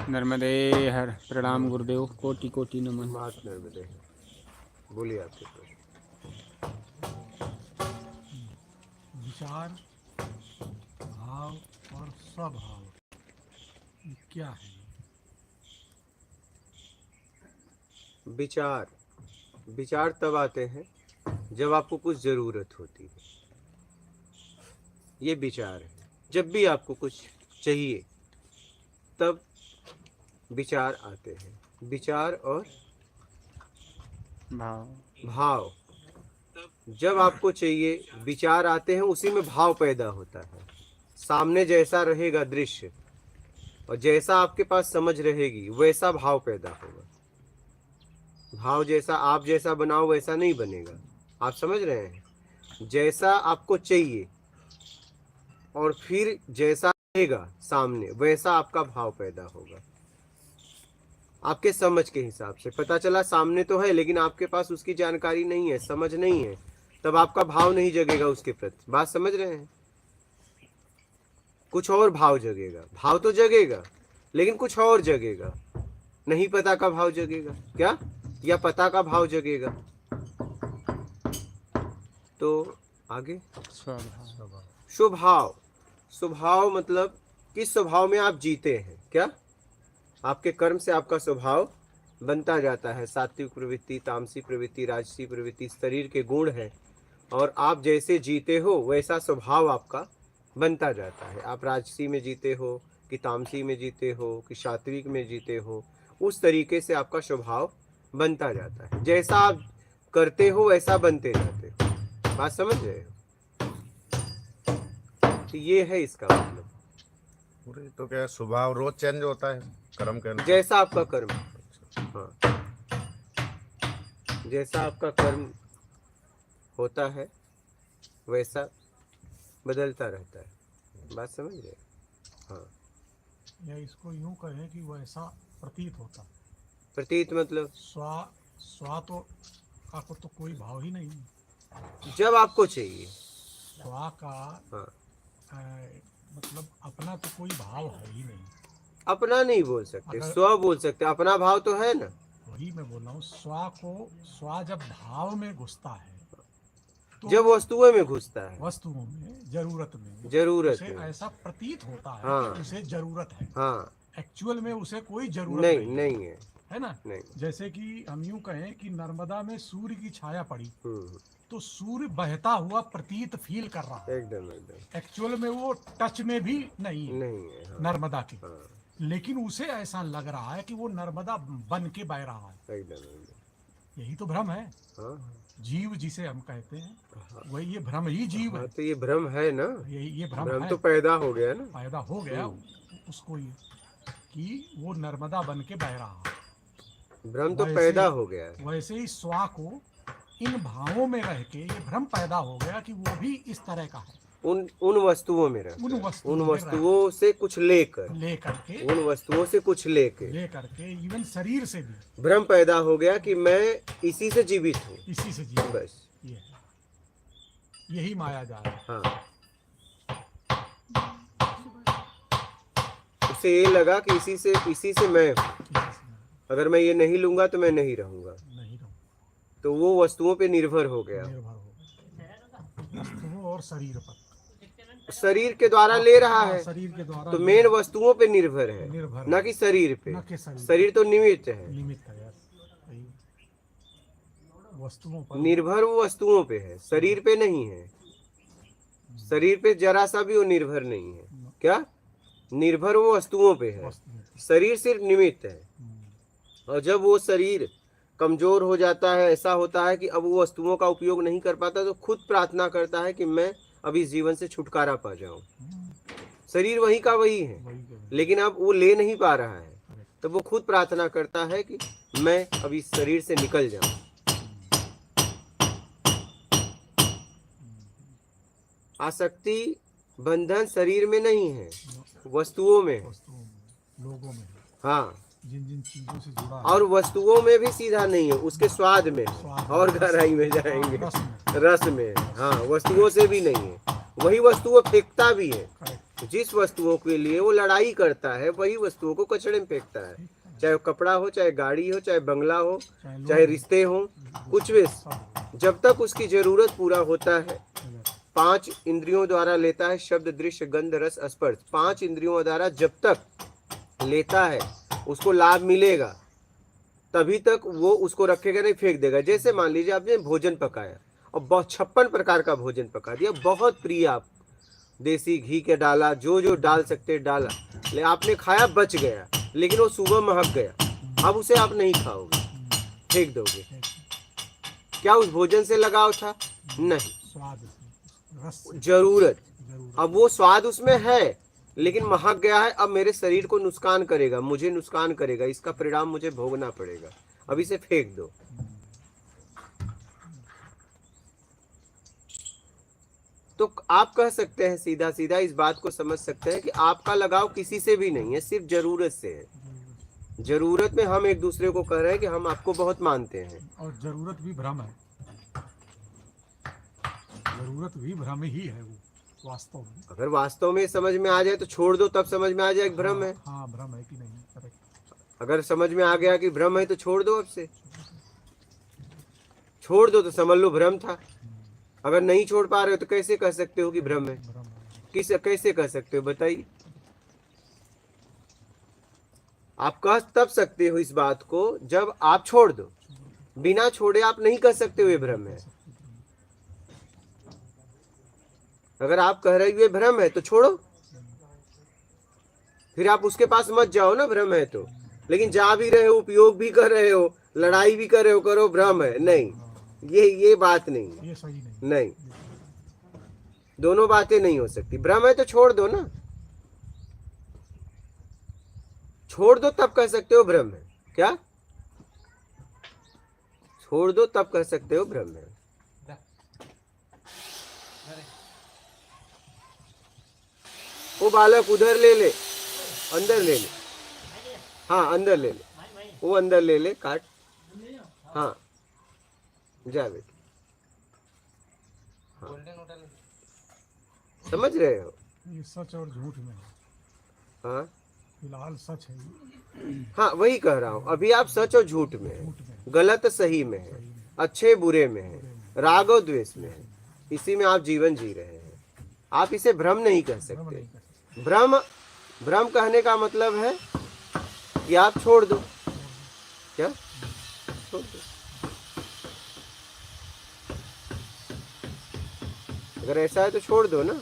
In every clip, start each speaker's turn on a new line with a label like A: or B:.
A: नर्मदे हर। प्रणाम गुरुदेव, कोटि कोटि नमन।
B: मात नर्मदे। बोलिए आपके प्रश्न।
C: विचार, भाव और स्वभाव ये क्या है?
B: विचार तब आते हैं जब आपको कुछ जरूरत होती है, ये विचार है। जब भी आपको कुछ चाहिए तब विचार आते हैं। विचार और भाव जब आपको चाहिए विचार आते हैं, उसी में भाव पैदा होता है। सामने जैसा रहेगा दृश्य और जैसा आपके पास समझ रहेगी वैसा भाव पैदा होगा। भाव जैसा आप जैसा बनाओ वैसा नहीं बनेगा। आप समझ रहे हैं? जैसा आपको चाहिए और फिर जैसा रहेगा सामने वैसा आपका भाव पैदा होगा। आपके समझ के हिसाब से पता चला सामने तो है लेकिन आपके पास उसकी जानकारी नहीं है, समझ नहीं है, तब आपका भाव नहीं जगेगा उसके प्रति। बात समझ रहे हैं? कुछ और भाव जगेगा। भाव तो जगेगा लेकिन कुछ और जगेगा। नहीं पता का भाव जगेगा क्या, या पता का भाव जगेगा। तो आगे स्वभाव। स्वभाव मतलब किस स्वभाव में आप जीते हैं। क्या आपके कर्म से आपका स्वभाव बनता जाता है। सात्विक प्रवृत्ति, तामसिक प्रवृत्ति, राजसी प्रवृत्ति शरीर के गुण है और आप जैसे जीते हो वैसा स्वभाव आपका बनता जाता है। आप राजसी में जीते हो कि तामसी में जीते हो कि सात्विक में जीते हो, उस तरीके से आपका स्वभाव बनता जाता है। जैसा आप करते हो वैसा बनते जाते हो। बात समझ रहे हो? तो ये है इसका मतलब।
D: पूरे तो क्या स्वभाव रोज चेंज होता है कर्म के अनुसार?
B: जैसा आपका कर्म, हाँ, जैसा आपका कर्म होता है वैसा बदलता रहता है। बात समझ रहे? हाँ।
C: या इसको यूं कहें कि वैसा प्रतीत होता।
B: प्रतीत मतलब
C: स्वा तो का तो कोई भाव ही नहीं।
B: जब आपको चाहिए
C: स्वा का
B: हाँ।
C: मतलब अपना तो कोई भाव है ही नहीं।
B: अपना नहीं बोल सकते, स्व बोल सकते। अपना भाव तो है ना।
C: वही मैं बोल रहा हूँ। स्वा जब भाव में घुसता है तो
B: जब वस्तुओं में घुसता है,
C: वस्तुओं में, जरूरत
B: में
C: ऐसा प्रतीत होता है
B: हाँ।
C: कि उसे जरूरत है।
B: हाँ।
C: एक्चुअल में उसे कोई जरूरत
B: नहीं
C: है ना।
B: नहीं।
C: जैसे कि हम यूं कहें कि नर्मदा में सूर्य की छाया पड़ी तो सूर्य बहता हुआ प्रतीत फील कर रहा है।
B: एकदम।
C: एक्चुअल में वो टच में भी नहीं है
B: हाँ।
C: नर्मदा के।
B: हाँ।
C: लेकिन उसे ऐसा लग रहा है कि वो नर्मदा बन के बह रहा है।
B: एकदम।
C: यही तो भ्रम है।
B: हाँ।
C: जीव जिसे हम कहते हैं वही ये भ्रम ही जीव है।
B: तो ये भ्रम है ना।
C: ये भ्रम
B: भ्रम
C: है।
B: तो पैदा हो गया ना।
C: पैदा हो गया उसको ये कि वो नर्मदा बन के बह रहा है।
B: भ्रम तो पैदा हो गया है।
C: वैसे ही स्वा को इन भावों में रह के ये भ्रम पैदा हो गया कि वो भी इस तरह का है।
B: उन वस्तुओं में रहता है। उन वस्तुओं से कुछ लेकर के उन वस्तुओं से कुछ लेकर
C: के इवन शरीर से भी
B: भ्रम पैदा हो गया कि मैं इसी से जीवित हूँ।
C: इसी से जीवित
B: बस
C: यही माया जा रहा है।
B: हाँ। उसे ये लगा कि इसी से मैं हूँ। अगर मैं ये नहीं लूंगा तो मैं नहीं रहूंगा। तो वो वस्तुओं पे निर्भर हो गया।
C: वस्तुओं और शरीर पर।
B: शरीर के द्वारा ले रहा है।
C: शरीर के द्वारा
B: तो मेन वस्तुओं पे निर्भर है, ना कि शरीर पे। शरीर तो निमित्त है।
C: वस्तुओं पर
B: निर्भर वो वस्तुओं पे है, शरीर पे नहीं है। शरीर पे जरा सा भी वो निर्भर नहीं है। क्या निर्भर वो वस्तुओं पे है। शरीर सिर्फ निमित्त है। और जब वो शरीर कमजोर हो जाता है, ऐसा होता है कि अब वो वस्तुओं का उपयोग नहीं कर पाता, तो खुद प्रार्थना करता है कि मैं अब इस जीवन से छुटकारा पा जाऊं। शरीर वही का वही है लेकिन अब वो ले नहीं पा रहा है, तो वो खुद प्रार्थना करता है कि मैं अब इस शरीर से निकल जाऊं। आसक्ति बंधन शरीर में नहीं है, वस्तुओं में,
C: लोगों में।
B: हाँ।
C: जिन चीजों से जुड़ा है।
B: और वस्तुओं में भी सीधा नहीं है, उसके स्वाद में और गहराई में जाएंगे, रस में। हाँ, वस्तुओं से भी नहीं है। वही वस्तु वो फेंकता भी है जिस वस्तुओं के लिए वो लड़ाई करता है वही वस्तुओं को कचड़े में फेंकता है, चाहे वो कपड़ा हो, चाहे गाड़ी हो, चाहे बंगला हो, चाहे रिश्ते हो, कुछ भी। जब तक उसकी जरूरत पूरा होता है, 5 इंद्रियों द्वारा लेता है, शब्द, दृश्य, गंध, रस, स्पर्श, 5 इंद्रियों द्वारा जब तक लेता है उसको लाभ मिलेगा, तभी तक वो उसको रखेगा नहीं, फेंक देगा। जैसे मान लीजिए आपने भोजन पकाया और 56 प्रकार का भोजन पका दिया, बहुत प्रिय, आप देसी घी के डाला, जो जो डाल सकते डाला, ले आपने खाया, बच गया, लेकिन वो सुबह महक गया, अब उसे आप नहीं खाओगे, फेंक दोगे। क्या उस भोजन से लगाव था? नहीं,
C: स्वाद रस
B: जरूरत। अब वो स्वाद उसमें है लेकिन महक गया है, अब मेरे शरीर को नुकसान करेगा, मुझे नुकसान करेगा, इसका परिणाम मुझे भोगना पड़ेगा, अब इसे फेंक दो। तो आप कह सकते हैं, सीधा सीधा इस बात को समझ सकते हैं कि आपका लगाव किसी से भी नहीं है, सिर्फ जरूरत से है। जरूरत में हम एक दूसरे को कह रहे हैं कि हम आपको बहुत मानते हैं,
C: और जरूरत भी भ्रम है, जरूरत भी भ्रम ही है वो वास्तव में।
B: अगर वास्तव में समझ में आ जाए तो छोड़ दो, तब समझ में आ जाए कि भ्रम है।
C: हाँ भ्रम है कि नहीं, करेक्ट।
B: अगर समझ में आ गया कि भ्रम है तो छोड़ दो, अब से छोड़ दो, तो समझ लो भ्रम था। अगर नहीं छोड़ पा रहे हो तो कैसे कह सकते हो कि भ्रम है?
C: भ्रम है।
B: कैसे कह सकते हो, बताइए। आप कह तब सकते हो इस बात को जब आप छोड़ दो, बिना छोड़े आप नहीं कह सकते हो ये भ्रम है। अगर आप कह रहे हो ये भ्रम है तो छोड़ो, फिर आप उसके पास मत जाओ ना, भ्रम है तो। लेकिन जा भी रहे हो, उपयोग भी कर रहे हो, लड़ाई भी कर रहे हो, करो, भ्रम है, नहीं, ये बात नहीं,
C: ये सही नहीं।
B: नहीं, दोनों बातें नहीं हो सकती। भ्रम है तो छोड़ दो ना, छोड़ दो तब कह सकते हो भ्रम है। क्या? छोड़ दो तब कह सकते हो भ्रम है। वो बालक उधर ले ले, अंदर ले ले, हाँ अंदर ले ले, वो अंदर ले ले, काट, हाँ जा बेटा, हाँ। समझ रहे हो?
C: ये सच और झूठ में है,
B: हाँ
C: फिलहाल सच है ये,
B: हाँ, वही कह रहा हूँ। अभी आप सच और झूठ में है, गलत सही में है, अच्छे बुरे में है, राग और द्वेष में है, इसी में आप जीवन जी रहे हैं। आप इसे भ्रम नहीं कह सकते। भ्रम कहने का मतलब है कि आप छोड़ दो। क्या? छोड़ दो। अगर ऐसा है तो छोड़ दो ना,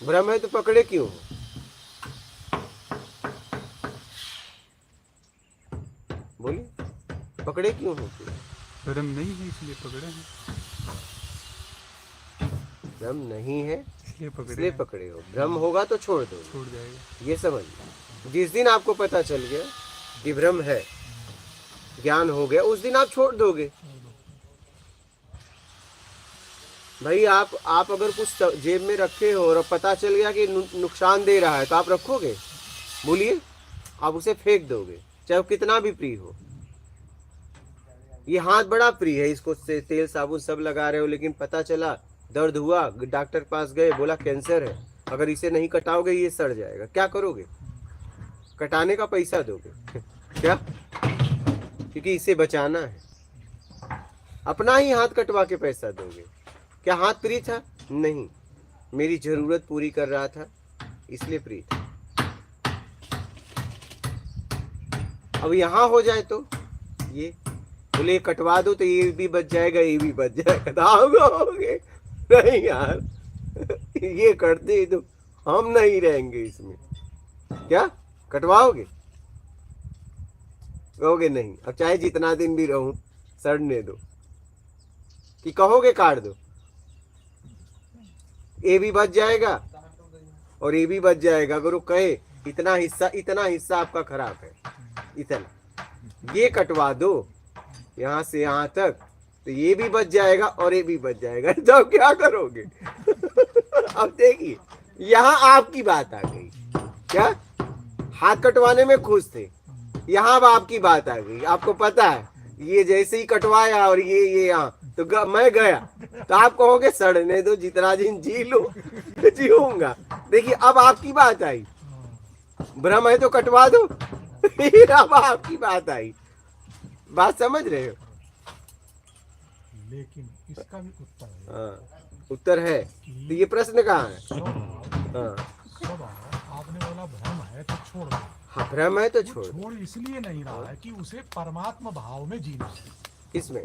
B: भ्रम है तो पकड़े क्यों हो? बोलिए, पकड़े क्यों हो?
A: भ्रम नहीं है इसलिए पकड़े हैं,
B: भ्रम नहीं है
A: इसलिए
B: पकड़े हो। भ्रम होगा तो छोड़ दो,
A: छूट जाएगा।
B: ये समझ। जिस दिन आपको पता चल गया कि भ्रम है, ज्ञान हो गया, उस दिन आप छोड़ दोगे। भाई आप अगर कुछ जेब में रखे हो और पता चल गया कि नुकसान दे रहा है तो आप रखोगे? बोलिए, आप उसे फेंक दोगे, चाहे वो कितना भी प्रिय हो। ये हाथ बड़ा प्रिय है, इसको से तेल साबुन सब लगा रहे हो, लेकिन पता चला दर्द हुआ, डॉक्टर के पास गए, बोला कैंसर है, अगर इसे नहीं कटाओगे ये सड़ जाएगा, क्या करोगे? कटाने का पैसा दोगे क्या? क्योंकि इसे बचाना है, अपना ही हाथ कटवा के पैसा दोगे। क्या हाथ प्रिय था? नहीं, मेरी जरूरत पूरी कर रहा था इसलिए प्रिय था। अब यहाँ हो जाए तो ये बोले कटवा दो तो ये भी बच जाएगा, ये भी बच जाएगा, कटाओगे? नहीं यार, ये करते ही तो हम नहीं रहेंगे इसमें। क्या कटवाओगे? कहोगे नहीं, अब चाहे जितना दिन भी रहूं सड़ने दो, कि कहोगे काट दो? ये भी बच जाएगा और ये भी बच जाएगा। अगर वो कहे इतना हिस्सा आपका खराब है, इतना ये कटवा दो यहाँ से यहाँ तक, तो ये भी बच जाएगा और ये भी बच जाएगा, तो क्या करोगे? अब देखिए, यहाँ आपकी बात आ गई। क्या? हाथ कटवाने में खुश थे, यहाँ अब आपकी बात आ गई। आपको पता है ये जैसे ही कटवाया और ये यहाँ तो मैं गया तो आप कहोगे सड़ने दो, जितना दिन जी लो जीऊंगा। देखिए अब आपकी बात आई, भ्रम है तो कटवा दो। अब आपकी बात आई, बात समझ रहे हो?
C: लेकिन इसका भी उत्तर है
B: हाँ, उत्तर है। तो ये प्रश्न कहाँ है?
C: स्वभाव।
B: हाँ
C: स्वभाव आपने बोला भ्रम है तो छोड़ दो।
B: हाँ, भ्रम है तो छोड़ दो।
C: छोड़ इसलिए नहीं रहा है कि उसे परमात्मा भाव में जीना है।
B: किसमें?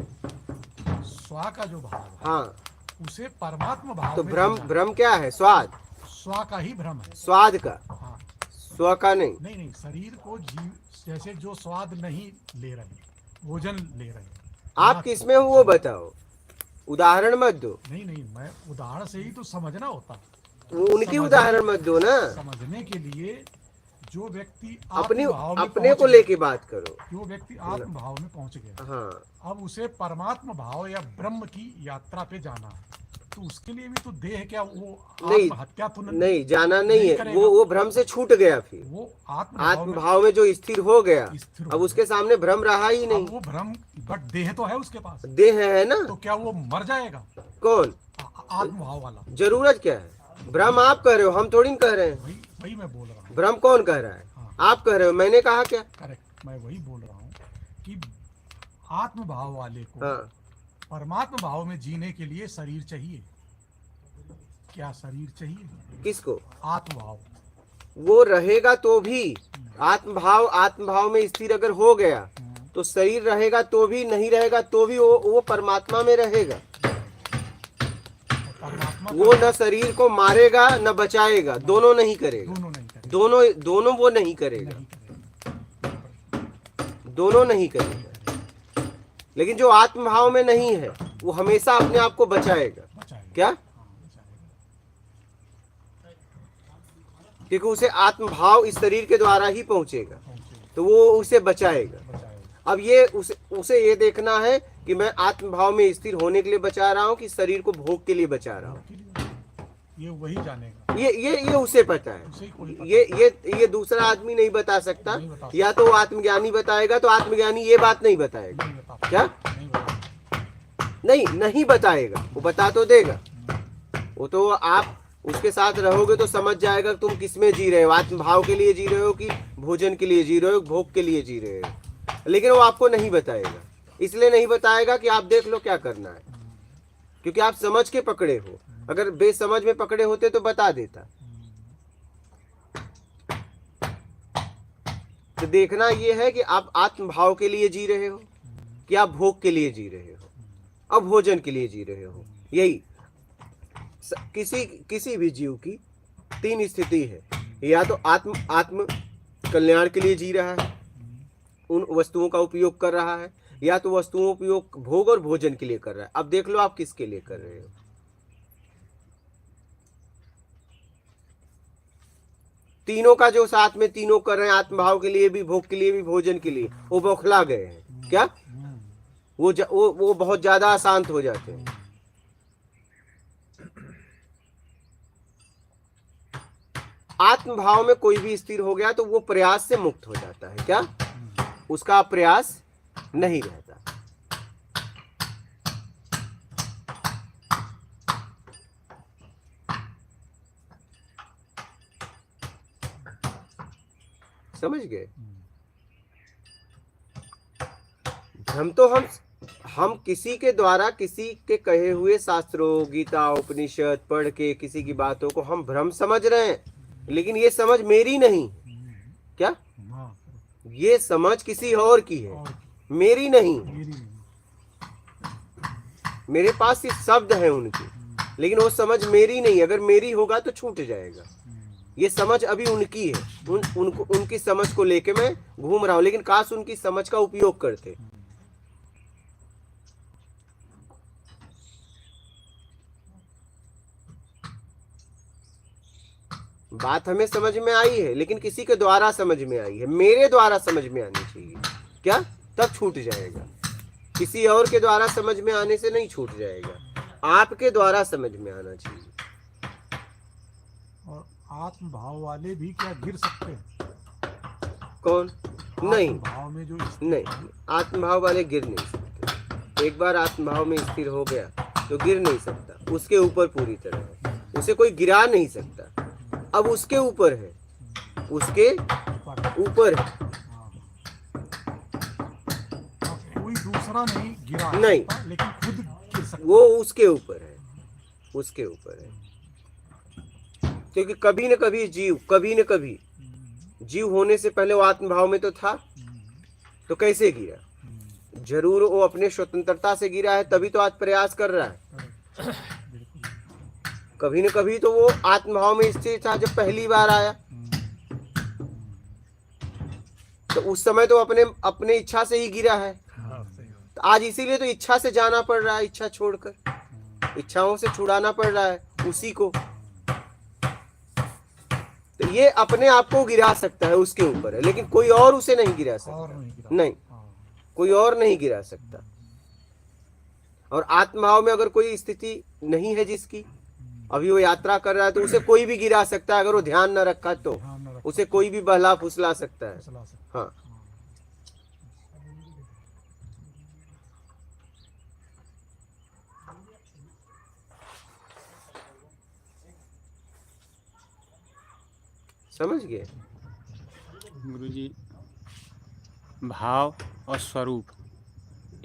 C: स्वा का जो भाव है
B: हाँ,
C: उसे परमात्मा भाव
B: तो
C: में
B: भ्रम,
C: जीना है।
B: भ्रम क्या है? स्वाद,
C: स्वा का ही भ्रम है।
B: स्वाद का,
C: हाँ,
B: स्व का नहीं।
C: नहीं नहीं, शरीर को जीव जैसे जो स्वाद नहीं ले रहे, भोजन ले रहे,
B: आप किसमें हो वो बताओ, उदाहरण मत दो।
C: नहीं नहीं, मैं उदाहरण से ही तो समझना होता है।
B: उनकी
C: समझने-
B: उदाहरण मत दो ना,
C: समझने के लिए जो व्यक्ति
B: अपने
C: आत्मभाव में
B: अपने को
C: पहुंच
B: लेके
C: गया,
B: बात करो।
C: जो व्यक्ति आत्म भाव में पहुंच गया,
B: हाँ,
C: अब उसे परमात्मा भाव या ब्रह्म की यात्रा पे जाना है, तो उसके लिए भी तो देह क्या वो
B: नहीं,
C: आत्महत्या तो
B: नहीं जाना नहीं है,
C: करेगा।
B: वो भ्रम से छूट गया। फिर
C: वो आत्म
B: आत्म भाव में जो स्थिर हो गया,
C: स्थिर हो
B: अब
C: गया।
B: उसके सामने भ्रम रहा ही
C: अब
B: नहीं।
C: वो भ्रम, बट देह तो है उसके पास,
B: देह है ना,
C: तो क्या वो मर जाएगा?
B: कौन?
C: आत्म भाव वाला।
B: जरूरत क्या है? भ्रम आप कह रहे हो, हम थोड़ी न कह रहे हैं।
C: वही वही मैं बोल रहा हूँ।
B: भ्रम कौन कह रहा है?
C: हाँ।
B: आप कह रहे हो, मैंने कहा क्या?
C: करेक्ट, मैं वही बोल रहा हूँ कि आत्म भाव वाले को
B: हाँ,
C: परमात्मा भाव में जीने के लिए शरीर चाहिए। क्या शरीर चाहिए?
B: किसको?
C: आत्म भाव।
B: वो रहेगा तो भी, आत्म भाव में स्थिर अगर हो गया तो शरीर रहेगा तो भी, नहीं रहेगा तो भी वो परमात्मा में रहेगा।
C: परमात्मा
B: वो न शरीर को मारेगा न बचाएगा, दोनों नहीं करेगा।
C: दोनों नहीं करेगा।
B: दोनों वो नहीं करेगा,
C: नहीं करेगा।
B: दोनों नहीं करेगा। लेकिन जो आत्म भाव में नहीं है वो हमेशा अपने आप को बचाएगा।
C: बचाएगा।
B: क्या?
C: हाँ, बचाएगा।
B: क्योंकि उसे आत्म भाव इस शरीर के द्वारा ही पहुंचेगा,
C: पहुंचेगा,
B: तो वो उसे बचाएगा।
C: बचाएगा।
B: अब ये उसे ये देखना है कि मैं आत्म भाव में स्थिर होने के लिए बचा रहा हूँ कि शरीर को भोग के लिए बचा रहा हूँ।
C: ये वही जानेगा।
B: ये उसे पता है।
C: उसे ही कोई पता
B: ये दूसरा आदमी नहीं बता सकता।
C: नहीं बता सकता।
B: या तो वो आत्मज्ञानी बताएगा, तो आत्मज्ञानी ये बात नहीं बताएगा।
C: नहीं बता।
B: क्या?
C: नहीं बता।
B: नहीं बताएगा, वो बता तो देगा। वो तो आप उसके साथ रहोगे तो समझ जाएगा तुम किस में जी रहे हो, आत्म भाव के लिए जी रहे हो कि भोजन के लिए जी रहे हो, भोग के लिए जी रहे हो। लेकिन वो आपको नहीं बताएगा। इसलिए नहीं बताएगा कि आप देख लो क्या करना है, क्योंकि आप समझ के पकड़े हो। अगर बेसमझ में पकड़े होते तो बता देता। तो देखना ये है कि आप आत्म भाव के लिए जी रहे हो कि आप भोग के लिए जी रहे हो, अब भोजन के लिए जी रहे हो। यही किसी भी जीव की तीन स्थिति है। या तो आत्म कल्याण के लिए जी रहा है, उन वस्तुओं का उपयोग कर रहा है, या तो वस्तुओं का उपयोग भोग और भोजन के लिए कर रहा है। अब देख लो आप किसके लिए कर रहे हो। तीनों का जो साथ में तीनों कर रहे हैं, आत्मभाव के लिए भी, भोग के लिए भी, भोजन के लिए, वो बौखला गए हैं। क्या? वो बहुत ज्यादा अशांत हो जाते हैं। आत्मभाव में कोई भी स्थिर हो गया तो वो प्रयास से मुक्त हो जाता है। क्या? उसका प्रयास नहीं रहता। समझ गए? भ्रम तो हम किसी के द्वारा, किसी के कहे हुए शास्त्रों, गीता उपनिषद पढ़ के किसी की बातों को हम भ्रम समझ रहे हैं, लेकिन ये समझ मेरी नहीं। क्या? ये समझ किसी और की है, मेरी नहीं। मेरे पास ये शब्द है उनके, लेकिन वो समझ मेरी नहीं। अगर मेरी होगा तो छूट जाएगा। ये समझ अभी उनकी है। उनकी समझ को लेके मैं घूम रहा हूं, लेकिन काश उनकी समझ का उपयोग करते। बात हमें समझ में आई है, लेकिन किसी के द्वारा समझ में आई है। मेरे द्वारा समझ में आनी चाहिए। क्या? तब छूट जाएगा। किसी और के द्वारा समझ में आने से नहीं छूट जाएगा, आपके द्वारा समझ में आना चाहिए।
C: और आत्म भाव वाले भी क्या गिर सकते हैं?
B: कौन? नहीं,
C: भाव में जो
B: नहीं, आत्मभाव वाले गिर नहीं सकते। एक बार आत्मभाव में स्थिर हो गया तो गिर नहीं सकता, उसके ऊपर पूरी तरह है, उसे कोई गिरा नहीं सकता। अब उसके ऊपर है, उसके ऊपर है,
C: हाँ। अब कोई दूसरा नहीं गिरा
B: नहीं।
C: सकता, लेकिन खुद गिर सकता।
B: वो उसके ऊपर है, उसके ऊपर है। क्योंकि कभी न कभी जीव होने से पहले वो आत्मभाव में तो था, तो कैसे गिरा? जरूर वो अपने स्वतंत्रता से गिरा है, तभी तो आज प्रयास कर रहा है। कभी न कभी तो वो आत्मभाव में स्थिर था जब पहली बार आया, तो उस समय तो अपने इच्छा से ही गिरा है। तो आज इसीलिए तो इच्छा से जाना पड़ रहा है, इच्छा छोड़कर, इच्छाओं से छुड़ाना पड़ रहा है उसी को। तो ये अपने आप को गिरा सकता है, उसके ऊपर है, लेकिन कोई और उसे नहीं गिरा
C: और
B: सकता।
C: नहीं गिरा।
B: नहीं, कोई और नहीं गिरा सकता। और आत्माओं में अगर कोई स्थिति नहीं है जिसकी, अभी वो यात्रा कर रहा है, तो उसे कोई भी गिरा सकता है। अगर वो ध्यान न रखा तो
C: ध्यान न रखा
B: उसे कोई भी बहला फुसला सकता है।
C: फुसला सकता।
B: हाँ, समझ गए?
A: गुरुजी, भाव और स्वरूप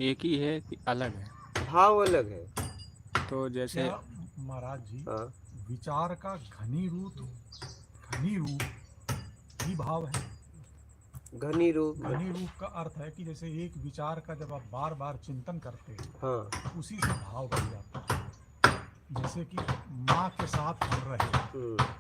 A: एक ही है कि अलग है?
B: भाव अलग है।
A: तो जैसे
C: क्या महाराज जी,
B: हाँ,
C: विचार का घनी रूप ही भाव है?
B: घनी रूप में।
C: घनी रूप का अर्थ है कि जैसे एक विचार का जब आप बार बार चिंतन करते हैं,
B: हाँ,
C: उसी से भाव बन जाता है। जैसे कि माँ के साथ हम रहे,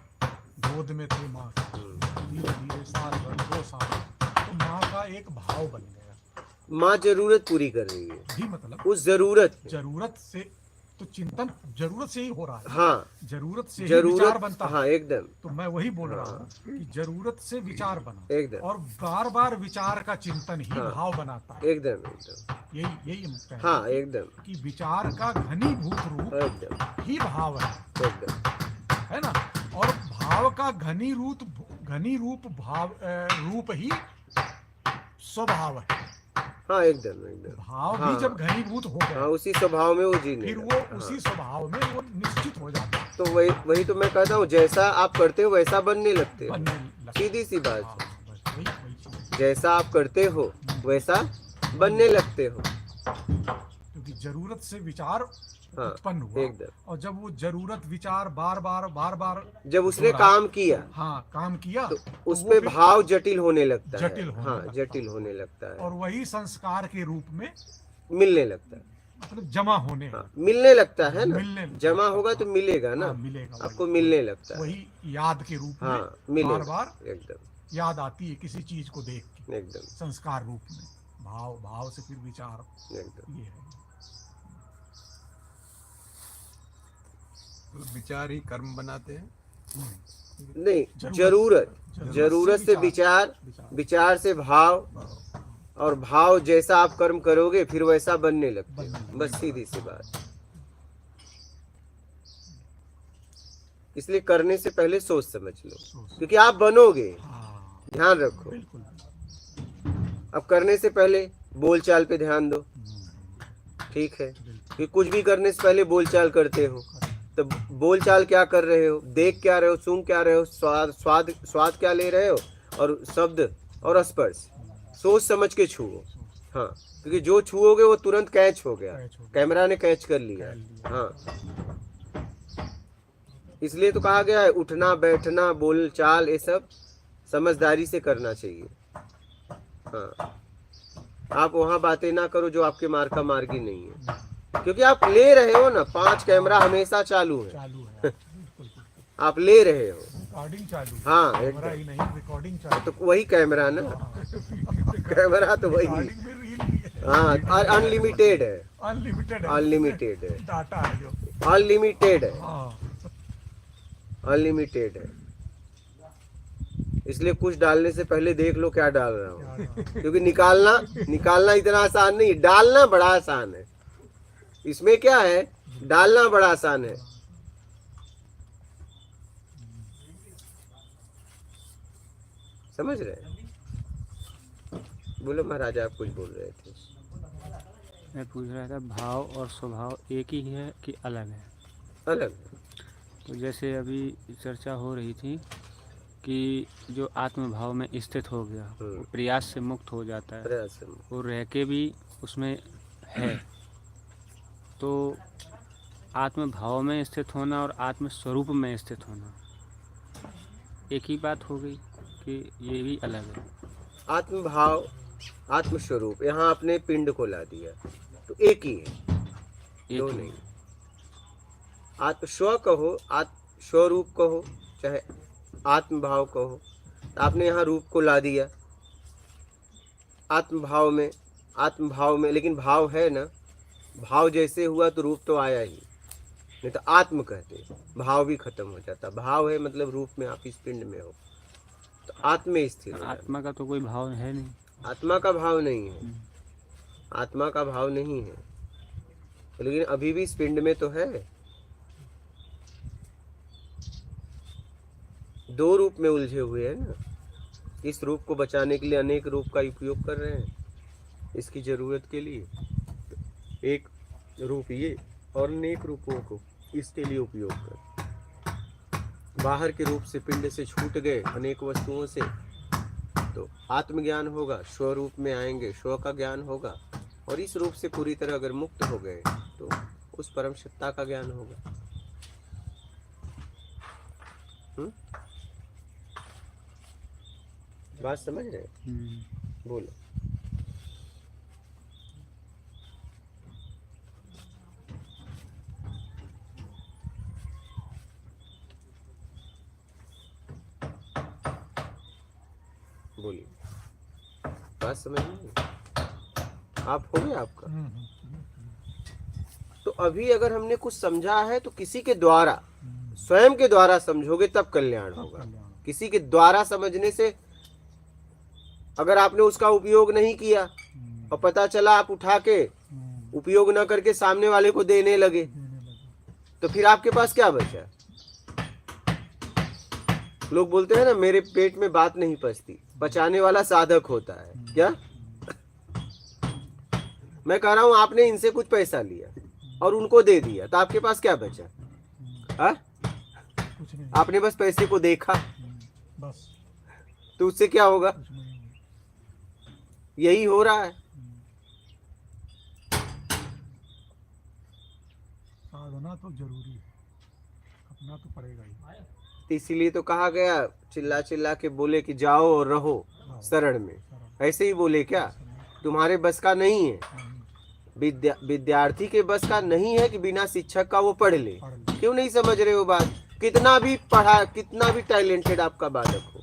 C: गोद में थे माँ, धीरे धीरे साल भर 2 साल, तो माँ का एक भाव बन गया।
B: माँ जरूरत पूरी कर रही है,
C: भी मतलब
B: उस जरूरत है।
C: जरूरत से तो चिंतन जरूरत से ही हो रहा है।
B: हाँ,
C: जरूरत से ही विचार बनता है।
B: हाँ, एकदम,
C: तो मैं वही बोल रहा हूँ कि जरूरत से विचार बना,
B: एकदम,
C: और बार बार विचार का चिंतन ही
B: हाँ,
C: भाव बनाता है।
B: एकदम, एकदम,
C: यही हम कह रहे
B: हाँ,
C: हैं
B: एकदम,
C: कि विचार का घनीभूत रूप
B: एकदम,
C: ही भाव है
B: एकदम,
C: ना? और भाव का घनी रूप रूप ही स्वभाव है।
B: हाँ, एकदम, एकदम,
C: भाव
B: हाँ,
C: भी जब घनीभूत हो
B: हाँ,
C: गया,
B: उसी स्वभाव में वो जीने
C: फिर
B: लगा।
C: वो उसी स्वभाव में वो निश्चित हो जाता है,
B: तो वही तो मैं कहता हूँ, जैसा आप करते हो वैसा बनने लगते हो।
C: बनने लगता है।
B: सीधी सी बात
C: हाँ,
B: है,
C: बस वही चीज़।
B: जैसा आप करते हो वैसा बनने लगते हो।
C: क्योंकि जरूरत से विचार
B: हाँ,
C: उत्पन्न हुआ,
B: एकदम।
C: और जब वो जरूरत विचार बार बार
B: जब उसने
C: दोहरा-
B: काम किया,
C: हाँ, काम किया,
B: तो
C: तो
B: उस
C: वो
B: पे
C: फिर
B: भाव जटिल होने लगता है।
C: जटिल होने
B: हाँ,
C: लगता
B: जटिल
C: है।
B: होने लगता है,
C: और वही संस्कार के रूप में
B: मिलने लगता है।
C: मतलब जमा होने,
B: हाँ, मिलने लगता है ना,
C: मिलने लगता
B: जमा
C: है।
B: होगा तो मिलेगा ना,
C: हाँ, मिलेगा,
B: आपको मिलने लगता है।
C: वही याद के रूप में
B: हाँ,
C: बार
B: मिलेगा,
C: बार
B: एकदम,
C: याद आती है किसी चीज को देख के,
B: एकदम,
C: संस्कार रूप में। भाव से फिर विचार,
B: एकदम।
C: ये है।
E: तो विचार ही कर्म बनाते हैं।
B: नहीं,
C: जरूरत
B: जरूरत से विचार, विचार से भाव, और भाव जैसा आप कर्म करोगे फिर वैसा बनने लगते हो। बस सीधी सी बात। इसलिए करने से पहले सोच समझ लो, क्योंकि आप बनोगे,
C: हाँ,
B: ध्यान रखो।
C: बिल्कुल।
B: अब करने से पहले बोलचाल पे ध्यान दो, ठीक है? कि कुछ भी करने से पहले बोलचाल करते हो, तो बोलचाल क्या कर रहे हो, देख क्या रहे हो, सुन क्या रहे हो, स्वाद क्या ले रहे हो, और शब्द और स्पर्श सोच समझ के छुओ। हाँ, क्योंकि जो छुओगे वो तुरंत कैच हो गया, कैमरा ने कैच कर लिया। हाँ, इसलिए तो कहा गया है उठना बैठना बोलचाल ये सब समझदारी से करना चाहिए। हाँ, आप वहाँ बातें ना करो जो आपके मार्का मार्गी नहीं है, क्योंकि आप ले रहे हो ना, 5 कैमरा हमेशा चालू है,
C: बिल्कुल।
B: आप ले रहे हो।
C: रिकॉर्डिंग चालू है।
B: हाँ,
C: कैमरा
B: एकदम।
C: ही नहीं, रिकॉर्डिंग चालू
B: तो वही कैमरा ना, कैमरा तो वही।
C: रिकॉर्डिंग में रील भी है।
B: हाँ, और अनलिमिटेड है,
C: अनलिमिटेड है,
B: अनलिमिटेड है,
C: डाटा है जो।
B: अनलिमिटेड है,
C: हाँ,
B: अनलिमिटेड है। इसलिए कुछ डालने से पहले देख लो क्या डाल रहा हूँ, क्योंकि निकालना इतना आसान नहीं, डालना बड़ा आसान है। इसमें क्या है, डालना बड़ा आसान है। समझ रहे? बोलो महाराज, आप कुछ बोल रहे थे।
A: मैं पूछ रहा था भाव और स्वभाव एक ही है कि अलग है?
B: अलग।
A: तो जैसे अभी चर्चा हो रही थी कि जो आत्म भाव में स्थित हो गया वो प्रयास से मुक्त हो जाता है
B: प्रयास से।
A: और रह के भी उसमें है, तो आत्म भाव में स्थित होना और आत्म स्वरूप में स्थित होना एक ही बात हो गई कि ये भी अलग है?
B: आत्म भाव, आत्म स्वरूप, यहाँ आपने पिंड को ला दिया तो एक ही है,
A: एक
B: दो
A: ही।
B: नहीं। आत्म स्व कहो, आत्म स्वरूप कहो, चाहे आत्म भाव कहो, तो आपने यहाँ रूप को ला दिया आत्म भाव में, लेकिन भाव है ना, भाव जैसे हुआ तो रूप तो आया ही, नहीं तो आत्म कहते, भाव भी खत्म हो जाता। भाव है मतलब रूप में आप इस पिंड में हो, तो आत्म में स्थिर हो जाता।
A: आत्मा का तो कोई भाव है नहीं।
B: आत्मा का भाव नहीं है, आत्मा का भाव नहीं है, लेकिन अभी भी इस पिंड में तो है। दो रूप में उलझे हुए हैं ना, इस रूप को बचाने के लिए अनेक रूप का उपयोग कर रहे हैं इसकी जरूरत के लिए। एक रूप ये और अनेक रूपों को इसके लिए उपयोग कर। बाहर के रूप से पिंड से छूट गए अनेक वस्तुओं से, तो आत्मज्ञान होगा, स्वरूप में आएंगे, स्व का ज्ञान होगा, और इस रूप से पूरी तरह अगर मुक्त हो गए तो उस परम सत्ता का ज्ञान होगा। बात समझ रहे? बोलो। बोलिए, बात समझ में आप हो गया आपका? तो अभी अगर हमने कुछ समझा है तो किसी के द्वारा, स्वयं के द्वारा समझोगे तब कल्याण होगा। किसी के द्वारा समझने से अगर आपने उसका उपयोग नहीं किया और पता चला आप उठा के उपयोग न करके सामने वाले को देने लगे, तो फिर आपके पास क्या बचा? लोग बोलते हैं ना, मेरे पेट में बात नहीं पचती, पचाने वाला साधक होता है। क्या मैं कह रहा हूं, आपने इनसे कुछ पैसा लिया और उनको दे दिया, तो आपके पास क्या बचा?
C: कुछ नहीं,
B: आपने बस पैसे को देखा,
C: बस
B: तो उससे क्या होगा?
C: कुछ नहीं।
B: यही हो रहा है।
C: साधना तो जरूरी है, अपना तो पड़ेगा ही।
B: इसीलिए तो कहा गया, चिल्ला चिल्ला के बोले कि जाओ और रहो शरण में। ऐसे ही बोले क्या? तुम्हारे बस का नहीं है, विद्यार्थी के बस का नहीं है कि बिना शिक्षक का वो पढ़ ले। क्यों नहीं समझ रहे हो बात? कितना भी पढ़ा, कितना भी टैलेंटेड आपका बालक हो,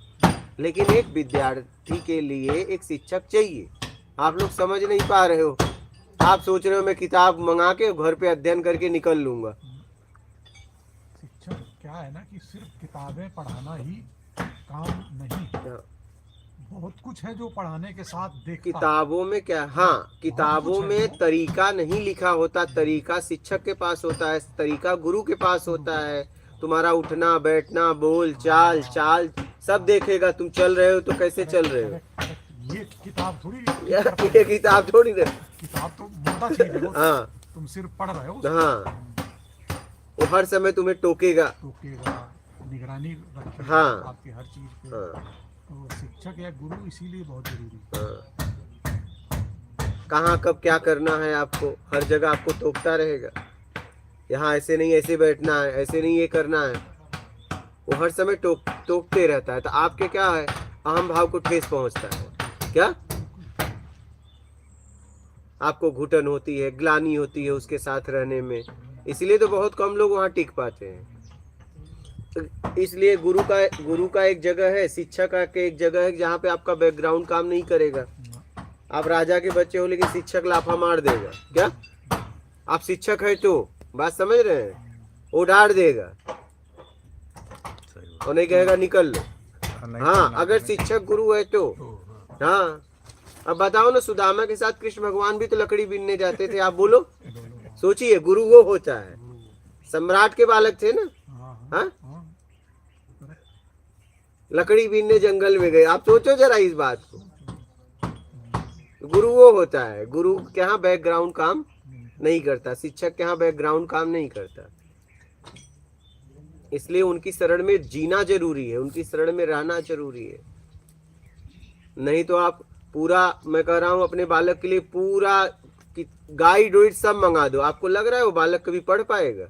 B: लेकिन एक विद्यार्थी के लिए एक शिक्षक चाहिए। आप लोग समझ नहीं पा रहे हो। आप सोच रहे हो मैं किताब मंगा के घर पे अध्ययन करके निकल लूंगा।
C: शिक्षक क्या है ना कि सिर्फ किताबें पढ़ाना ही काम नहीं, बहुत कुछ है जो पढ़ाने के साथ देखता।
B: किताबों में क्या? हाँ, किताबों में तरीका नहीं लिखा होता, तरीका शिक्षक के पास होता है, तरीका गुरु के पास होता है। तुम्हारा उठना बैठना, बोल चाल चाल सब देखेगा। तुम चल रहे हो तो कैसे चल रहे हो?
C: ये किताब थोड़ी,
B: ये किताब थोड़ी ना,
C: किताब तो मुद्दा चीज है।
B: हाँ
C: तुम सिर्फ पढ़ रहे हो,
B: हाँ, वो हर समय तुम्हें टोकेगा,
C: टोकेगा, निगरानी रखेगा
B: हाँ,
C: आपकी हर चीज पे।
B: हाँ,
C: तो शिक्षक या गुरु इसीलिए बहुत जरूरी है।
B: हाँ। कहाँ कब क्या करना है आपको, हर जगह आपको टोकता रहेगा। यहाँ ऐसे नहीं, ऐसे बैठना है, ऐसे नहीं ये करना है, वो हर समय टोकते रहता है। तो आपके क्या है, अहम भाव को ठेस पहुंचता है। क्या आपको घुटन होती है, ग्लानी होती है उसके साथ रहने में, इसलिए तो बहुत कम लोग वहां टिक पाते हैं। इसलिए गुरु का एक जगह है, शिक्षक का एक जगह है जहाँ पे आपका बैकग्राउंड काम नहीं करेगा। आप राजा के बच्चे हो लेकिन शिक्षक लाफा मार देगा। क्या आप शिक्षक है तो बात समझ रहे हैं? वो डांट देगा और नहीं कहेगा निकल लो। हाँ, अगर शिक्षक गुरु है तो। हाँ, अब बताओ ना, सुदामा के साथ कृष्ण भगवान भी तो लकड़ी बीनने जाते थे। आप बोलो, सोचिए, गुरु वो होता है, सम्राट के बालक थे ना। हाँ, लकड़ी बीनने जंगल में गए। आप सोचो जरा इस बात को। गुरु वो होता है, गुरु के यहाँ बैकग्राउंड काम नहीं करता, शिक्षक के यहाँ बैकग्राउंड काम नहीं करता। इसलिए उनकी शरण में जीना जरूरी है, उनकी शरण में रहना जरूरी है। नहीं तो आप पूरा, मैं कह रहा हूं अपने बालक के लिए पूरा गाइड वाइड सब मंगा दो, आपको लग रहा है वो बालक कभी पढ़ पाएगा?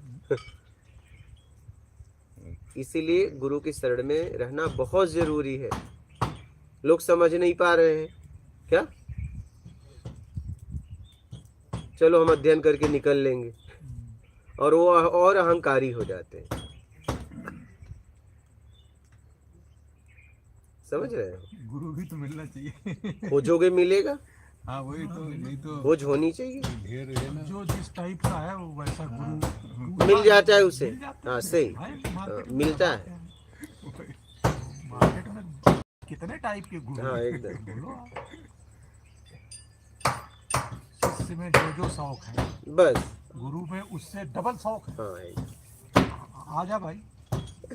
B: इसीलिए गुरु की शरण में रहना बहुत जरूरी है। लोग समझ नहीं पा रहे हैं क्या? चलो हम अध्ययन करके निकल लेंगे, और वो और अहंकारी हो जाते हैं। समझ रहे हो?
E: गुरु भी तो मिलना चाहिए।
B: खोजोगे मिलेगा,
E: हाँ वही तो, नहीं तो
B: खोज होनी चाहिए।
E: ढेर है ना।
C: जो जिस टाइप का है वो वैसा गुरु
B: मिल जाता है उसे,
C: मिल जाता है।
B: हाँ सही,
C: भाई, मार्केट में
B: मिलता है।
C: मार्केट में कितने टाइप के गुरु
B: हाँ
C: हैं?
B: एकदम।
C: बोलो आप। शिष्य में जो जो शौक है,
B: बस
C: गुरु में उससे डबल शौक है।
B: हाँ एकदम।
C: आ जा भाई।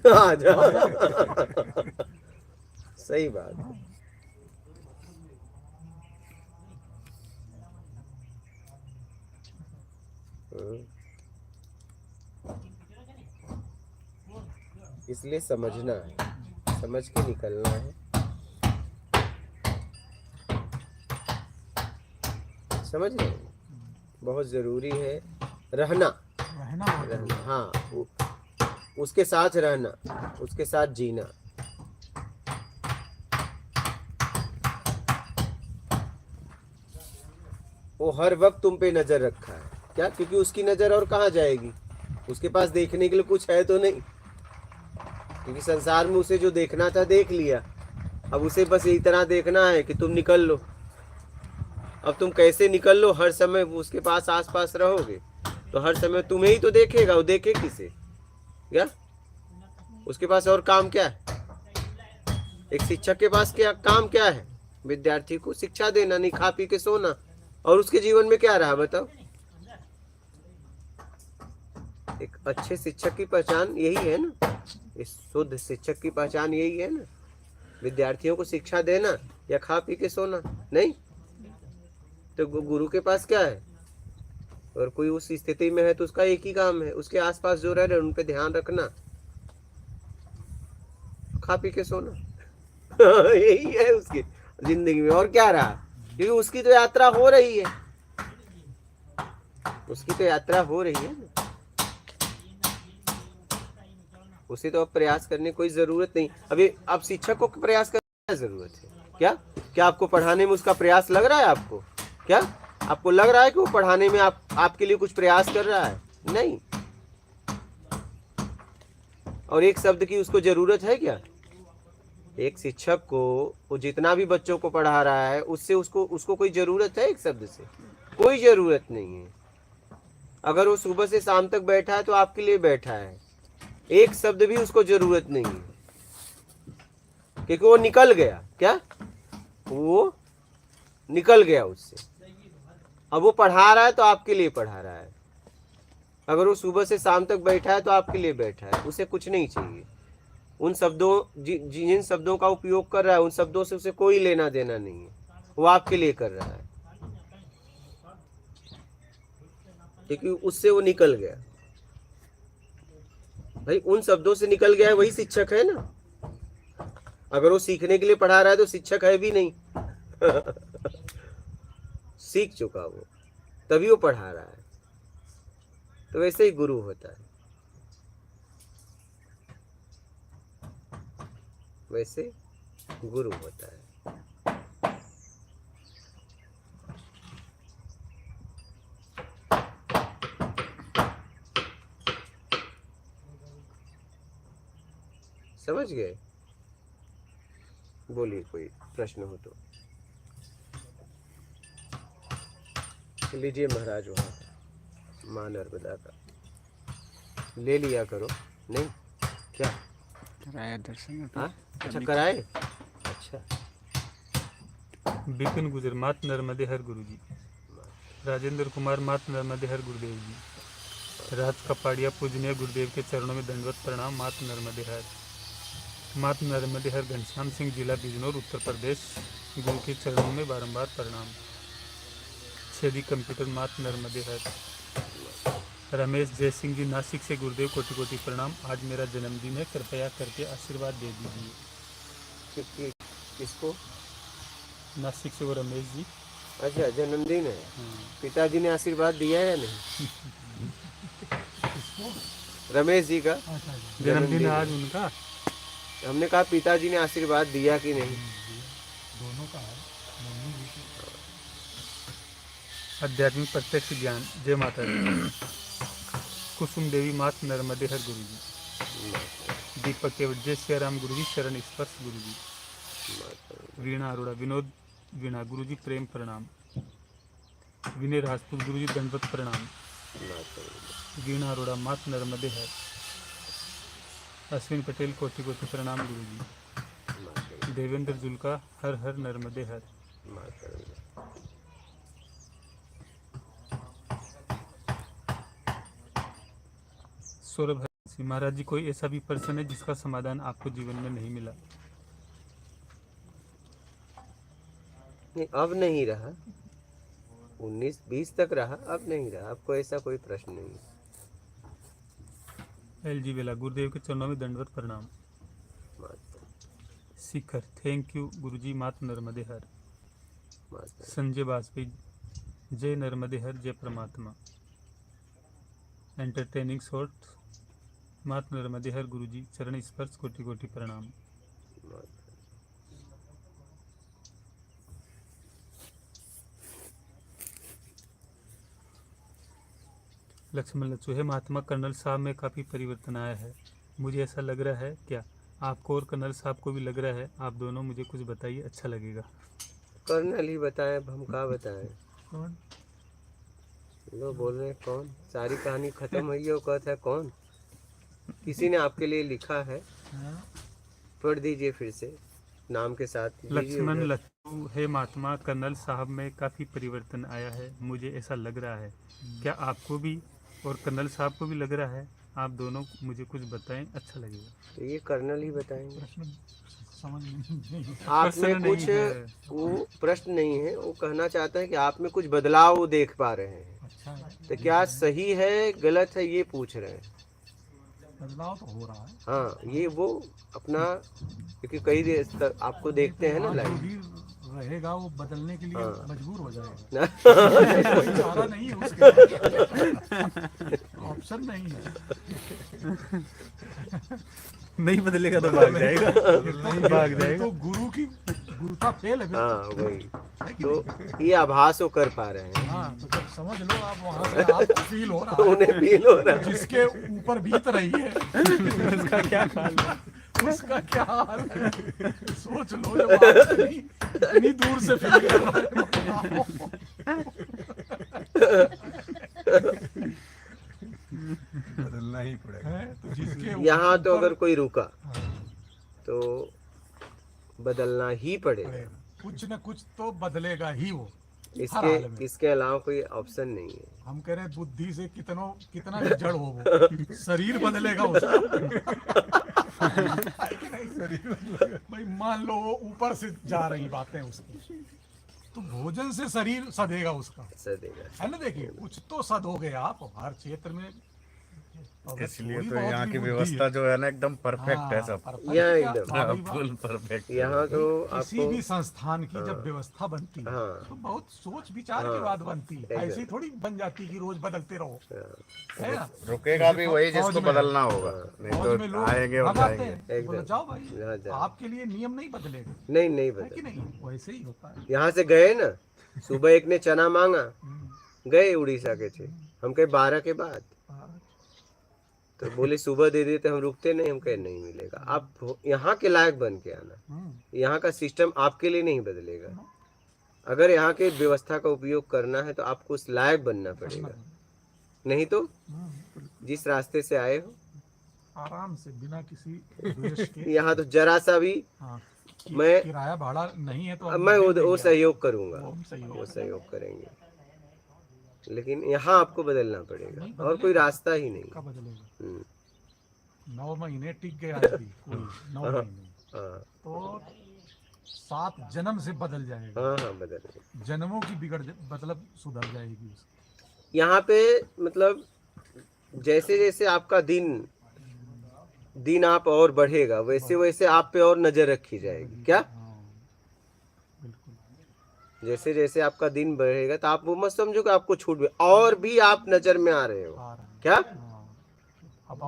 B: आ जा। सही बात है। इसलिए समझना है, समझ के निकलना है। समझ रहे हो? बहुत जरूरी है रहना,
C: रहना बहुत जरूरी
B: रहना, हाँ उसके साथ रहना, उसके साथ जीना। वो हर वक्त तुम पे नजर रखा है, क्या? क्योंकि उसकी नजर और कहाँ जाएगी? उसके पास देखने के लिए कुछ है तो नहीं, क्योंकि संसार में उसे जो देखना था देख लिया। अब उसे बस इतना देखना है कि तुम निकल लो। अब तुम कैसे निकल लो? हर समय उसके पास आसपास रहोगे तो हर समय तुम्हें ही तो देखेगा, वो देखे किसे? क्या उसके पास और काम क्या है? एक शिक्षक के पास क्या काम क्या है? विद्यार्थी को शिक्षा देना, नहीं खा पी के सोना। और उसके जीवन में क्या रहा बताओ? एक अच्छे शिक्षक की पहचान यही है ना, इस शुद्ध शिक्षक की पहचान यही है ना, विद्यार्थियों को शिक्षा देना या खा पी के सोना? नहीं तो गुरु के पास क्या है? और कोई उस स्थिति में है तो उसका एक ही काम है, उसके आसपास जो रह रहे उन पे ध्यान रखना, खा पी के सोना। यही है उसकी जिंदगी में, और क्या रहा? क्योंकि उसकी तो यात्रा हो रही है, उसकी तो यात्रा हो रही है ना, उसे तो अब प्रयास करने कोई जरूरत नहीं। अभी अब शिक्षक को प्रयास करने की जरूरत है क्या? क्या आपको पढ़ाने में उसका प्रयास लग रहा है? आपको क्या आपको लग रहा है कि वो पढ़ाने में आपके लिए कुछ प्रयास कर रहा है? नहीं। और एक शब्द की उसको जरूरत है क्या? एक शिक्षक को वो जितना भी बच्चों को पढ़ा रहा है उससे उसको कोई जरूरत है? एक शब्द से कोई जरूरत नहीं है। अगर वो सुबह से शाम तक बैठा है तो आपके लिए बैठा है, एक शब्द भी उसको जरूरत नहीं है, क्योंकि वो निकल गया। क्या? वो निकल गया उससे। अब वो पढ़ा रहा है तो आपके लिए पढ़ा रहा है। अगर वो सुबह से शाम तक बैठा है तो आपके लिए बैठा है, उसे कुछ नहीं चाहिए। उन शब्दों जिन शब्दों का उपयोग कर रहा है उन शब्दों से उसे कोई लेना देना नहीं है, वो आपके लिए कर रहा है, क्योंकि उससे वो निकल गया। भाई उन शब्दों से निकल गया है, वही शिक्षक है ना। अगर वो सीखने के लिए पढ़ा रहा है तो शिक्षक है भी नहीं। सीख चुका वो, तभी वो पढ़ा रहा है। तो वैसे ही गुरु होता है, वैसे गुरु होता है। समझ गए? बोलिए, कोई प्रश्न हो तो लीजिए महाराज। वहाँ माँ नर्मदा का ले लिया करो। नहीं क्या
A: कराया दर्शन?
B: हाँ अच्छा कराए। अच्छा
F: बिपिन गुजर मात नर्मदे हर गुरु जी, राजेंद्र कुमार मात नर्मदे हर गुरुदेव जी, राज कपाड़िया पूजनीय गुरुदेव के चरणों में दंडवत प्रणाम। मात नर्मदे हर, मात नर्मदे हर घनश्याम सिंह, जिला बिजनौर उत्तर प्रदेश, गुरु के चरणों में बारंबार प्रणाम। छेदी कंप्यूटर मात नर्मदे हर। रमेश जय सिंह जी नासिक से गुरुदेव कोटि कोटि प्रणाम। आज मेरा जन्मदिन है, कृपया करके आशीर्वाद दे दीजिए।
B: किसको?
F: नासिक से वो रमेश जी।
B: अच्छा, जन्मदिन है। पिताजी ने आशीर्वाद दिया है या नहीं? रमेश जी का
F: जन्मदिन है आज उनका।
B: हमने कहा पिताजी ने आशीर्वाद दिया कि नहीं?
C: दोनों का है। मम्मी जी की।
F: आध्यात्मिक प्रत्यक्ष ज्ञान। जय माता दी। कुसुम देवी मात नर्मदे हर गुरु जी। दीपक केवट जय श्री राम गुरु जी। शरण स्पर्श गुरु जी। वीणा अरोड़ा विनोद वीणा गुरु जी प्रेम प्रणाम। विनय राजपूत गुरु जी दंडवत प्रणाम। वीणा अरोड़ा मात नर्मदे हर। अश्विन पटेल कोटि कोटि प्रणाम गुरु जी। देवेंद्र जुल्का हर हर नर्मदे हर। सौरभ हरसी महाराज जी, कोई ऐसा भी प्रश्न है जिसका समाधान आपको जीवन में नहीं मिला?
B: नहीं, अब नहीं रहा। 19-20 तक रहा, अब नहीं रहा। आपको ऐसा कोई प्रश्न नहीं है।
F: LG वेला गुरुदेव के चरणों में दंडवत प्रणाम। शिखर थैंक यू गुरुजी मात नर्मदे हर। संजय वाजपेयी जय नर्मदे हर जय परमात्मा। एंटरटेनिंग शॉट मात नर्मदे हर गुरुजी चरण स्पर्श कोटि कोटि प्रणाम। लक्ष्मण लच्छू है महात्मा कर्नल साहब में काफ़ी परिवर्तन आया है, मुझे ऐसा लग रहा है। क्या आपको और कर्नल साहब को भी लग रहा है? आप दोनों मुझे कुछ बताइए, अच्छा लगेगा।
B: कर्नल ही बताएं, अब हम क्या बताएं?
F: कौन?
B: लो बोल रहे हैं कौन? सारी कहानी खत्म हुई है, वो कहता है कौन? किसी ने आपके लिए लिखा है, पढ़ दीजिए फिर से नाम के साथ।
F: लक्ष्मण लच्छू है महात्मा कर्नल साहब में काफ़ी परिवर्तन आया है, मुझे ऐसा लग रहा है। क्या आपको भी और कर्नल साहब को भी लग रहा है? आप दोनों मुझे कुछ बताएं, अच्छा लगेगा।
B: तो ये कर्नल ही बताएंगे।
C: प्रश्न समझ में नहीं।
B: आप में
F: प्रश्न
B: कुछ
F: नहीं है।
B: वो प्रश्न नहीं है, वो कहना चाहता है कि आप में कुछ बदलाव वो देख पा रहे हैं।
C: अच्छा है।
B: तो क्या सही है गलत है ये पूछ रहे हैं।
C: बदलाव तो हो रहा है।
B: हाँ, ये वो अपना, क्योंकि कई देर तक आपको देखते हैं ना
C: वहाँ जो
B: लाइव।
C: भी रहेगा वो बदलने के लिए
B: हाँ।
C: मजबूर हो जाएगा।
B: हाँ।
C: कोई चारा नहीं है उसके पास। ऑप्शन नहीं है।
F: नहीं बदलेगा तो भाग जाएगा। भाग जाएगा।
C: तो गुरुता फेल है।
B: हाँ वही तो, ये आभास वो कर पा रहे हैं।
C: हाँ, तो जब समझ लो आप वहाँ से आपको फील हो रहा है।
B: उन्हें फील हो रहा है।
C: जिसके ऊपर बीत रही है
F: उसका क्या हाल है?
C: उसका क्या हाल है, सोच लो। जब आप इतनी दूर से फील कर रहे हो।
E: बदलना ही पड़ेगा।
C: हैं, तो जिसके
B: यहाँ तो
C: ऊपर-
B: अगर कोई रुका
C: हाँ,
B: तो बदलना ही पड़ेगा।
C: कुछ न कुछ तो बदलेगा ही वो। हर
B: इसके
C: हाल में।
B: इसके अलावा कोई ऑप्शन नहीं है।
C: हम कह रहे हैं बुद्धि से कितना भी जड़ हो वो, शरीर बदलेगा उसका। है कि नहीं? भाई मान लो वो ऊपर से जा रही बातें उसकी, तो भोजन से शरीर सधेगा उसका,
B: सदेगा।
C: है ना? देखिए कुछ तो सदोगे आप हर क्षेत्र में। अगर
D: इसलिए
C: थोड़ी
D: तो
C: बहुत
D: यहाँ
C: भी
D: की
C: बुद्धि
D: व्यवस्था जो है ना एकदम परफेक्ट है सब।
C: perfect
B: यहाँ
C: क्या?
B: एकदम।
C: हाँ भाई,
D: फुल परफेक्ट।
B: यहाँ तो
C: किसी
B: आपको
C: भी संस्थान की जब व्यवस्था बनती है
B: हाँ।
C: तो बहुत सोच विचार के
B: हाँ।
C: बाद बनती है।
B: एकदम।
C: ऐसी थोड़ी बन जाती कि रोज बदलते रहो, है ना?
D: रुकेगा भी वही
C: फौज
D: जिसको
C: में है।
D: बदलना होगा, नहीं
C: फौज में
D: तो
C: लोग
D: आएंगे और
C: भगाते
D: जाएंगे।
C: हैं, बोलो
B: एकदम।
C: जाओ भाई,
B: हाँ, जाओ।
C: आपके लिए नियम नहीं बदलेगा,
B: नहीं
C: है कि
B: बदल।
C: नहीं? वैसे ही होता है।
B: यहाँ से गए ना, सुबह एक ने चना मांगा, गए उड़ीसा के थे, हम कहे 12 के बाद, तो बोले सुबह दे देते, हम रुकते नहीं, हम कहे नहीं मिलेगा। आप यहाँ के लायक बन के आना, यहाँ का सिस्टम आपके लिए नहीं बदलेगा। अगर यहाँ के व्यवस्था का उपयोग करना है तो आपको उस लायक बनना पड़ेगा, नहीं तो जिस रास्ते से आए हो
C: आराम से बिना किसी द्वेष के।
B: यहाँ तो जरा सा भी
C: हाँ,
B: मैं-
C: किराया भाड़ा नहीं है तो
B: अब
C: हम
B: मैं
C: नहीं
B: वो
C: देंगे।
B: सहयोग करूंगा,
C: वो हम सहयोग
B: वो सहयोग करेंगे, लेकिन यहाँ आपको बदलना पड़ेगा और कोई रास्ता ही नहीं।
C: का बदलेगा।
B: हम्म,
C: 9 महीने टिक गया यदि कोई 9 महीने,
B: हाँ,
C: तो सात जन्म से बदल जाएगा,
B: हाँ हाँ बदल गए।
C: जन्मों की मतलब सुधर जाएगी उसकी।
B: यहाँ पे मतलब जैसे जैसे आपका दिन दिन आप और बढ़ेगा वैसे वैसे आप पे और नजर रखी जाएगी। क्या?
C: हाँ, बिल्कुल
B: जैसे जैसे आपका दिन बढ़ेगा तो आप वो मत समझो कि आपको छूट भी, और भी आप नजर में आ रहे हो।
C: आ रहा है।
B: क्या?
C: हाँ, अब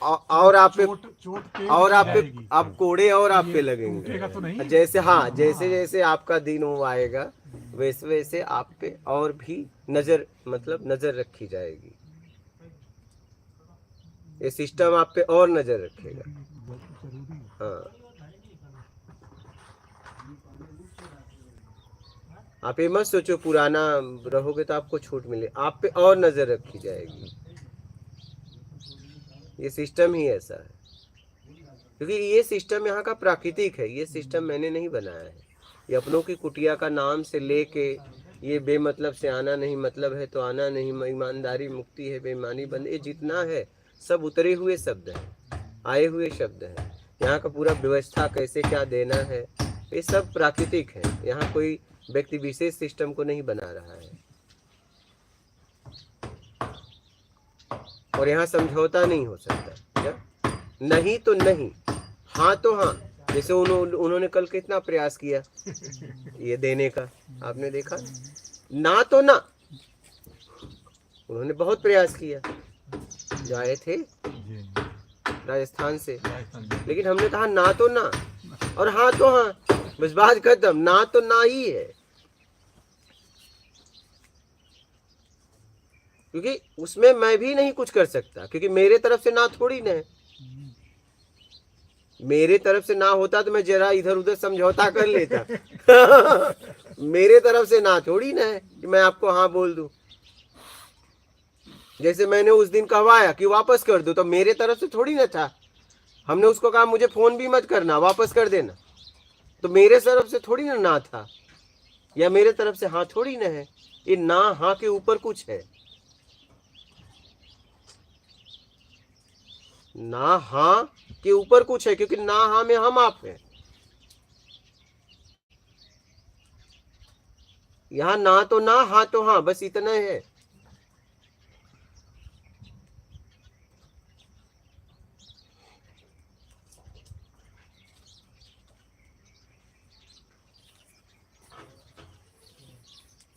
B: और आप पे
C: चोट तेज
B: और
C: की
B: आप पे
C: जाएगी।
B: अब कोड़े और आप
C: ये
B: पे लगेंगे।
C: टूटेगा तो नहीं।
B: जैसे हाँ जैसे जैसे आपका दिन वो आएगा वैसे वैसे आप पे और भी नजर मतलब नजर रखी जाएगी। ये सिस्टम आप पे और नजर रखेगा।
C: जरूरी है।
B: हाँ, आप ये मत सोचो पुराना रहोगे तो आपको छूट मिले, आप पे और नजर रखी जाएगी। ये सिस्टम ही ऐसा है, क्योंकि ये सिस्टम यहाँ का प्राकृतिक है। ये सिस्टम मैंने नहीं बनाया है। ये अपनों की कुटिया का नाम से लेके ये बेमतलब से आना नहीं, मतलब है तो आना नहीं, ईमानदारी मुक्ति है, बेईमानी बंद, ये जितना है सब उतरे हुए शब्द हैं, आए हुए शब्द हैं। यहाँ का पूरा व्यवस्था कैसे क्या देना है ये सब प्राकृतिक है। यहाँ कोई व्यक्ति विशेष सिस्टम को नहीं बना रहा है। और यहाँ समझौता नहीं हो सकता। क्या? नहीं तो नहीं, हाँ तो हाँ। जैसे उन्होंने कल कितना प्रयास किया ये देने का, आपने देखा। ना तो ना, उन्होंने बहुत प्रयास किया जो आए थे
C: जी,
B: राजस्थान से,
C: राजस्थान जी।
B: लेकिन हमने कहा ना तो ना और हाँ तो हाँ, बस बात खत्म। ना तो ना ही है, क्योंकि उसमें मैं भी नहीं कुछ कर सकता, क्योंकि मेरे तरफ से ना थोड़ी ना है। मेरे तरफ से ना होता तो मैं जरा इधर उधर समझौता कर लेता। मेरे तरफ से ना थोड़ी ना है कि मैं आपको हाँ बोल दूं। जैसे मैंने उस दिन कहवाया कि वापस कर दो, तो मेरे तरफ से थोड़ी ना था। हमने उसको कहा मुझे फोन भी मत करना, वापस कर देना, तो मेरे तरफ से थोड़ी ना था, या मेरे तरफ से हाँ थोड़ी ना है। ये ना हाँ के ऊपर कुछ है। ना हाँ के ऊपर कुछ है, क्योंकि ना हाँ में हम आप हैं। यहां ना तो ना, हाँ तो हाँ, बस इतना है।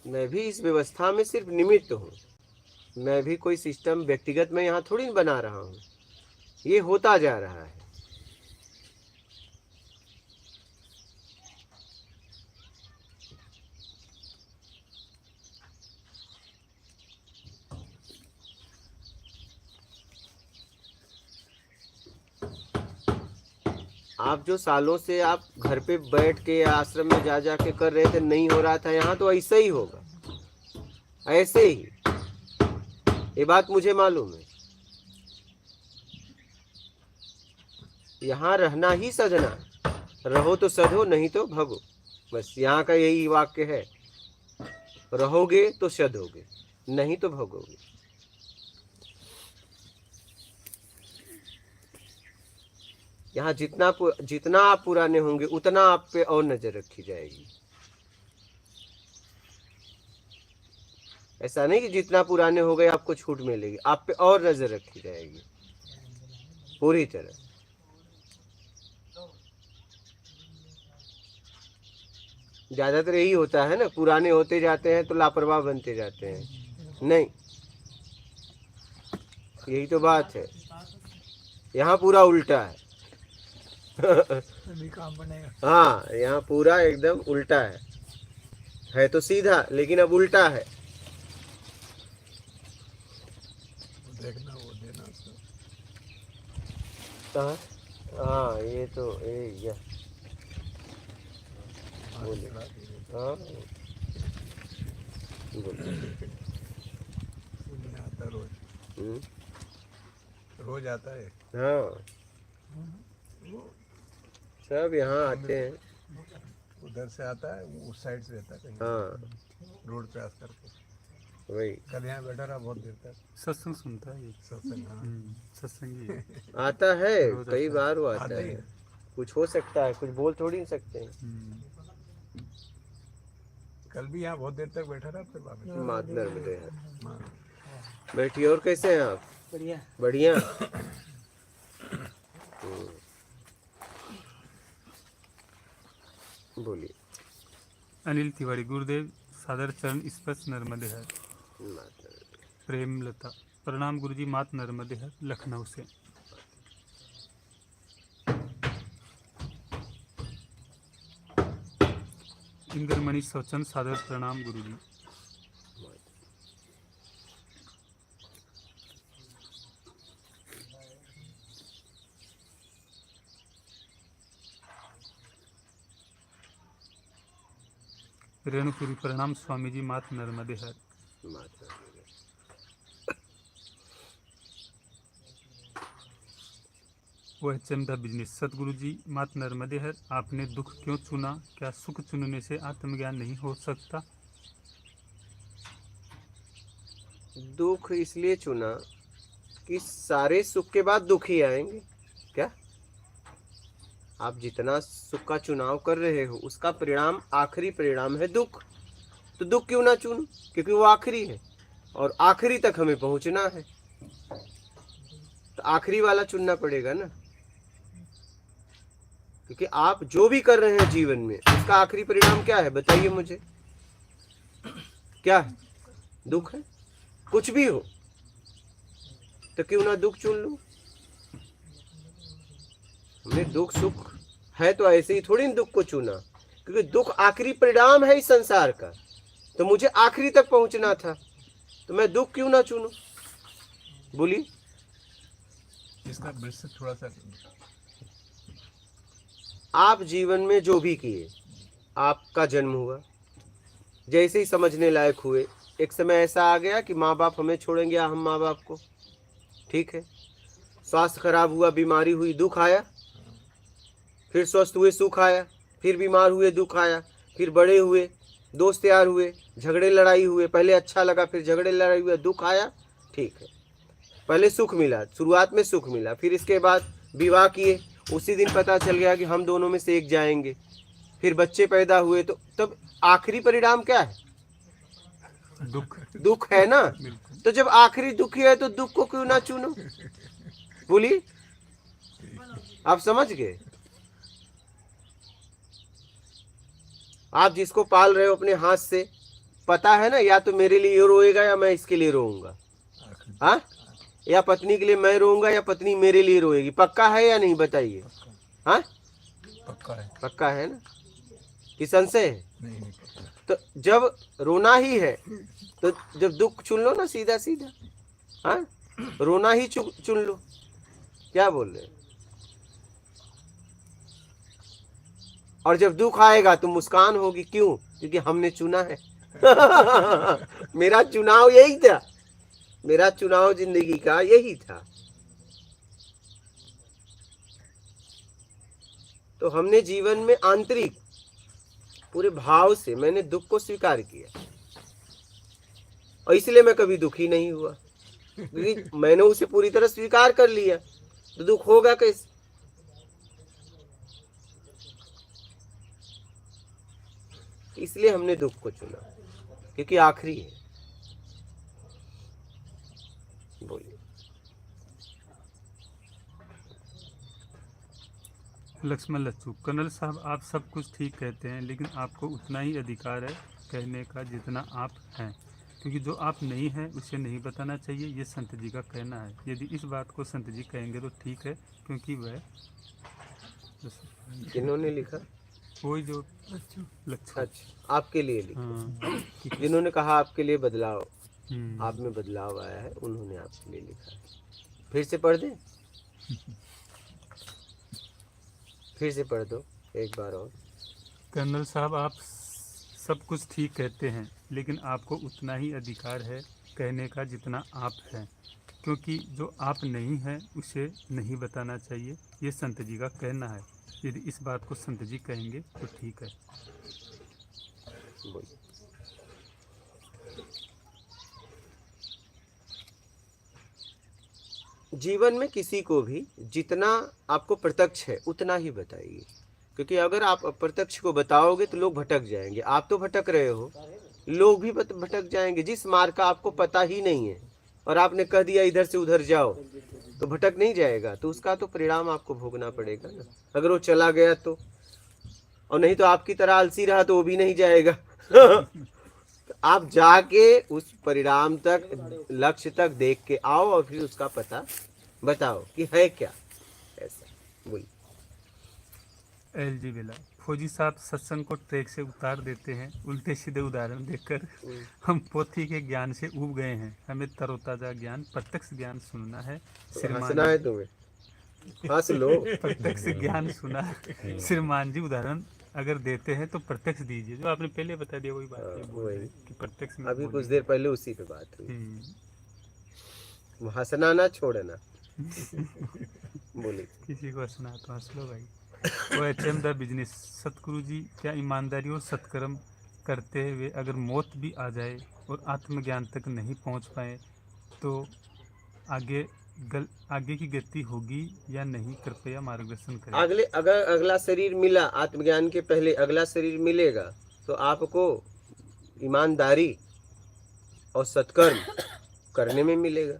B: मैं भी इस व्यवस्था में सिर्फ निमित्त हूँ। मैं भी कोई सिस्टम व्यक्तिगत में यहाँ थोड़ी बना रहा हूँ, ये होता जा रहा है। आप जो सालों से आप घर पे बैठ के आश्रम में जा जा के कर रहे थे, नहीं हो रहा था, यहाँ तो ऐसा ही होगा, ऐसे ही। ये बात मुझे मालूम है। यहाँ रहना ही सधना, रहो तो सधो, नहीं तो भगो। बस यहाँ का यही वाक्य है। रहोगे तो सधोगे, नहीं तो भगोगे। यहाँ जितना आप पुराने होंगे उतना आप पे और नजर रखी जाएगी। ऐसा नहीं कि जितना पुराने हो गए आपको छूट मिलेगी, आप पे और नजर रखी जाएगी पूरी तरह। ज्यादातर यही होता है ना, पुराने होते जाते हैं तो लापरवाह बनते जाते हैं। नहीं, यही तो बात है। यहाँ पूरा उल्टा है। हाँ, यहाँ पूरा एकदम उल्टा है तो सीधा, लेकिन अब उल्टा है।
E: देखना वो देना
B: कहाँ? हाँ, ये तो ये बोलिए। हाँ बोलिए।
E: आता रोज
B: हम्म,
E: रोज आता है।
B: हाँ, सब यहाँ आते हैं।
E: उधर से आता है, वो उस साइड से रहता है कहीं
B: हाँ,
E: रोड क्रॉस करके।
B: वही
E: कल यहाँ बैठा रहा बहुत देर तक
F: सत्संग सुनता है ये।
E: सत्संग। हाँ
F: सत्संगी है।
B: आता है,
F: रोज
B: कई
F: आता है।
B: बार वो आता
E: आता ही
B: है।
E: है।
B: कुछ हो सकता है, कुछ बोल थोड़ी नहीं सकते हैं।
E: कल भी यहाँ बहुत देर तक बैठा रहा, फिर वापस
B: मात नर्मदे है।
E: हाँ।
B: बैठिए। और कैसे हैं आप?
A: बढ़िया।
B: बढ़िया। बोलिए।
F: अनिल तिवारी, गुरुदेव सादर चरण स्पर्श नर्मदे हर।
B: मात नर्मदे।
F: प्रेम लता, प्रणाम गुरुजी, मात नर्मदे हर, लखनऊ से। इंद्रमणि सौचन, सादर प्रणाम गुरुजी। रेणुपुरी, प्रणाम स्वामी जी, मात नर्मदे हर।
B: मात नर्मदे।
F: वह चंदा बिजनेस, सतगुरु जी, मात नर्मदे हर। आपने दुख क्यों चुना? क्या सुख चुनने से आत्मज्ञान नहीं हो सकता?
B: दुख इसलिए चुना कि सारे सुख के बाद दुख ही आएंगे। क्या आप जितना सुख का चुनाव कर रहे हो उसका परिणाम, आखिरी परिणाम है दुख। तो दुख क्यों ना चुनो? क्योंकि वो आखिरी है और आखिरी तक हमें पहुंचना है, तो आखिरी वाला चुनना पड़ेगा ना। क्योंकि आप जो भी कर रहे हैं जीवन में उसका आखिरी परिणाम क्या है बताइए मुझे? क्या है? दुख है। कुछ भी हो तो क्यों ना दुख चुन लो। हमने दुख सुख है तो ऐसे ही थोड़ी दुख को चुना, क्योंकि दुख आखिरी परिणाम है इस संसार का, तो मुझे आखिरी तक पहुंचना था, तो मैं दुख क्यों ना चुनूं? बोलिए।
E: इसका वृक्ष थोड़ा सा
B: आप जीवन में जो भी किए, आपका जन्म हुआ, जैसे ही समझने लायक हुए, एक समय ऐसा आ गया कि माँ बाप हमें छोड़ेंगे, हम माँ बाप को, ठीक है। स्वास्थ्य खराब हुआ, बीमारी हुई, दुख आया। फिर स्वस्थ हुए, सुख आया। फिर बीमार हुए, दुख आया। फिर बड़े हुए, दोस्त यार हुए, झगड़े लड़ाई हुए, पहले अच्छा लगा, फिर झगड़े लड़ाई हुए, दुख आया, ठीक है। पहले सुख मिला, शुरुआत में सुख मिला, फिर इसके बाद विवाह किए, उसी दिन पता चल गया कि हम दोनों में से एक जाएंगे। फिर बच्चे पैदा हुए, तो तब आखिरी परिणाम क्या है?
F: दुख।
B: दुख है ना।
F: बिल्कुल।
B: तो जब आखिरी दुख ही है तो दुख को क्यों ना चुनो? बोलिए। आप समझ गए? आप जिसको पाल रहे हो अपने हाथ से, पता है ना, या तो मेरे लिए रोएगा या मैं इसके लिए रोऊंगा। हाँ, या पत्नी के लिए मैं रोऊंगा या पत्नी मेरे लिए रोएगी। पक्का है या नहीं बताइए? हाँ,
E: पक्का है।
B: पक्का है ना, कि संशय है?
E: नहीं नहीं पक्का।
B: तो जब रोना ही है तो जब दुख चुन लो ना, सीधा सीधा। हाँ, रोना ही चुन लो। क्या बोल रहे हैं? और जब दुख आएगा तो मुस्कान होगी, क्यों? क्योंकि हमने चुना है। मेरा चुनाव यही था, मेरा चुनाव जिंदगी का यही था। तो हमने जीवन में आंतरिक पूरे भाव से मैंने दुख को स्वीकार किया, और इसलिए मैं कभी दुखी नहीं हुआ, क्योंकि मैंने उसे पूरी तरह स्वीकार कर लिया। तो दुख होगा कैसे? इसलिए हमने दुख को चुना, क्योंकि आखिरी है। बोलिए।
F: लक्ष्मण लच्छू, कर्नल साहब, आप सब कुछ ठीक कहते हैं, लेकिन आपको उतना ही अधिकार है कहने का जितना आप हैं, क्योंकि जो आप नहीं हैं उसे नहीं बताना चाहिए, ये संत जी का कहना है। यदि इस बात को संत जी कहेंगे तो ठीक है, क्योंकि वह
B: किन्होंने लिखा?
F: कोई जो लच्छू।
B: अच्छा, आपके लिए लिखा।
F: हाँ।
B: जिन्होंने कहा आपके लिए बदलाव,
F: हम्म।
B: आप में बदलाव आया है, उन्होंने आपके लिए लिखा है। फिर से पढ़ दे, फिर से पढ़ दो एक बार और।
F: कर्नल साहब, आप सब कुछ ठीक कहते हैं, लेकिन आपको उतना ही अधिकार है कहने का जितना आप हैं, क्योंकि जो आप नहीं हैं उसे नहीं बताना चाहिए, ये संत जी का कहना है। यदि इस बात को संत जी कहेंगे तो ठीक है।
B: बोलिए। जीवन में किसी को भी जितना आपको प्रत्यक्ष है उतना ही बताइए, क्योंकि अगर आप अप्रत्यक्ष को बताओगे तो लोग भटक जाएंगे। आप तो भटक रहे हो, लोग भी भटक जाएंगे। जिस मार्ग का आपको पता ही नहीं है और आपने कह दिया इधर से उधर जाओ, तो भटक नहीं जाएगा, तो उसका तो परिणाम आपको भोगना पड़ेगा ना। अगर वो चला गया तो, और नहीं तो आपकी तरह आलसी रहा तो वो भी नहीं जाएगा। तो आप जाके उस परिणाम तक, लक्ष्य तक देख के आओ और फिर उसका पता बताओ कि है क्या ऐसा। बोलिए।
F: एलजी बेला, फौजी साहब सत्संग को ट्रैक से उतार देते हैं। उल्टे सीधे उदाहरण देकर हम पोथी के ज्ञान से उब गए हैं। हमें तरोताजा ज्ञान, प्रत्यक्ष ज्ञान सुनना है।
B: हंसना है तुम्हें, हंस लो।
F: प्रत्यक्ष ज्ञान सुना है। श्रीमान जी उदाहरण अगर देते हैं तो प्रत्यक्ष दीजिए। जो आपने पहले बता दिया वही बात है, बोल रहे हैं कि प्रत्यक्ष में
B: अभी कुछ
F: बोलिए।
B: देर पहले उसी पे बात हुई।
F: हम्म,
B: हंसना ना छोड़ना। बोलिए।
F: किसी को हंसना है तो हंस लो भाई। वो एचएम द बिजनेस, सतगुरु जी क्या ईमानदारी और सत्कर्म करते हुए अगर मौत भी आ जाए और आत्मज्ञान तक नहीं पहुंच पाए तो आगे की गति होगी या नहीं, कृपया मार्गदर्शन करें।
B: अगर अगला शरीर मिला, आत्मज्ञान के पहले अगला शरीर मिलेगा तो आपको ईमानदारी और सत्कर्म करने में मिलेगा।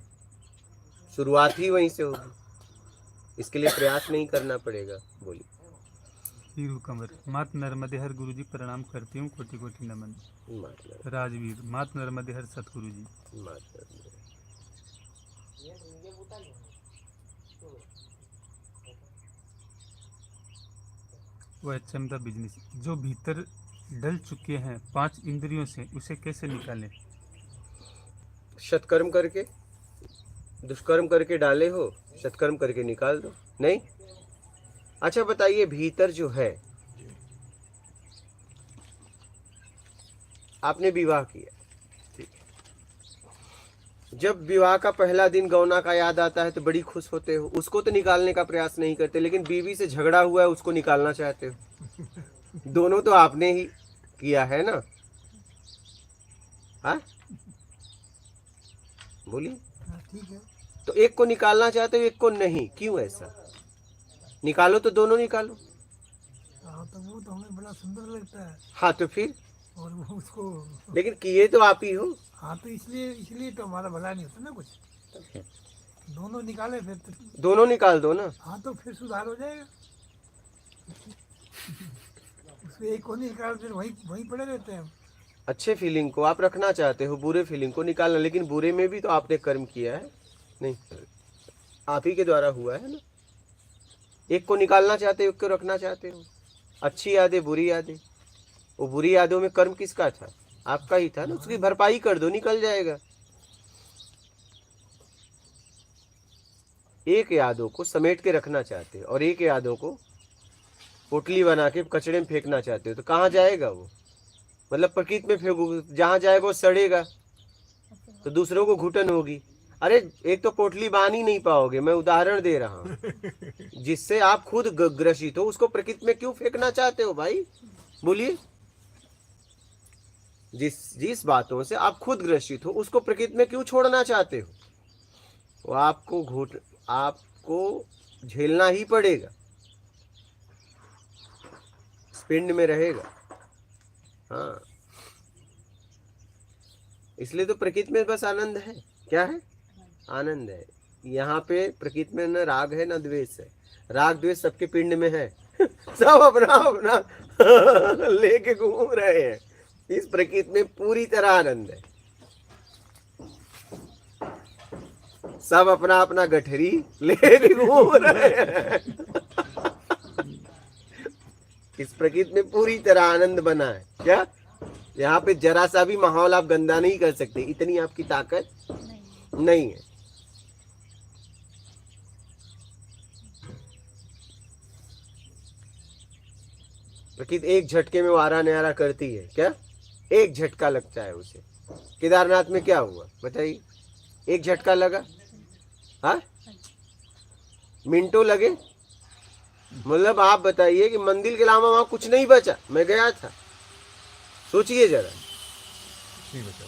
B: शुरुआत ही वहीं से होगी, इसके लिए प्रयास नहीं करना पड़ेगा। बोलिए।
F: हीरू कंवर, मात नर्मदे हर गुरु जी प्रणाम करती हूँ, कोटि कोटि नमन।
B: मात
F: राजवीर, मात नर्मदे हर सतगुरु जी।
B: नर्मदे।
F: वो एचएम द बिजनेस, जो भीतर डल चुके हैं 5 इंद्रियों से, उसे कैसे निकालें।
B: सत्कर्म करके, दुष्कर्म करके डाले हो, सत्कर्म करके निकाल दो। नहीं, अच्छा बताइए, भीतर जो है, आपने विवाह किया, जब विवाह का पहला दिन गौना का याद आता है तो बड़ी खुश होते हो, उसको तो निकालने का प्रयास नहीं करते, लेकिन बीवी से झगड़ा हुआ है उसको निकालना चाहते हो। दोनों तो आपने ही किया है ना। हाँ बोलिए।
C: ठीक है।
B: तो एक को निकालना चाहते हो, एक को नहीं, क्यों ऐसा? निकालो तो दोनों निकालो।
C: हाँ तो वो तो हमें बड़ा सुंदर लगता है,
B: हाँ तो फिर,
C: और वो उसको,
B: लेकिन किए तो आप ही हो।
C: हाँ तो इसलिए तो हमारा भला नहीं होता ना कुछ। दोनों निकाले फिर तो,
B: दोनों निकाल दो ना।
C: हाँ तो फिर सुधार हो जाएगा। उसमें एक को नहीं निकाल, फिर वहीं पड़े रहते हैं हम।
B: अच्छे फीलिंग को आप रखना चाहते हो, बुरे फीलिंग को निकालना, लेकिन बुरे में भी तो आपने कर्म किया है। नहीं, आप ही के द्वारा हुआ है ना। एक को निकालना चाहते हो, एक को रखना चाहते हो। अच्छी यादें, बुरी यादें, वो बुरी यादों में कर्म किसका था? आपका ही था ना। उसकी भरपाई कर दो, निकल जाएगा। एक यादों को समेट के रखना चाहते हो और एक यादों को पोटली बना के कचड़े में फेंकना चाहते हो, तो कहाँ जाएगा वो? मतलब प्रकृति में फेंको, जहाँ जाएगा वो सड़ेगा, तो दूसरों को घुटन होगी। अरे एक तो पोटली बांध ही नहीं पाओगे, मैं उदाहरण दे रहा हूँ, जिससे आप खुद ग्रसित हो, उसको प्रकृति में क्यों फेंकना चाहते हो भाई? बोलिए। जिस बातों से आप खुद ग्रसित हो उसको प्रकृति में क्यों छोड़ना चाहते हो? वो आपको झेलना ही पड़ेगा, पिंड में रहेगा। हाँ, इसलिए तो प्रकृति में बस आनंद है। क्या है? आनंद है। यहाँ पे प्रकृति में न राग है न द्वेष है। राग द्वेष सबके पिंड में है। सब अपना अपना लेके घूम रहे हैं। इस प्रकृति में पूरी तरह आनंद है। सब अपना अपना गठरी लेके घूम रहे हैं। इस प्रकृति में पूरी तरह आनंद बना है। क्या? यहाँ पे जरा सा भी माहौल आप गंदा नहीं कर सकते, इतनी आपकी ताकत नहीं है। प्रकृति एक झटके में वारा न्यारा करती है। क्या? एक झटका लगता है उसे। केदारनाथ में क्या हुआ बताइए? एक झटका लगा। हाँ, मिनटों लगे। मतलब आप बताइए कि मंदिर के अलावा वहां कुछ नहीं बचा। मैं गया था, सोचिए जरा।
E: नहीं बचा।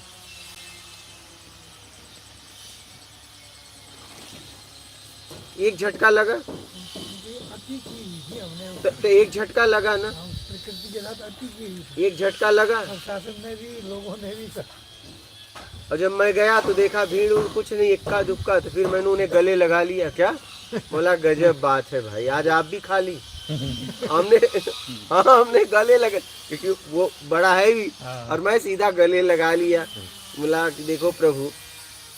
B: एक झटका लगा
C: अति की हुई थी हमने,
B: तो एक झटका लगा ना,
C: हम प्रकृति के साथ अति की हुई थी।
B: एक झटका लगा।
C: प्रशासन ने भी, लोगों ने भी कहा।
B: और जब मैं गया तो देखा भीड़ उड़ कुछ नहीं, इक्का दुक्का, तो फिर मैंने उन्हें गले लगा लिया। क्या बोला, गजब बात है भाई, आज आप भी खा ली। हमने हाँ हमने गले लगा, क्योंकि वो बड़ा है भी, और मैं सीधा गले लगा लिया। बोला कि देखो प्रभु,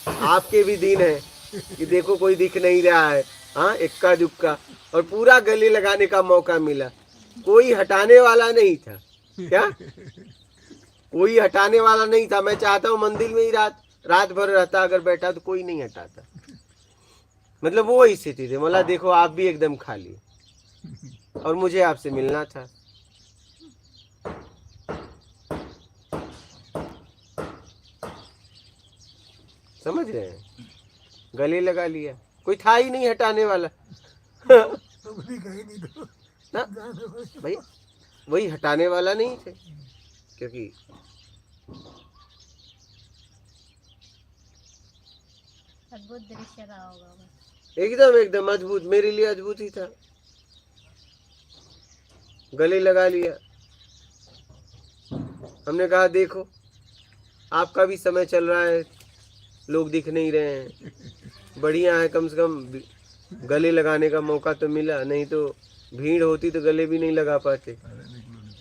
B: आपके भी दिन है कि देखो कोई दिख नहीं रहा है, हाँ इक्का दुक्का, और पूरा गले लगाने का मौका मिला। कोई हटाने वाला नहीं था। क्या कोई हटाने वाला नहीं था। मैं चाहता हूँ मंदिर में ही रात भर रहता, अगर बैठा तो कोई नहीं हटाता। मतलब वो स्थिति थी। बोला देखो आप भी एकदम खाली, और मुझे आपसे मिलना था। समझ रहे हैं, गले लगा लिया, कोई था ही नहीं हटाने वाला।
C: तुमने कहीं नहीं तो
B: ना भाई, वही हटाने वाला नहीं थे, क्योंकि
G: अद्भुत दृश्य रहा होगा वो।
B: एकदम अद्भुत, मेरे लिए अद्भुत ही था। गले लगा लिया। हमने कहा देखो आपका भी समय चल रहा है, लोग दिख नहीं रहे हैं, बढ़िया है, कम से कम गले लगाने का मौका तो मिला, नहीं तो भीड़ होती तो गले भी नहीं लगा पाते,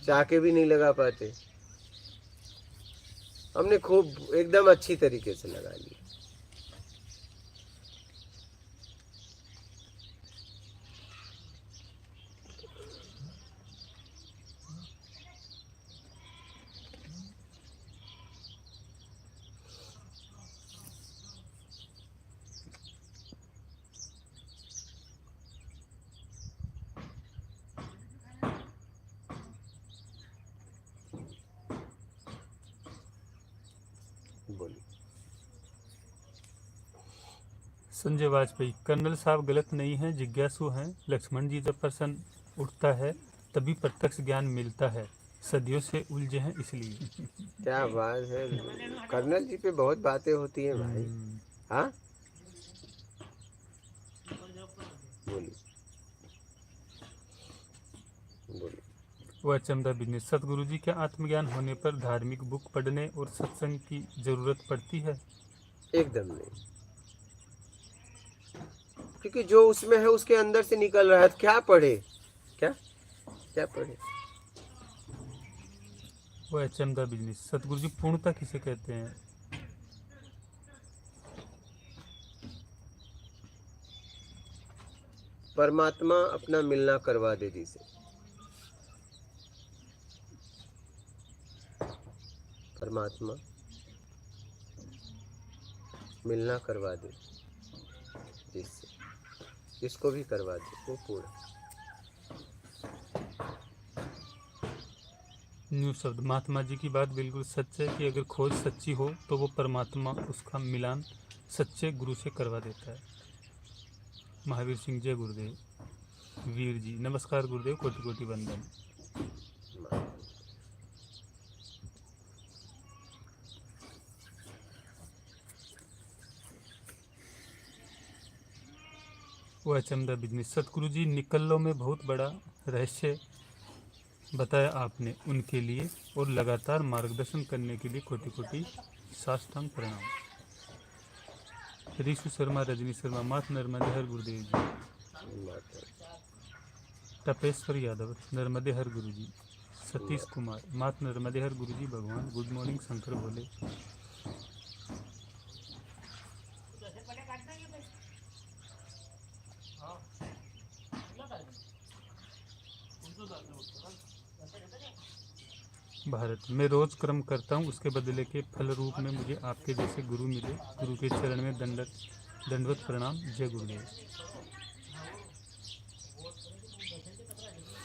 B: चाके भी नहीं लगा पाते। हमने खूब एकदम अच्छी तरीके से लगा लिया। बोलिए।
F: संजय वाजपेयी, कर्नल साहब गलत नहीं है, जिज्ञासु हैं। लक्ष्मण जी, जब प्रश्न उठता है तभी प्रत्यक्ष ज्ञान मिलता है, सदियों से उलझे हैं इसलिए।
B: क्या बात है, कर्नल जी पे बहुत बातें होती हैं भाई। हाँ बोलिए बोलिए।
F: वह चंदा बिजनेस, सतगुरु जी, क्या आत्मज्ञान होने पर धार्मिक बुक पढ़ने और सत्संग की जरूरत पड़ती है?
B: एकदम नहीं, क्योंकि जो उसमें है उसके अंदर से निकल रहा है, तो क्या पढ़े, क्या क्या पढ़े।
F: वह चंदा बिजनेस, सतगुरु जी, पूर्णता किसे कहते हैं?
B: परमात्मा अपना मिलना करवा दे जिसे, परमात्मा मिलना करवा दे जिससे, जिसको भी करवा दे वो पूरा।
F: न्यू शब्द, महात्मा जी की बात बिल्कुल सच है कि अगर खोज सच्ची हो तो वो परमात्मा उसका मिलान सच्चे गुरु से करवा देता है। महावीर सिंह, जय गुरुदेव। वीर जी, नमस्कार गुरुदेव, कोटि कोटि वंदन। वह चंदा बिजनेस, सतगुरु जी, निकल्लों में बहुत बड़ा रहस्य बताया आपने उनके लिए, और लगातार मार्गदर्शन करने के लिए कोटि कोटि साष्टांग प्रणाम। ऋषु शर्मा, रजनी शर्मा, मात नर्मदे हर गुरुदेव जी। तपेश्वर यादव, नर्मदे हर गुरु जी। सतीश कुमार, मात नर्मदे हर गुरु जी भगवान। गुड मॉर्निंग शंकर भोले। भारत, मैं रोज कर्म करता हूँ, उसके बदले के फल रूप में मुझे आपके जैसे गुरु मिले, गुरु के चरण में दंडवत प्रणाम। जय गुरुदेव।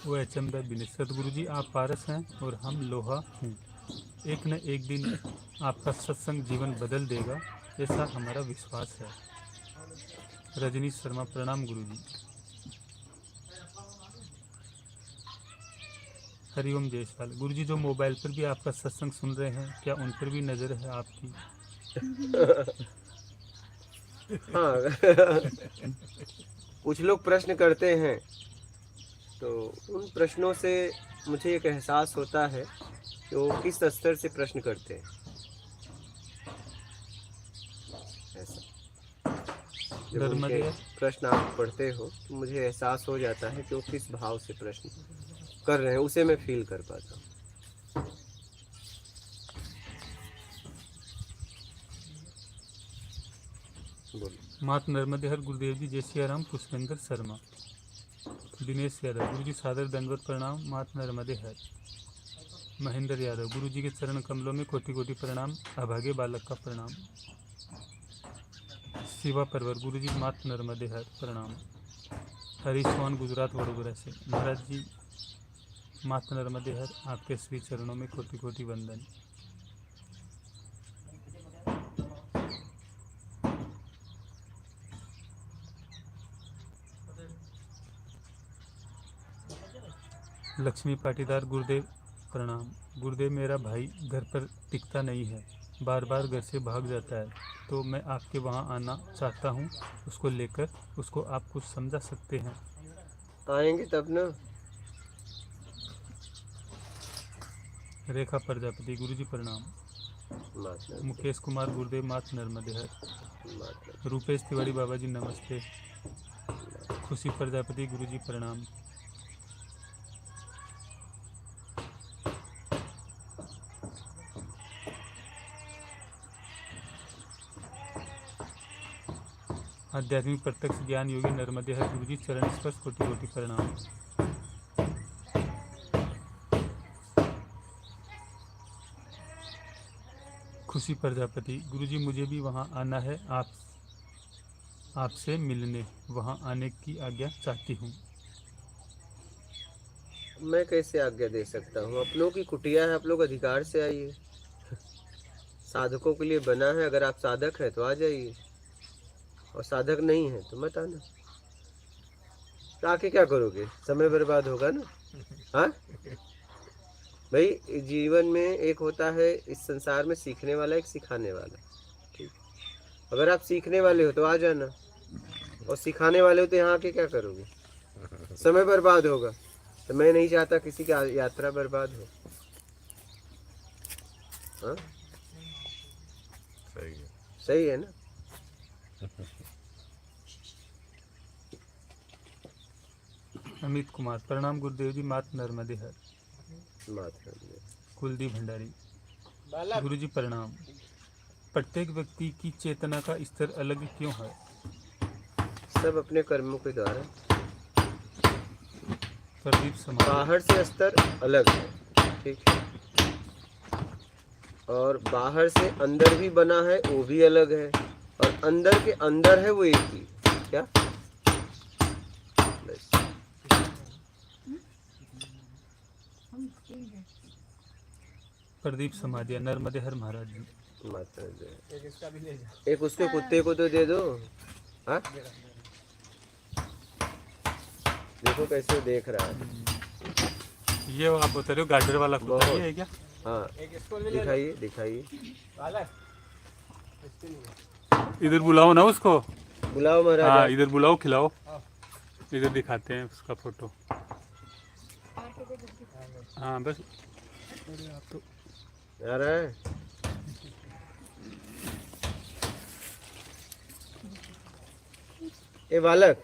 F: वो चंदा बिने, सतगुरु जी, आप पारस हैं और हम लोहा हूँ, एक न एक दिन आपका सत्संग जीवन बदल देगा, ऐसा हमारा विश्वास है। रजनी शर्मा, प्रणाम गुरु जी। हरिओम जयसवाल, गुरु जी, जो मोबाइल पर भी आपका सत्संग सुन रहे हैं, क्या उन पर भी नजर है आपकी?
B: हाँ कुछ लोग प्रश्न करते हैं तो उन प्रश्नों से मुझे एक एहसास होता है कि वो किस स्तर से प्रश्न करते हैं। ऐसा जब
F: नर्मदे
B: उनके प्रश्न आप पढ़ते हो तो मुझे एहसास हो जाता है कि वो किस भाव से प्रश्न कर रहे हैं, उसे मैं फील कर पाता हूँ। बोलो।
F: मात नर्मदे हर गुरुदेव जी, जय सिया राम। पुष्पेंद्र शर्मा, दिनेश यादव, गुरु जी सादर दंडवत प्रणाम। मात नर्मदे हर। महेंद्र यादव, गुरु जी के चरण कमलों में कोटि कोटि प्रणाम। अभागे बालक का प्रणाम। शिवा परवर, गुरु जी मात नर्मदे हर प्रणाम। हरीश चौहान, गुजरात वडोदरा से, महाराज जी मात नर्मदे हर, आपके श्री चरणों में कोटि कोटि वंदन। लक्ष्मी पाटीदार, गुरुदेव प्रणाम। गुरुदेव, मेरा भाई घर पर टिकता नहीं है, बार बार घर से भाग जाता है, तो मैं आपके वहाँ आना चाहता हूँ उसको लेकर। उसको आप कुछ समझा सकते हैं?
B: आएंगे तब ना।
F: रेखा प्रजापति, गुरु जी प्रणाम।
B: मात नर्मदे,
F: मुकेश कुमार, गुरुदेव मात नर्मदे हर।
B: मात नर्मदे।
F: रूपेश तिवारी, बाबा जी नमस्ते। खुशी प्रजापति, गुरु जी प्रणाम। आध्यात्मिक प्रत्यक्ष ज्ञान योगी नर्मदे हर, गुरु जी चरण स्पर्श कोटि कोटि प्रणाम। खुशी प्रजापति, गुरु जी मुझे भी वहाँ आना है, आपसे मिलने, वहाँ आने की आज्ञा चाहती हूँ।
B: मैं कैसे आज्ञा दे सकता हूँ? अपनों की कुटिया है, आप लोग अधिकार से आइए। साधकों के लिए बना है, अगर आप साधक हैं तो आ जाइए, और साधक नहीं है तो मत आना। तो आके क्या करोगे? समय बर्बाद होगा ना। हाँ भाई, जीवन में एक होता है इस संसार में सीखने वाला, एक सिखाने वाला। ठीक, अगर आप सीखने वाले हो तो आ जाना, और सिखाने वाले हो तो यहाँ आके क्या करोगे? समय बर्बाद होगा। तो मैं नहीं चाहता किसी की यात्रा बर्बाद हो। हाँ
D: सही है।
B: सही है ना।
F: अमित कुमार, प्रणाम गुरुदेव जी मात नर्मदे हर।
B: मात नर्मदे।
F: कुलदीप भंडारी, गुरु जी प्रणाम। प्रत्येक व्यक्ति की चेतना का स्तर अलग क्यों है?
B: सब अपने कर्मों के द्वारा।
F: प्रदीप समाज,
B: बाहर से स्तर अलग है, ठीक है, और बाहर से अंदर भी बना है वो भी अलग है, और अंदर के अंदर है वो एक ही। क्या? बस।
F: प्रदीप समाजिया, नर्मदे हर महाराज जी।
B: माता जय। एक उसके कुत्ते को तो दे दो। हाँ, देखो कैसे देख रहा है।
F: ये आप बता रहे हो गार्डर वाला कुत्ता,
B: बहुत।
F: ये है क्या?
B: हाँ, दिखाइए दिखाइए।
F: इधर बुलाओ ना उसको।
B: बुलाओ
F: हाँ,
B: महाराज।
F: इधर बुलाओ, खिलाओ। इधर दिखाते हैं उसका फोटो। हाँ बस, तो
B: आ रहा है। ए बालक,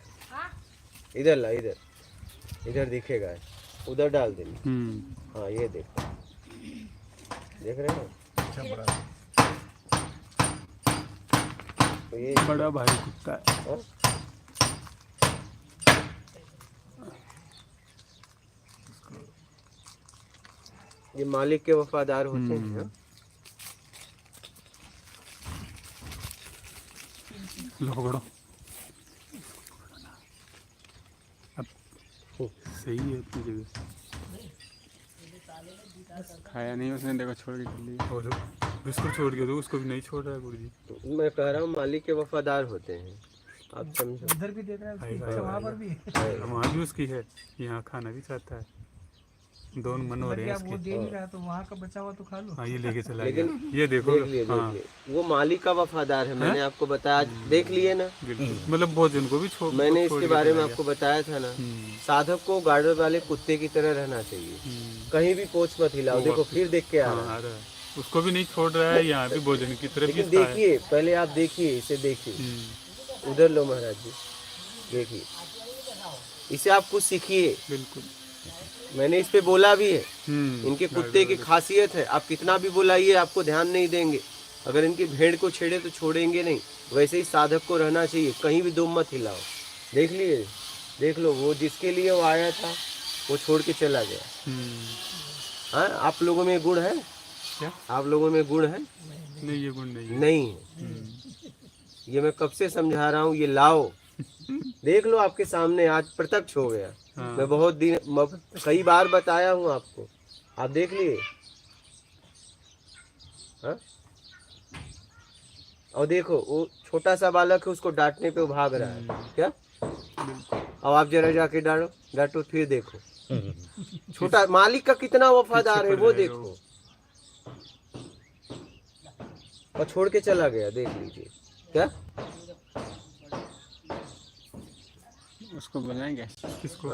B: इधर ला, इधर इधर दिखेगा, उधर डाल देना। हाँ ये देखो, देख रहे हो?
E: अच्छा बड़ा
B: तो ये
F: बड़ा भारी कुत्ता है।
B: हाँ? ये मालिक के वफादार होते हैं। हाँ?
F: लो पकड़ो। अब सही है अपनी जगह।
A: खाया नहीं उसने, देखो छोड़ के चल दिया।
F: और बिस्कुट छोड़ के दो, उसको भी नहीं छोड़ रहा है गुरु जी।
B: तो मैं कह रहा हूँ मालिक के वफादार होते हैं, आप समझो।
C: उधर भी देख रहे हैं,
F: हाय,
C: उसकी
F: हाय,
C: वहाँ
F: हाय।
C: पर भी
F: वहाँ भी उसकी है, यहाँ खाना भी चाहता है। दोनों मन हो रहे हैं
E: क्या वो
F: इसके।
E: दे नहीं रहा तो वहाँ का बचा हुआ तो खा लो।
F: हाँ ये लेके चला
B: लेकिन
F: गया, ये देखो।
B: देख लिए
F: हाँ
B: वो मालिक का वफादार है, मैंने आपको बताया, आज देख लिए ना।
F: बिल्कुल, मतलब भोजन को भी छोड़,
B: मैंने
F: छोड़
B: इसके
F: के
B: बारे में
F: चला
B: आपको बताया था ना,
F: हम्म,
B: साधक को गार्डन वाले कुत्ते की तरह रहना चाहिए, कहीं भी पोंछ मत हिलाओ।
F: वो
B: देखो
F: वक्त-
B: फिर देख के आ
F: हाँ
B: रहा है।
F: आ रहा है, उसको भी नहीं छोड़ रहा है, यहाँ भी भोजन की तरफ ही
B: लेकिन
F: इसका है।
B: देखिए, पहले आप देखिए, इसे देखिए,
F: हम्म,
B: उधर लो महाराज जी, देखिए, इसे आप कुछ सीखिए।
F: बिल्कुल।
B: मैंने इस पे बोला भी है,
F: हम्म,
B: इनके कुत्ते की खासियत है, आप कितना भी बुलाइए आपको ध्यान नहीं देंगे। अगर इनकी भेड़ को छेड़े तो छोड़ेंगे नहीं। वैसे ही साधक को रहना चाहिए, कहीं भी दुम मत हिलाओ। देख लिए, देख लो, वो जिसके लिए वो आया था वो छोड़ के चला गया।
F: हम्म,
B: हाँ, आप लोगों में गुण है?
F: क्या?
B: आप लोगों में गुण है?
F: नहीं ये गुण नहीं है।
B: नहीं है। ये मैं कब से समझा रहा हूँ, ये लाओ। देख लो आपके सामने, आज प्रत्यक्ष हो गया।
F: हाँ।
B: मैं बहुत दिन कई बार बताया हूँ आपको, आप देख लिए। हाँ? और देखो, वो छोटा सा बालक है, उसको डांटने पे वो भाग रहा है क्या? अब आप जरा जाके डांटो फिर देखो। छोटा मालिक का कितना वफादार है वो देखो। और छोड़ के चला गया, देख लीजिए क्या।
A: उसको बुलाएंगे
F: किसको?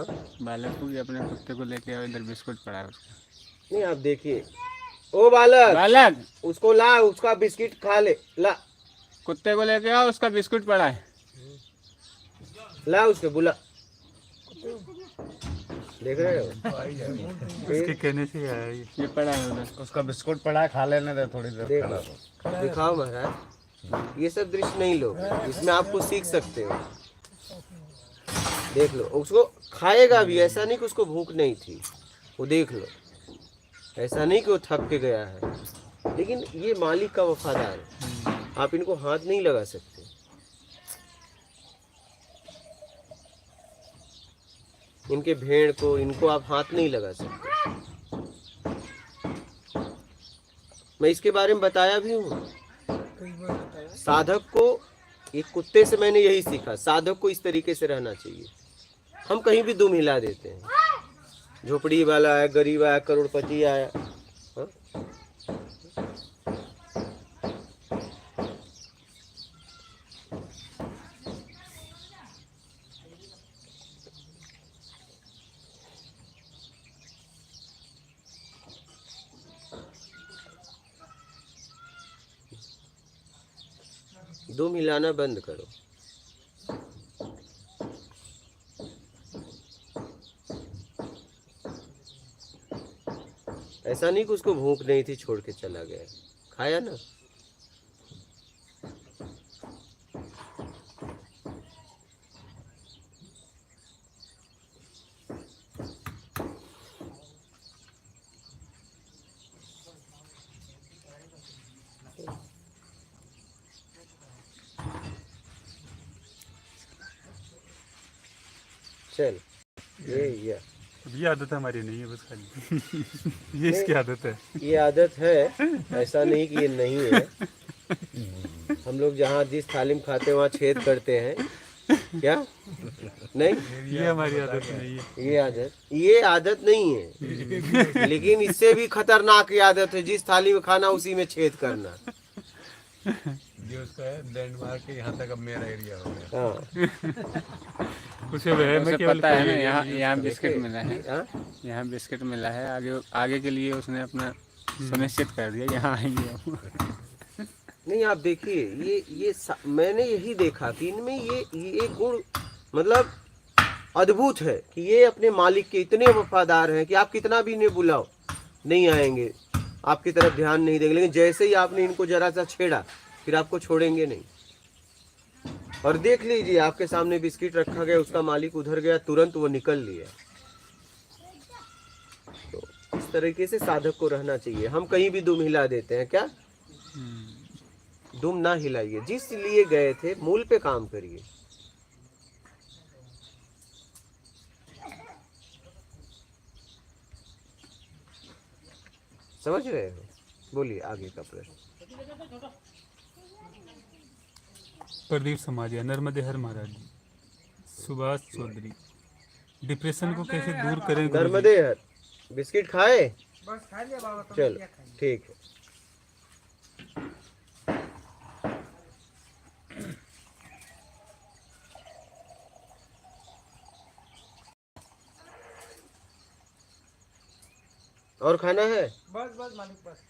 A: बालक को कि अपने कुत्ते को लेके आओ, इधर बिस्कुट पड़ा है उसका।
B: नहीं, आप देखिए, ओ बालक,
A: बालक,
B: उसको ला, उसका बिस्किट खा ले, ला
A: कुत्ते को लेके आओ, उसका बिस्कुट पड़ा है।
B: ला, उसके बुला। देख रहे हो?
F: उसके कहने से आया ये।
A: पड़ा है उधर।
D: उसका बिस्कुट पड़ा है, खा लेने दे थोड़ी देर।
B: देखो, दिखाओ महाराज, ये सब दृश्य नहीं लो, इसमें आप कुछ सीख सकते हो। देख लो, उसको खाएगा भी, ऐसा नहीं कि उसको भूख नहीं थी, वो देख लो, ऐसा नहीं कि वो थक के गया है। लेकिन ये मालिक का वफादार है, आप इनको हाथ नहीं लगा सकते। इनके भेड़ को, इनको आप हाथ नहीं लगा सकते। मैं इसके बारे में बताया भी हूँ। साधक को, एक कुत्ते से मैंने यही सीखा, साधक को इस तरीके से रहना चाहिए। हम कहीं भी दुम हिला देते हैं, झोपड़ी वाला आया, गरीब आया, करोड़पति आया, हाँ? दुम हिलाना बंद करो। ऐसा नहीं कि उसको भूख नहीं थी छोड़ के चला गया, खाया ना। चल, ये
F: अब ये आदत हमारी नहीं है बस खाली। ये इसकी आदत है।
B: ये आदत है, ऐसा नहीं कि ये नहीं है। हम लोग जहाँ जिस थाली में खाते हैं वहाँ छेद करते हैं क्या? नहीं,
F: ये हमारी आदत नहीं है।
B: ये आदत नहीं है, लेकिन इससे भी खतरनाक ये आदत है, जिस थाली में खाना उसी में छेद करना।
E: ये उसका है लैंडमार्क के, यहाँ तक अब मेरा एरिया हो गया।
B: हाँ,
F: उसे वह मैं
A: उसे
F: केवल
A: पता है ना,
F: कहीं-
A: यहाँ बिस्किट मिला है,
B: हाँ?
A: यहाँ बिस्किट मिला है, आगे आगे के लिए उसने अपना सुनिश्चित कर दिया, यहाँ आएंगे हम।
B: नहीं, आप देखिए, मैंने यही देखा कि इनमें ये गुण मतलब अद्भुत है कि ये अपने मालिक के इतने वफादार हैं कि आप कितना भी इन्हें बुलाओ नहीं आएंगे, आपकी तरफ ध्यान नहीं देंगे। लेकिन जैसे ही आपने इनको जरा सा छेड़ा, फिर आपको छोड़ेंगे नहीं। और देख लीजिए, आपके सामने बिस्किट रखा गया, उसका मालिक उधर गया, तुरंत वो निकल लिया। तो इस तरीके से साधक को रहना चाहिए। हम कहीं भी दुम हिला देते हैं क्या? दुम ना हिलाइए, जिस लिए गए थे मूल पे काम करिए। समझ रहे हो? बोलिए आगे का प्रश्न।
F: प्रदीप समाजिया, नर्मदे हर महाराज जी। सुभाष चौधरी, डिप्रेशन को कैसे दूर करें गुरुजी?
B: नर्मदे हर, बिस्किट खाए?
H: बस खा लिया बाबा, तो
B: चलो
H: क्या खाएंगे?
B: ठीक है। और खाना है?
H: बस बस मालिक बस।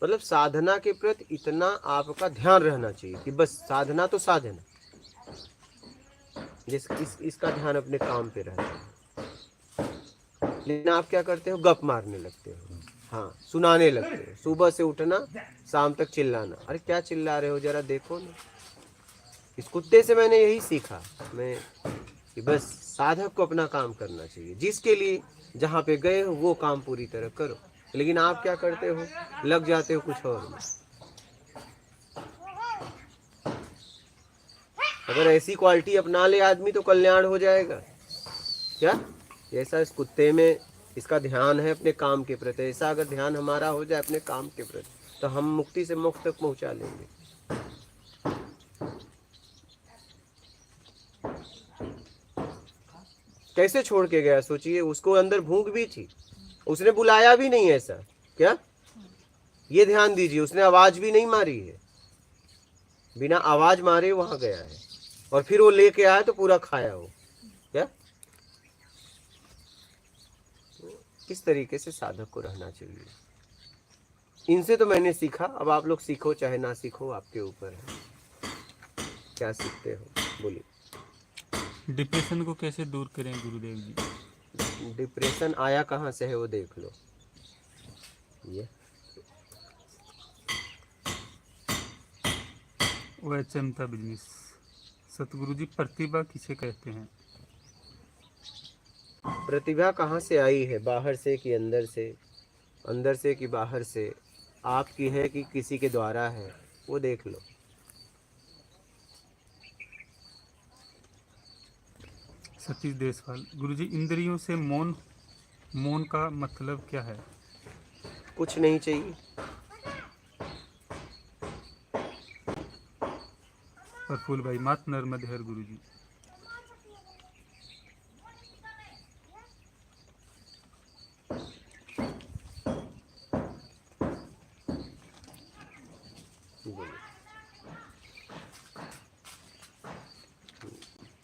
B: मतलब साधना के प्रति इतना आपका ध्यान रहना चाहिए कि बस साधना तो साधना, इसका ध्यान अपने काम पे रहता है। लेकिन आप क्या करते हो? गप मारने लगते हो, हाँ सुनाने लगते हो, सुबह से उठना शाम तक चिल्लाना। अरे क्या चिल्ला रहे हो, जरा देखो ना। इस कुत्ते से मैंने यही सीखा मैं कि बस साधक को अपना काम करना चाहिए, जिसके लिए जहाँ पे गए हो वो काम पूरी तरह करो। लेकिन आप क्या करते हो? लग जाते हो कुछ और में। अगर ऐसी क्वालिटी अपना ले आदमी तो कल्याण हो जाएगा। क्या जैसा इस कुत्ते में इसका ध्यान है अपने काम के प्रति, ऐसा अगर ध्यान हमारा हो जाए अपने काम के प्रति तो हम मुक्ति से मोक्ष तक पहुंचा लेंगे। कैसे छोड़ के गया सोचिए, उसको अंदर भूख भी थी, उसने बुलाया भी नहीं ऐसा। क्या ये ध्यान दीजिए, उसने आवाज भी नहीं मारी है, बिना आवाज मारे वहां गया है और फिर वो लेके आया तो पूरा खाया हो। क्या किस तरीके से साधक को रहना चाहिए, इनसे तो मैंने सीखा। अब आप लोग सीखो चाहे ना सीखो, आपके ऊपर है क्या सीखते हो। बोलिए।
F: डिप्रेशन को कैसे दूर करें गुरुदेव जी?
B: डिप्रेशन आया कहाँ से है वो देख लो। ये
F: वह चमता बिजनेस। सतगुरु जी, प्रतिभा किसे कहते हैं?
B: प्रतिभा कहाँ से आई है, बाहर से कि अंदर से? अंदर से कि बाहर से? आपकी है कि किसी के द्वारा है, वो देख लो।
F: सतीश देसवाल। गुरुजी, इंद्रियों से मौन, मौन का मतलब क्या है?
B: कुछ नहीं चाहिए।
F: प्रफुल्ल भाई, मात नर्मदे हर गुरुजी।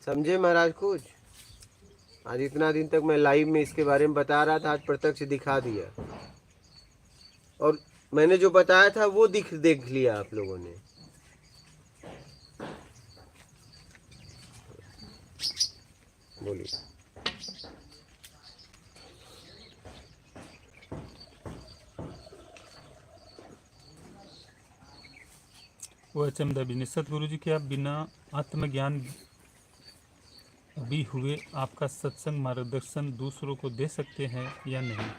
B: समझे महाराज कुछ? आज इतना दिन तक मैं लाइव में इसके बारे में बता रहा था, आज प्रत्यक्ष दिखा दिया। और मैंने जो बताया था वो देख लिया आप लोगों ने। बोलिए।
F: वह चमदा बिजनेस। सतगुरु जी, क्या बिना आत्मज्ञान भी हुए आपका सत्संग मार्गदर्शन दूसरों को दे सकते हैं या नहीं?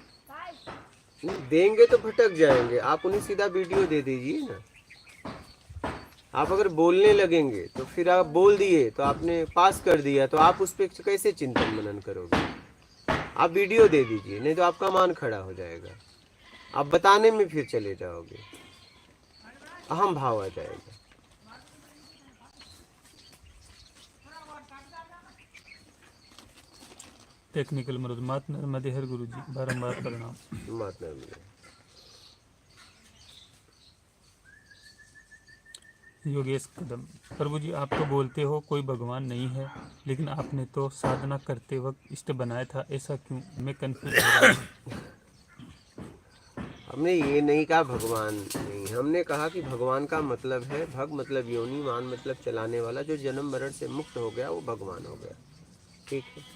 B: देंगे तो भटक जाएंगे, आप उन्हें सीधा वीडियो दे दीजिए ना। आप अगर बोलने लगेंगे तो फिर आप बोल दिए तो आपने पास कर दिया, तो आप उस पर कैसे चिंतन मनन करोगे? आप वीडियो दे दीजिए, नहीं तो आपका मान खड़ा हो जाएगा, आप बताने में फिर चले जाओगे, अहम भाव आ जाएगा।
F: Technical morose. मात नर्मदे हर गुरुजी, बारंबार प्रणाम।
B: मात नर्मदे।
F: योगेश कदम। प्रभु जी, आप तो बोलते हो कोई भगवान नहीं है, लेकिन आपने तो साधना करते वक्त इष्ट बनाया था, ऐसा क्यों? मैं कंफ्यूज हो रहा हूँ।
B: हमने ये नहीं कहा भगवान नहीं, हमने कहा कि भगवान का मतलब है भग मतलब योनि, मान मतलब चलाने वाला, जो जन्म मरण से मुक्त हो गया वो भगवान हो गया। ठीक है।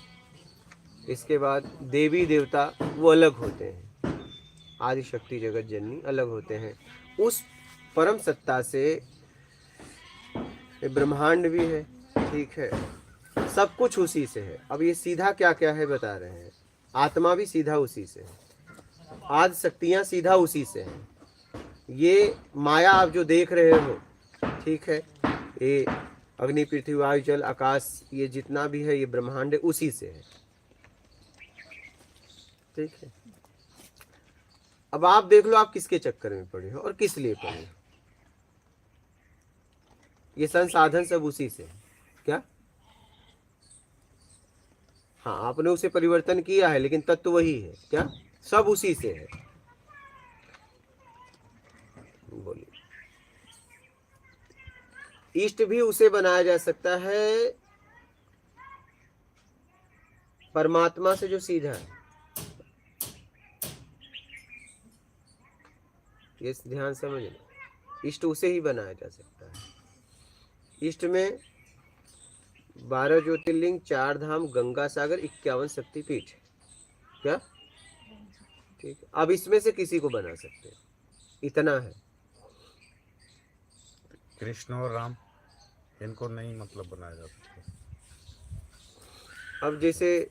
B: इसके बाद देवी देवता वो अलग होते हैं, आदि शक्ति जगत जननी अलग होते हैं। उस परम सत्ता से ब्रह्मांड भी है, ठीक है, सब कुछ उसी से है। अब ये सीधा क्या क्या है बता रहे हैं। आत्मा भी सीधा उसी से है, आदि शक्तियाँ सीधा उसी से हैं। ये माया आप जो देख रहे हो, ठीक है, ये अग्नि पृथ्वी वायु जल आकाश, ये जितना भी है ये ब्रह्मांड उसी से है। ठीक है। अब आप देख लो आप किसके चक्कर में पड़े हो और किस लिए पड़े हो। ये संसाधन सब उसी से है। क्या? हाँ, आपने उसे परिवर्तन किया है लेकिन तत्व वही है। क्या? सब उसी से है। बोलिए। इष्ट भी उसे बनाया जा सकता है परमात्मा से जो सीधा है। ये ध्यान समझना, इष्ट उसे ही बनाया जा सकता है। इष्ट में 12 ज्योतिर्लिंग, 4 धाम, गंगा सागर, 51 शक्तिपीठ है। क्या? ठीक है। अब इसमें से किसी को बना सकते हैं, इतना है।
D: कृष्ण और राम इनको नहीं मतलब बनाया जा सकता।
B: अब जैसे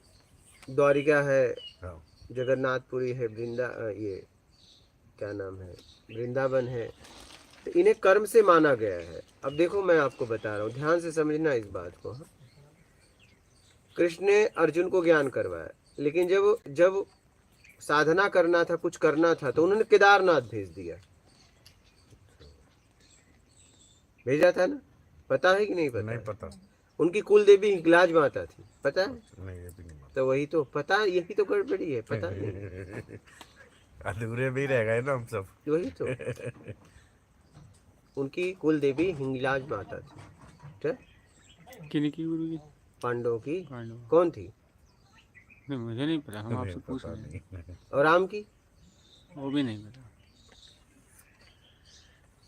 B: द्वारिका है,
D: हाँ।
B: जगन्नाथपुरी है, ये क्या नाम है, वृंदावन है, तो इन्हें कर्म से माना गया है। अब देखो मैं आपको बता रहा हूँ, ध्यान से समझना इस बात को। हाँ? कृष्ण ने अर्जुन को ज्ञान करवाया, लेकिन जब साधना करना था, कुछ करना था, तो उन्होंने केदारनाथ भेज दिया। भेजा था ना? पता है कि नहीं पता?
D: नहीं पता।
B: उनकी कुल देवी हिंगलाज माता थी, पता है?
D: नहीं, ये भी नहीं पता।
B: तो वही तो पता, यही तो गड़बड़ी है, पता नहीं।
D: अधूरे भी रह गए ना हम सब।
B: वही तो। उनकी कुल देवी हिंगलाज माता थी। ठीक?
A: किनकी गुरु जी?
B: पांडवों की।
A: पांडव?
B: कौन थी?
A: नहीं, मुझे नहीं पता, हम आपसे पूछ
D: पता
A: रहे हैं।
D: नहीं।
B: और राम की?
A: वो भी नहीं पता।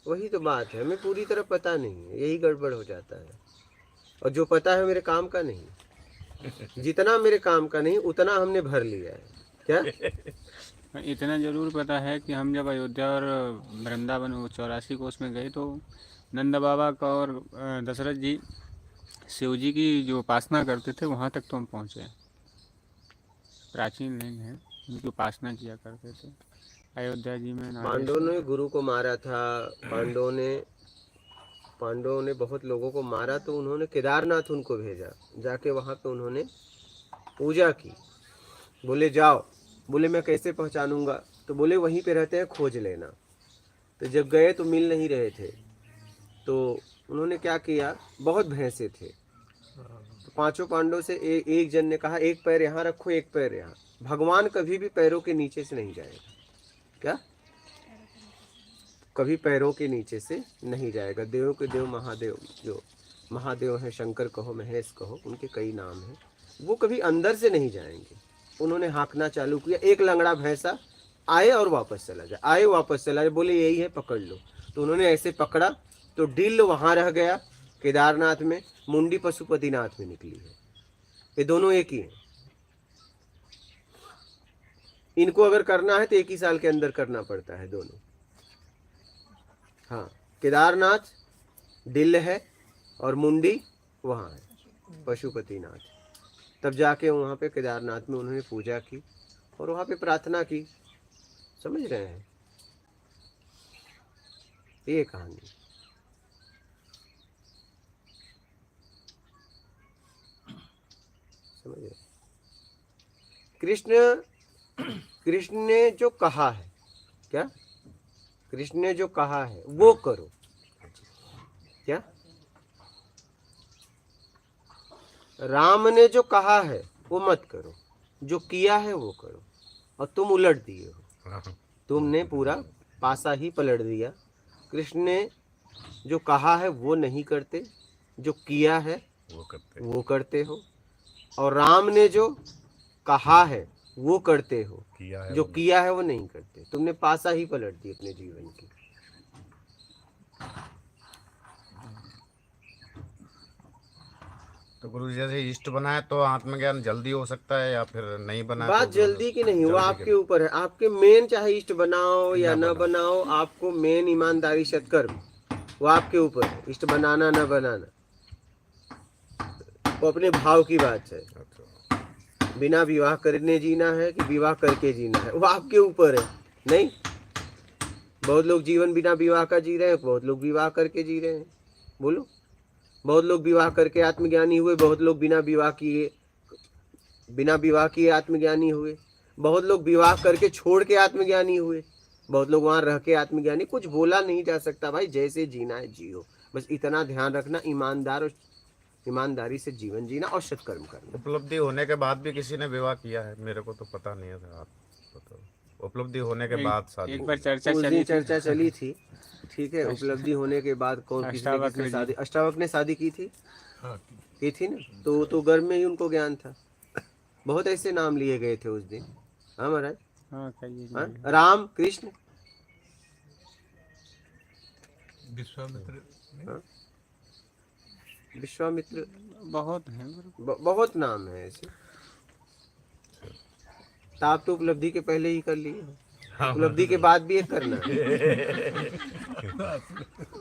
B: वही तो बात है, हमें पूरी तरह पता नहीं है, यही गड़बड़ हो जाता है। और जो पता है मेरे काम का नहीं, जितना मेरे काम का नहीं उतना हमने भर लिया है। क्या?
A: इतना जरूर पता है कि हम जब अयोध्या और वृंदावन 84 कोस में गए तो नंद बाबा का और दशरथ जी शिव जी की जो उपासना करते थे वहाँ तक तो हम पहुँचे। प्राचीन लिंग है, उनकी उपासना किया करते थे अयोध्या जी में।
B: पांडवों ने गुरु को मारा था, पांडवों ने बहुत लोगों को मारा, तो उन्होंने केदारनाथ उनको भेजा, जाके वहाँ पे उन्होंने पूजा की। बोले जाओ, बोले मैं कैसे पहचानूंगा? तो बोले वहीं पे रहते हैं, खोज लेना। तो जब गए तो मिल नहीं रहे थे, तो उन्होंने क्या किया, बहुत भैंसे थे, तो 5 पांडवों से एक जन ने कहा एक पैर यहाँ रखो, एक पैर यहाँ। भगवान कभी भी पैरों के नीचे से नहीं जाएगा। क्या? कभी पैरों के नीचे से नहीं जाएगा। देव के देव महादेव, जो महादेव हैं, शंकर कहो, महेश कहो, उनके कई नाम हैं, वो कभी अंदर से नहीं जाएंगे। उन्होंने हाँकना चालू किया, एक लंगड़ा भैंसा आए और वापस चला जाए, आए वापस चला जाए, बोले यही है, पकड़ लो। तो उन्होंने ऐसे पकड़ा तो डिल वहाँ रह गया केदारनाथ में, मुंडी पशुपतिनाथ में निकली है। ये दोनों एक ही हैं। इनको अगर करना है तो एक ही साल के अंदर करना पड़ता है दोनों। हाँ, केदारनाथ दिल है और मुंडी वहाँ है पशुपतिनाथ। तब जाके वहाँ पे केदारनाथ में उन्होंने पूजा की और वहाँ पे प्रार्थना की। समझ रहे हैं? ये कहानी। समझ रहे? कृष्ण ने जो कहा है, क्या? कृष्ण ने जो कहा है वो करो। क्या? राम ने जो कहा है वो मत करो, जो किया है वो करो। और तुम उलट दिए हो, तुमने पूरा पासा ही पलट दिया। कृष्ण ने जो कहा है वो नहीं करते, जो किया है वो करते हो। और राम ने जो कहा है वो करते हो, जो किया है वो नहीं करते। तुमने पासा ही पलट दी अपने जीवन की।
D: तो गुरु जी जैसे इष्ट बनाए तो आत्मज्ञान जल्दी हो सकता है या फिर नहीं बनाए?
B: बात
D: तो
B: जल्दी की नहीं, वो
D: जल्दी
B: आपके
D: के-
B: ऊपर है। आपके मेन चाहे इष्ट बनाओ या
D: ना
B: न बनाओ, आपको मेन ईमानदारी सत्कर्म वो आपके ऊपर है। इष्ट बनाना न बनाना वो अपने भाव की बात है।
D: अच्छा।
B: बिना विवाह करने जीना है कि विवाह करके जीना है वो आपके ऊपर है। नहीं, बहुत लोग जीवन बिना विवाह का जी रहे हैं, बहुत लोग विवाह करके जी रहे हैं। बोलो, बहुत लोग विवाह करके आत्मज्ञानी हुए, बहुत लोग बिना विवाह किए आत्मज्ञानी हुए, बहुत लोग विवाह करके छोड़ के आत्मज्ञानी हुए, बहुत लोग वहां रह के आत्मज्ञानी। कुछ बोला नहीं जा सकता भाई, जैसे जीना है जियो। बस इतना ध्यान रखना, ईमानदारी से जीवन जीना और सत्कर्म करना।
D: उपलब्धि होने के बाद भी किसी ने विवाह किया है? मेरे को तो पता नहीं था, आप बताओ। उपलब्धि होने के बाद शादी?
A: एक बार चर्चा
B: उस
A: चली
B: दिन
A: थी।
B: चर्चा चली थी, ठीक है। उपलब्धि होने के बाद कौन किसने शादी, अष्टावक ने शादी की थी,
E: हाँ
B: की थी ना, तो गर्भ में ही उनको ज्ञान था। बहुत ऐसे नाम लिए गए थे उस दिन। हाँ महाराज,
A: हाँ कहिए
B: हाँ? राम कृष्ण,
E: विश्वामित्र
B: हाँ? विश्वामित्र,
A: बहुत हैं।
B: बहुत नाम है ऐसे। तो आप तो उपलब्धि के पहले ही कर लिए, उपलब्धि के बाद भी एक करना है।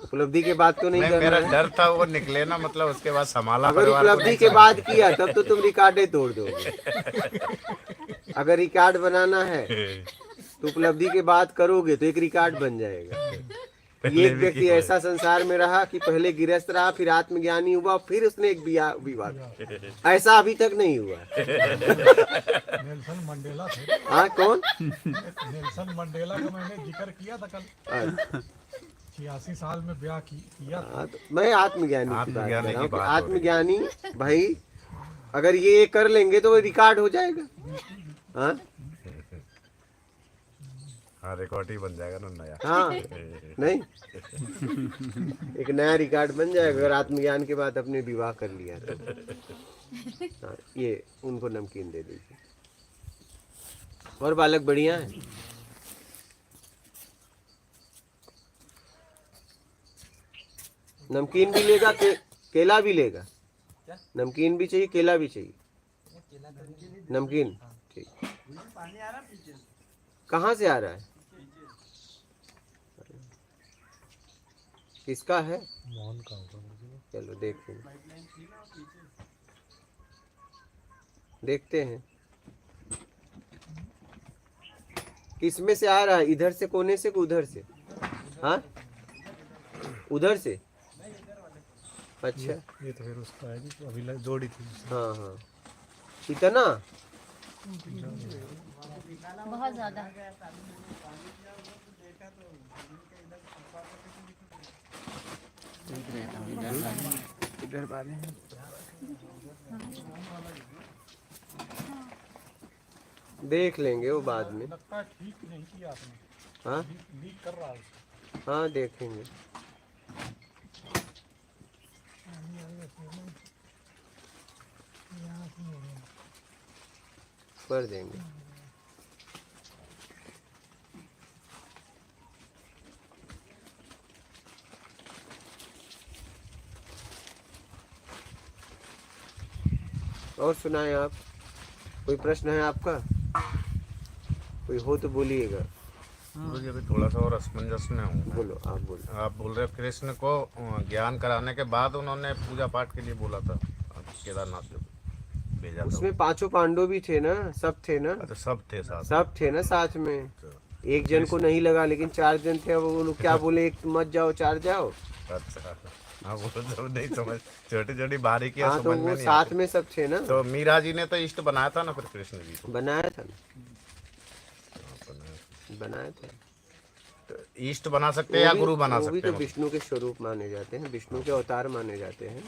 B: उपलब्धि के बाद तो नहीं
D: नहीं,
B: करना
D: मेरा
B: है।
D: डर था वो निकले ना, मतलब उसके बाद संभाला
B: अगर
D: परिवार को
B: उपलब्धि
D: नहीं
B: के
D: संभाला।
B: बाद किया तब तो तुम रिकॉर्डे तोड़ दोगे। अगर रिकॉर्ड बनाना है तो उपलब्धि के बाद करोगे तो एक रिकॉर्ड बन जाएगा। ये एक व्यक्ति ऐसा संसार में रहा कि पहले गृहस्थ रहा, फिर आत्मज्ञानी हुआ, फिर उसने एक विवाह किया। ऐसा अभी तक नहीं हुआ।
C: नेल्सन मंडेला थे।
B: हाँ, कौन?
C: नेल्सन मंडेला का मैंने जिक्र किया था कल। 86 साल में ब्याह किया था।
B: हाँ, तो मैं आत्मज्ञानी की बात कर
D: आत्मज्ञानी
B: रहा
D: की
B: हूँ कि
D: बात हो रही है।
B: आत्मज्ञानी भाई अगर ये कर लेंगे तो वो रिकॉर्ड हो जाएगा। हाँ
D: हाँ, रिकॉर्ड ही बन जाएगा ना नया।
B: हाँ, नहीं, एक नया रिकॉर्ड बन जाएगा अगर आत्मज्ञान के बाद अपने विवाह कर लिया तो। हाँ, ये उनको नमकीन दे दीजिए। और बालक बढ़िया है? नमकीन भी लेगा, केला भी लेगा? नमकीन भी चाहिए, केला भी चाहिए? नमकीन ठीक। कहाँ से आ रहा है? किसका है?
C: मोहन का होगा।
B: चलो देखते हैं किस में से आ रहा है, इधर से कोने से कि उधर से? हाँ, उधर से। अच्छा,
C: ये तो फिर उसका है जो अभी जोड़ी थी।
B: हाँ हाँ, इतना
G: बहुत ज्यादा।
A: इधर वाले हैं।
B: देख लेंगे वो बाद में।
C: लगता है ठीक नहीं किया आपने।
B: हाँ
C: लीक कर रहा है उसको।
B: हाँ, देखेंगे। कर देंगे। और सुनाएं आप, कोई प्रश्न है आपका? कोई हो तो बोलिएगा।
D: गुरुजी अभी थोड़ा सा और असमंजस में हूँ।
B: बोलो, आप बोलो।
D: आप बोल रहे हो कृष्ण को ज्ञान कराने के बाद उन्होंने पूजा पाठ के लिए बोला था, केदारनाथ से भेजा था।
B: उसमें पांचों पांडव भी थे ना, सब थे ना,
D: अच्छा, सब थे साथ?
B: सब थे ना साथ में। एक जन को नहीं लगा, लेकिन 4 जन थे। वो लोग क्या बोले, एक मत जाओ 4 जाओ।
D: अच्छा, हाँ, वो तो नहीं समझ, छोटी छोटी बारीकी
B: हाँ, तो
D: समझ में
B: वो
D: नहीं
B: साथ
D: आती।
B: में सब थे ना।
D: तो मीरा जी ने तो इष्ट बनाया था ना फिर कृष्ण जी को?
B: बनाया था ना, बनाया था।
D: तो इष्ट बना सकते हैं या गुरु बना
B: वो भी
D: सकते
B: तो
D: हैं?
B: विष्णु के स्वरूप माने जाते हैं, विष्णु के अवतार माने जाते हैं।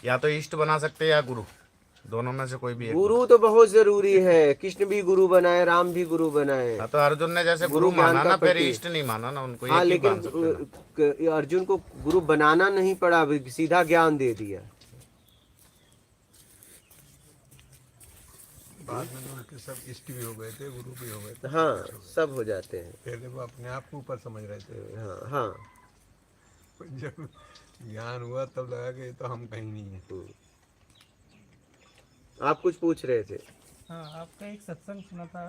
D: या तो इष्ट बना सकते हैं या गुरु, दोनों में से कोई भी एक।
B: गुरु तो बहुत जरूरी है। कृष्ण भी गुरु बनाए, राम भी गुरु बनाए।
D: हाँ, तो अर्जुन ने जैसे
B: गुरु
D: गुरु माना
B: ज्ञान का
D: ना, फिर
B: प्रतीक।
D: इष्ट नहीं माना ना उनको।
B: हाँ,
D: एक ही
B: लेकिन
D: मान सकते हैं ना।
B: अर्जुन को गुरु बनाना नहीं पड़ा, सीधा ज्ञान दे दिया।
E: बाद में तो उनके सब इष्ट भी हो गए थे, गुरु भी हो गए थे।
B: हाँ, सब हो जाते हैं।
E: पहले वो अपने आप को ऊपर समझ रहे थे,
B: हाँ हाँ।
E: पर जब ज्ञान हुआ तब लगा कि ये तो हम कहीं नहीं है।
B: आप कुछ पूछ रहे थे?
H: हाँ, आपका एक सत्संग सुना था,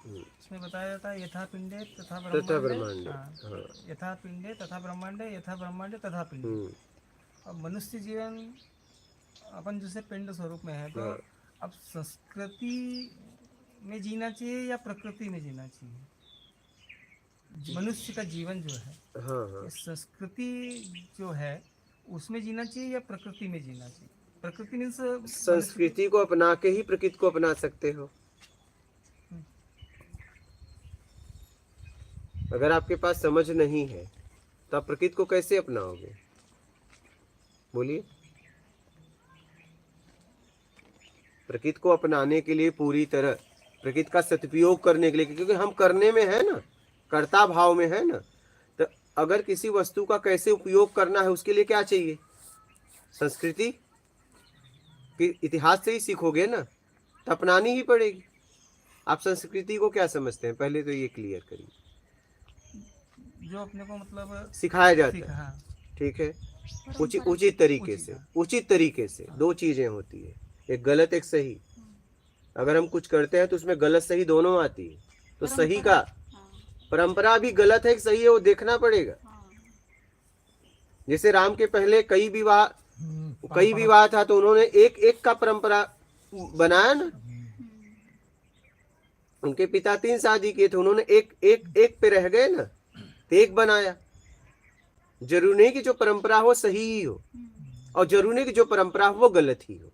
H: उसमें बताया जाता है यथा पिंडे तथा
B: तथा
H: ब्रह्मांडे।
B: ब्रह्मांड।
H: हाँ,
B: हाँ।
H: यथा पिंडे तथा ब्रह्मांडे, यथा ब्रह्मांडे तथा पिंडे।
B: हम्म,
H: अब मनुष्य जीवन अपन जैसे पिंड स्वरूप में है, तो
B: हाँ।
H: अब संस्कृति में जीना चाहिए या प्रकृति में जीना चाहिए? मनुष्य का जीवन जो है,
B: हाँ हाँ।
H: ये संस्कृति जो है उसमें जीना चाहिए या प्रकृति में जीना चाहिए? प्रकृति मीन्स
B: संस्कृति को अपना के ही प्रकृति को अपना सकते हो। अगर आपके पास समझ नहीं है तो आप प्रकृति को कैसे अपनाओगे? बोलिए। प्रकृति को अपनाने के लिए पूरी तरह, प्रकृति का सदुपयोग करने के लिए, क्योंकि हम करने में है ना, कर्ता भाव में है ना, तो अगर किसी वस्तु का कैसे उपयोग करना है उसके लिए क्या चाहिए? संस्कृति कि इतिहास से ही सीखोगे ना, तो अपनानी ही पड़ेगी। आप संस्कृति को क्या समझते हैं, पहले तो ये क्लियर करिए।
H: जो अपने को मतलब
B: सिखाया जाता
H: सीखा,
B: है,
H: हाँ,
B: ठीक है, उचित तरीके
H: उचित,
B: से,
H: हाँ।
B: उचित तरीके से। दो चीजें होती है, एक गलत एक सही। अगर हम कुछ करते हैं तो उसमें गलत सही दोनों आती है, तो सही का परंपरा भी गलत है कि सही है वो देखना पड़ेगा। जैसे राम के पहले कई विवाह था, तो उन्होंने एक एक का परंपरा बनाया ना। उनके पिता 3 शादी किए थे, उन्होंने एक पे रह गए ना, तो एक बनाया। जरूरी नहीं कि जो परंपरा हो सही ही हो, और जरूरी नहीं कि जो परंपरा हो वो गलत ही हो।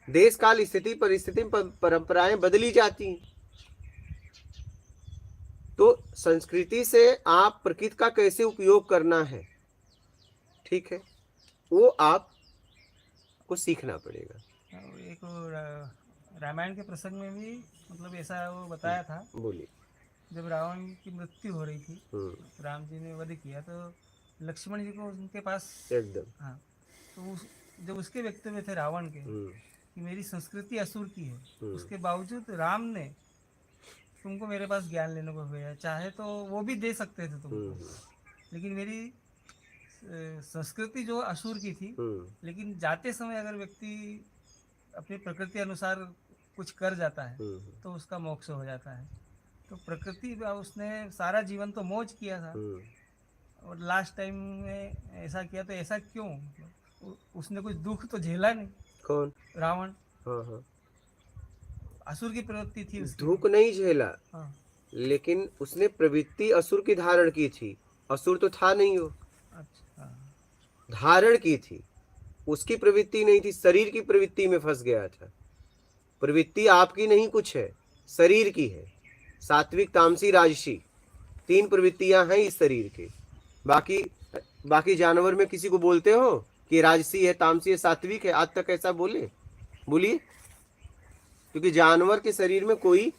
B: देश काल स्थिति परिस्थिति परंपराएं बदली जाती हैं। तो संस्कृति से आप प्रकृति का कैसे उपयोग करना है, ठीक है, वो आप को सीखना पड़ेगा।
H: एक रामायण के प्रसंग में भी मतलब ऐसा वो बताया था।
B: बोलिए।
H: जब रावण की मृत्यु हो रही थी, राम जी ने वध किया, तो लक्ष्मण जी को उनके पास
B: एकदम,
H: हाँ, तो जब उसके वक्तव्य थे रावण के कि मेरी संस्कृति असुर की है, उसके बावजूद राम ने तुमको मेरे पास ज्ञान लेने को भेजा। चाहे तो वो भी दे सकते थे तुमको, लेकिन मेरी संस्कृति जो असुर की थी, लेकिन जाते समय अगर व्यक्ति अपनी प्रकृति अनुसार कुछ कर जाता है तो उसका मोक्ष हो जाता है। तो प्रकृति उसने सारा जीवन तो मौज किया था, और लास्ट टाइम में ऐसा किया, तो ऐसा क्यों? उसने कुछ दुख तो झेला नहीं।
B: कौन?
H: रावण।
B: हाँ,
H: असुर की प्रवृत्ति थी उसकी।
B: दुख नहीं झेला,
H: हाँ,
B: लेकिन उसने प्रवृत्ति असुर की धारण की थी। असुर तो था नहीं, वो
H: अच्छा,
B: धारण की थी, उसकी प्रवृत्ति नहीं थी, शरीर की प्रवृत्ति में फंस गया था। प्रवृत्ति आपकी नहीं कुछ है, शरीर की है। सात्विक, तामसी, राजसी 3 प्रवृत्तियां हैं इस शरीर के। बाकी जानवर में किसी को बोलते हो कि राजसी है, तामसी है, सात्विक है? आज तक ऐसा बोलिए? क्योंकि जानवर के शरीर में कोई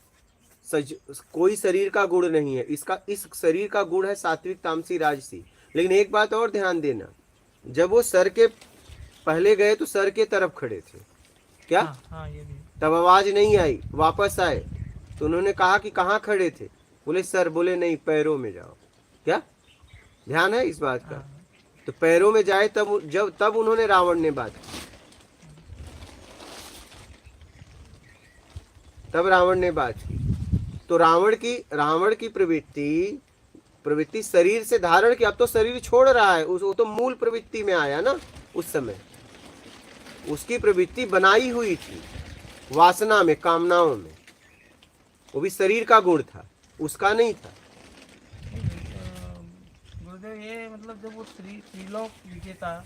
B: शरीर का गुण नहीं है। इस शरीर का गुण है सात्विक, तामसी, राजसी। लेकिन एक बात और ध्यान देना, जब वो सर के पहले गए तो सर के तरफ खड़े थे क्या?
H: हाँ, ये भी।
B: तब आवाज नहीं आई, वापस आए तो उन्होंने कहा कि कहाँ खड़े थे? बोले सर। बोले नहीं, पैरों में जाओ। क्या ध्यान है इस बात का? तो पैरों में जाए तब उन्होंने रावण ने बात की, तब रावण ने बात की। तो रावण की प्रवृत्ति शरीर से धारण की। अब तो शरीर छोड़ रहा है, वो तो मूल प्रवृत्ति में आया ना। उस समय उसकी प्रवृत्ति बनाई हुई थी वासना में, कामनाओं में, वो भी शरीर का गुण था, उसका नहीं था।
H: गुरुदेव, ये मतलब जब वो त्रिलोक विजेता,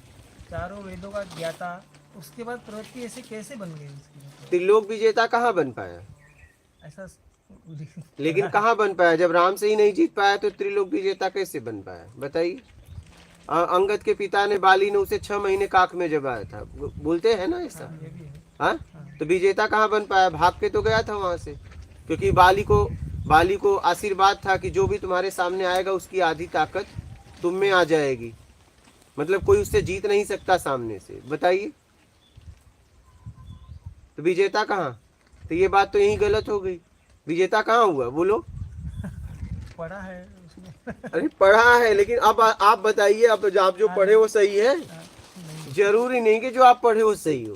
H: चारों वेदों का ज्ञाता, उसके बाद प्रवृत्ति ऐसे कैसे बन गई उसकी?
B: त्रिलोक विजेता कहाँ बन पाया?
H: ऐसा
B: लेकिन कहाँ बन पाया? जब राम से ही नहीं जीत पाया तो त्रिलोक विजेता कैसे बन पाया, बताइए? अंगद के पिता ने, बाली ने उसे 6 महीने काख में जबाया था, बोलते हैं ना ऐसा।
H: ये भी है।
B: हाँ, तो विजेता कहाँ बन पाया? भाग के तो गया था वहां से, क्योंकि बाली को आशीर्वाद था कि जो भी तुम्हारे सामने आएगा उसकी आधी ताकत तुम में आ जाएगी। मतलब कोई उससे जीत नहीं सकता सामने से, बताइए? तो विजेता कहाँ? तो ये बात तो यही गलत हो गई। विजेता कहाँ हुआ, बोलो?
H: पढ़ा है उसमें।
B: अरे पढ़ा है, लेकिन अब आप बताइए, अब आप जो पढ़े वो सही है? जरूरी नहीं कि जो आप पढ़े वो सही हो।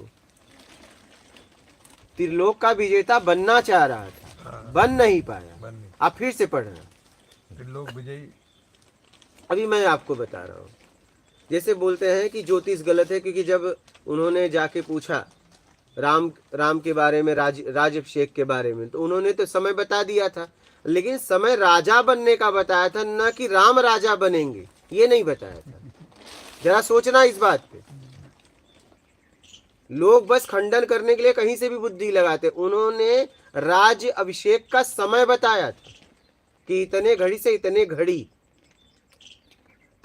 B: त्रिलोक का विजेता बनना चाह रहा था, बन नहीं पाया। आप फिर से पढ़ रहे हैं।
E: त्रिलोक विजयी।
B: अभी मैं आपको बता रहा हूँ। जैसे बोलते हैं कि ज्योतिष गलत है, क्योंकि जब उन्होंने जाके पूछा राम के बारे में, राज्याभिषेक के बारे में, तो उन्होंने तो समय बता दिया था, लेकिन समय राजा बनने का बताया था, न कि राम राजा बनेंगे, ये नहीं बताया था। जरा सोचना इस बात पे। लोग बस खंडन करने के लिए कहीं से भी बुद्धि लगाते। उन्होंने राज्य अभिषेक का समय बताया था कि इतने घड़ी से इतने घड़ी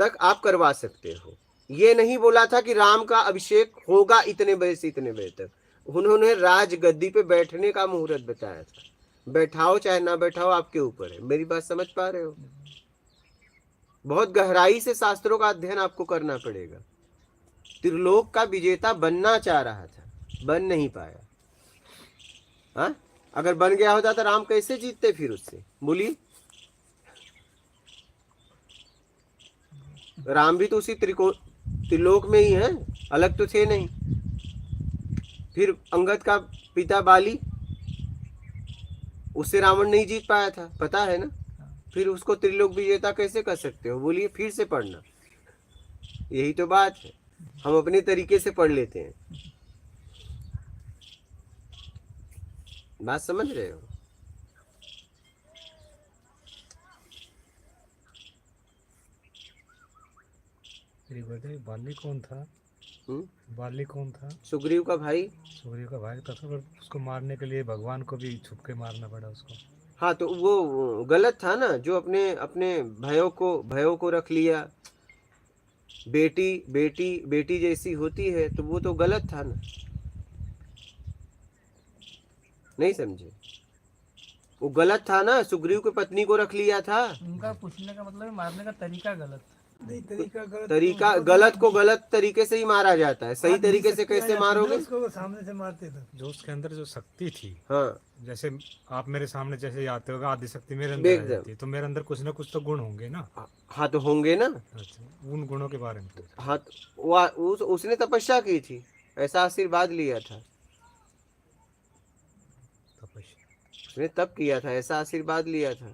B: तक आप करवा सकते हो। ये नहीं बोला था कि राम का अभिषेक होगा इतने बजे से इतने बजे तक। उन्होंने राज गद्दी पे बैठने का मुहूर्त बताया था। बैठाओ चाहे ना बैठाओ आपके ऊपर है। मेरी बात समझ पा रहे हो? बहुत गहराई से शास्त्रों का अध्ययन आपको करना पड़ेगा। त्रिलोक का विजेता बनना चाह रहा था, बन नहीं पाया। हाँ, अगर बन गया होता तो राम कैसे जीतते फिर उससे? बोलिए। राम भी तो उसी त्रिलोक में ही है, अलग तो थे नहीं। फिर अंगद का पिता बाली, उससे रावण नहीं जीत पाया था, पता है ना? फिर उसको त्रिलोक विजेता कैसे कर सकते हो? बोलिए, फिर से पढ़ना। यही तो बात है, हम अपने तरीके से पढ़ लेते हैं। बात समझ रहे हो?
C: बाली कौन था? बाली कौन था?
B: सुग्रीव का भाई।
C: सूर्य का भाई था, पर उसको मारने के लिए भगवान को भी छुप के मारना पड़ा उसको।
B: हाँ, तो वो गलत था ना, जो अपने अपने भयो को रख लिया। बेटी जैसी होती है, तो वो तो गलत था ना। नहीं समझे? वो गलत था ना, सुग्रीव की पत्नी को रख लिया था।
H: उनका पूछने का मतलब है मारने का तरीका गलत था।
B: तरीका गलत को गलत तरीके से ही मारा जाता है, सही तरीके से कैसे मारोगे?
C: उसको सामने से मारते थे। जो उसके अंदर जो शक्ति थी,
B: हाँ,
C: जैसे आप मेरे सामने जैसे आते होगा, आदि शक्ति मेरे अंदर आ जाती है, तो मेरे अंदर कुछ ना कुछ तो गुण होंगे ना।
B: हाँ तो होंगे ना।
C: अच्छा, उन गुणों के बारे में
B: हाँ, तो उसने तपस्या की थी, ऐसा आशीर्वाद लिया था। उसने तप किया था, ऐसा आशीर्वाद लिया था।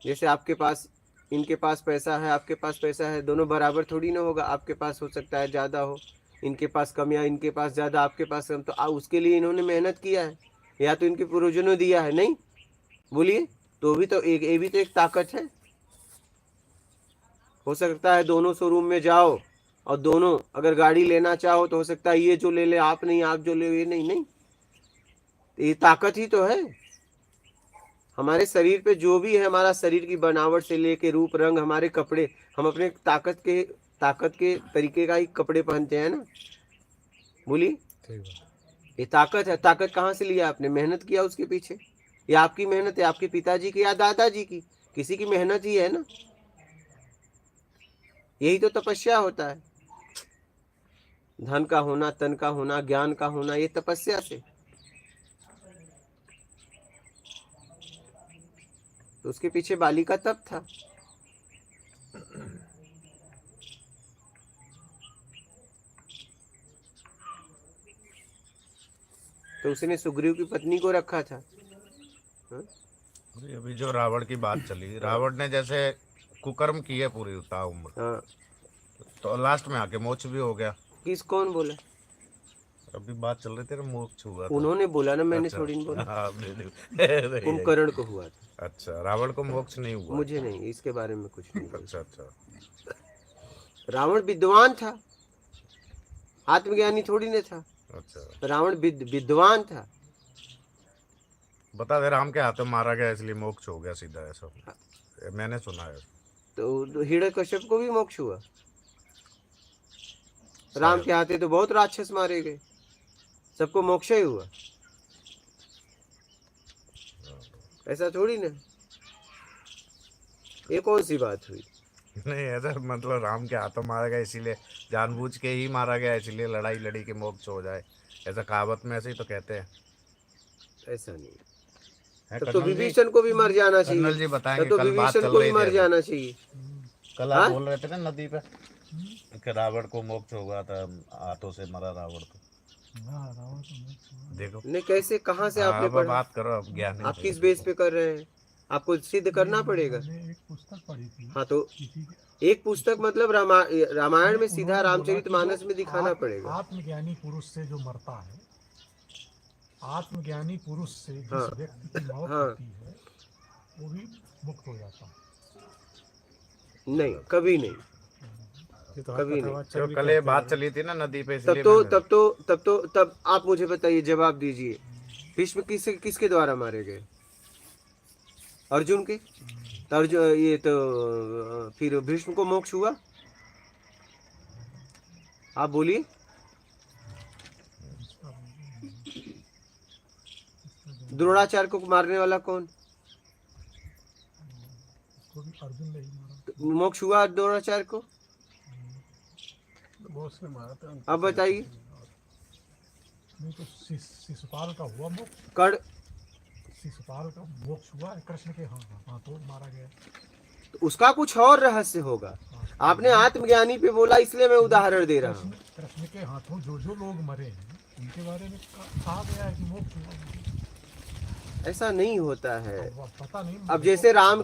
B: जैसे आपके पास, इनके पास पैसा है, आपके पास पैसा है, दोनों बराबर थोड़ी ना होगा। आपके पास हो सकता है ज़्यादा हो, इनके पास कम, या इनके पास ज़्यादा आपके पास कम। तो उसके लिए इन्होंने मेहनत किया है, या तो इनके पूर्वजों ने दिया है। नहीं बोलिए, तो भी तो ये भी तो एक ताकत है। हो सकता है दोनों शोरूम में जाओ और दोनों अगर गाड़ी लेना चाहो तो हो सकता है ये जो ले ले आप नहीं, आप जो ले ये नहीं। ये ताकत ही तो है। हमारे शरीर पे जो भी है, हमारा शरीर की बनावट से लेके रूप रंग, हमारे कपड़े, हम अपने ताकत के तरीके का ही कपड़े पहनते हैं ना। बोलिए, ये ताकत है। ताकत कहाँ से लिया आपने? मेहनत किया उसके पीछे। ये आपकी मेहनत है, आपके पिताजी की या दादाजी की, किसी की मेहनत ही है ना। यही तो तपस्या होता है। धन का होना, तन का होना, ज्ञान का होना, ये तपस्या से। तो उसके पीछे बाली का तप था। तो उसने सुग्रीव की पत्नी को रखा था।
D: अभी जो रावण की बात चली, रावण ने जैसे कुकर्म की है पूरी ताउम्र,
B: हाँ,
D: तो लास्ट में आके मोक्ष भी हो गया।
B: कौन बोला?
D: अभी बात चल रही थी ना, मोक्ष हुआ था।
B: उन्होंने बोला ना, मैंने
D: अच्छा,
B: थोड़ी नहीं बोला।
D: हाँ,
B: कुंभकर्ण को हुआ था।
D: अच्छा, रावण को मोक्ष नहीं हुआ?
B: मुझे नहीं, इसके बारे में कुछ नहीं।
D: अच्छा।
B: रावण विद्वान था, आत्मज्ञानी थोड़ी न था।
D: अच्छा,
B: रावण विद्वान था।
D: बता दे, राम के हाथों मारा गया इसलिए मोक्ष हो गया सीधा, ऐसा मैंने सुना है।
B: तो हिरण्यकश्यप को भी मोक्ष हुआ। राम के हाथे तो बहुत राक्षस मारे गए, सबको मोक्ष ही हुआ। ऐसा थोड़ी ना, ये कौन सी बात हुई?
D: नहीं, ऐसा मतलब राम के हाथों मारा गया इसीलिए, जानबूझ के ही मारा गया इसलिए लड़ाई लड़ी के मोक्ष हो जाए, ऐसा कहावत में ऐसे ही तो कहते हैं।
B: ऐसा नहीं
D: है
B: तो
D: कर्नल जी?
B: विभीषण को भी मर जाना चाहिए।
D: कर्नल जी बताएंगे,
B: तो
D: कल बात
B: विभीषण
D: चल
B: को भी
D: रही
B: मर
D: थी।
B: जाना चाहिए।
D: कल आप बोल रहे थे ना नदी पे कि रावण को मोक्ष होगा था, हाथों से मरा रावण को। देखो
B: नहीं, कैसे, कहाँ से आपने
D: अब
B: पढ़ा?
D: बात करो, अब ज्ञान
B: आप किस बेस पे कर रहे हैं? आपको सिद्ध करना पड़ेगा।
C: मैंने एक पुस्तक पढ़ी थी
B: हाँ, तो
C: किसी के,
B: एक पुस्तक मतलब रामायण में सीधा
C: उन्होंने बोला
B: रामचरितमानस
C: कि
B: में
C: जो
B: दिखाना पड़ेगा।
C: आत्मज्ञानी पुरुष से जो मरता है, आत्मज्ञानी पुरुष से जिस
B: हाँ,
C: व्यक्ति की मौत
B: हाँ।
C: होती है, वो भी मुक्त हो जाता है।
B: नहीं, कभी नहीं।
C: ये तो
B: कभी नहीं।
D: जो कल ये बात चली थी ना नदी पे, इसलिए मैंने-
B: तब आप मुझे बताइए, जवाब दीजिए। भीष्म किसके द्वारा मारे गए? अर्जुन के, तो अर्जुन ये तो फिर भीष्म को मोक्ष हुआ? आप बोलिए। द्रोणाचार्य को मारने वाला कौन?
C: उसको भी अर्जुन ने ही मारा।
B: तो मोक्ष हुआ द्रोणाचार्य को?
E: बहुत से मारा था।
B: अब बताइए।
C: नहीं तो शिशुपाल का हुआ मोक्ष,
B: कर्ण,
C: शिशुपाल का मोक्ष हुआ है कृष्ण के हाथों मारा गया।
B: तो उसका कुछ और रहस्य होगा। आपने आत्मज्ञानी पे बोला, इसलिए मैं उदाहरण दे रहा हूँ।
C: कृष्ण के हाथों जो जो लोग मरे हैं उनके बारे में कहा गया है कि मोक्ष हुआ।
B: ऐसा नहीं होता है।
C: अब पता नहीं।
B: अब जैसे राम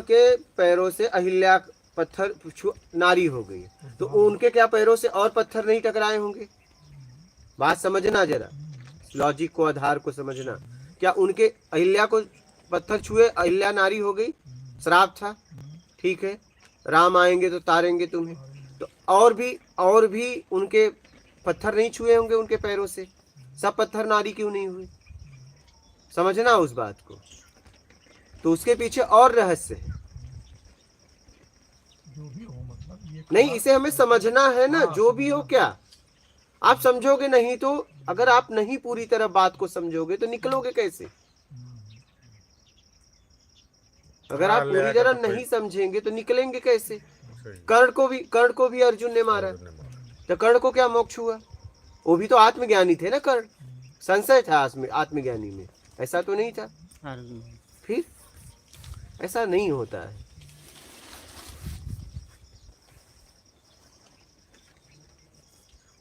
B: के पैरों से अहिल्या पत्थर नारी हो गई, तो उनके क्या पैरों से और पत्थर नहीं टकराए होंगे? बात समझना जरा, लॉजिक को, आधार को समझना। क्या उनके अहिल्या को पत्थर छुए, अहिल्या नारी हो गई? श्राप था, ठीक है। राम आएंगे तो तारेंगे तुम्हें, तो और भी उनके पत्थर नहीं छुए होंगे उनके पैरों से? सब पत्थर नारी क्यों नहीं हुए? समझना उस बात को। तो उसके पीछे और रहस्य है।
C: जो भी हो, मतलब ये
B: नहीं, इसे हमें समझना है ना। जो भी हो, क्या आप समझोगे नहीं तो, अगर आप नहीं पूरी तरह बात को समझोगे तो निकलोगे कैसे? अगर आप पूरी तरह नहीं समझेंगे तो निकलेंगे कैसे? कर्ण को भी अर्जुन ने मारा, तो कर्ण को क्या मोक्ष हुआ? वो भी तो आत्मज्ञानी थे ना कर्ण। संशय था आत्मज्ञानी में, ऐसा तो नहीं था।
A: अर्जुन
B: फिर ऐसा नहीं होता है।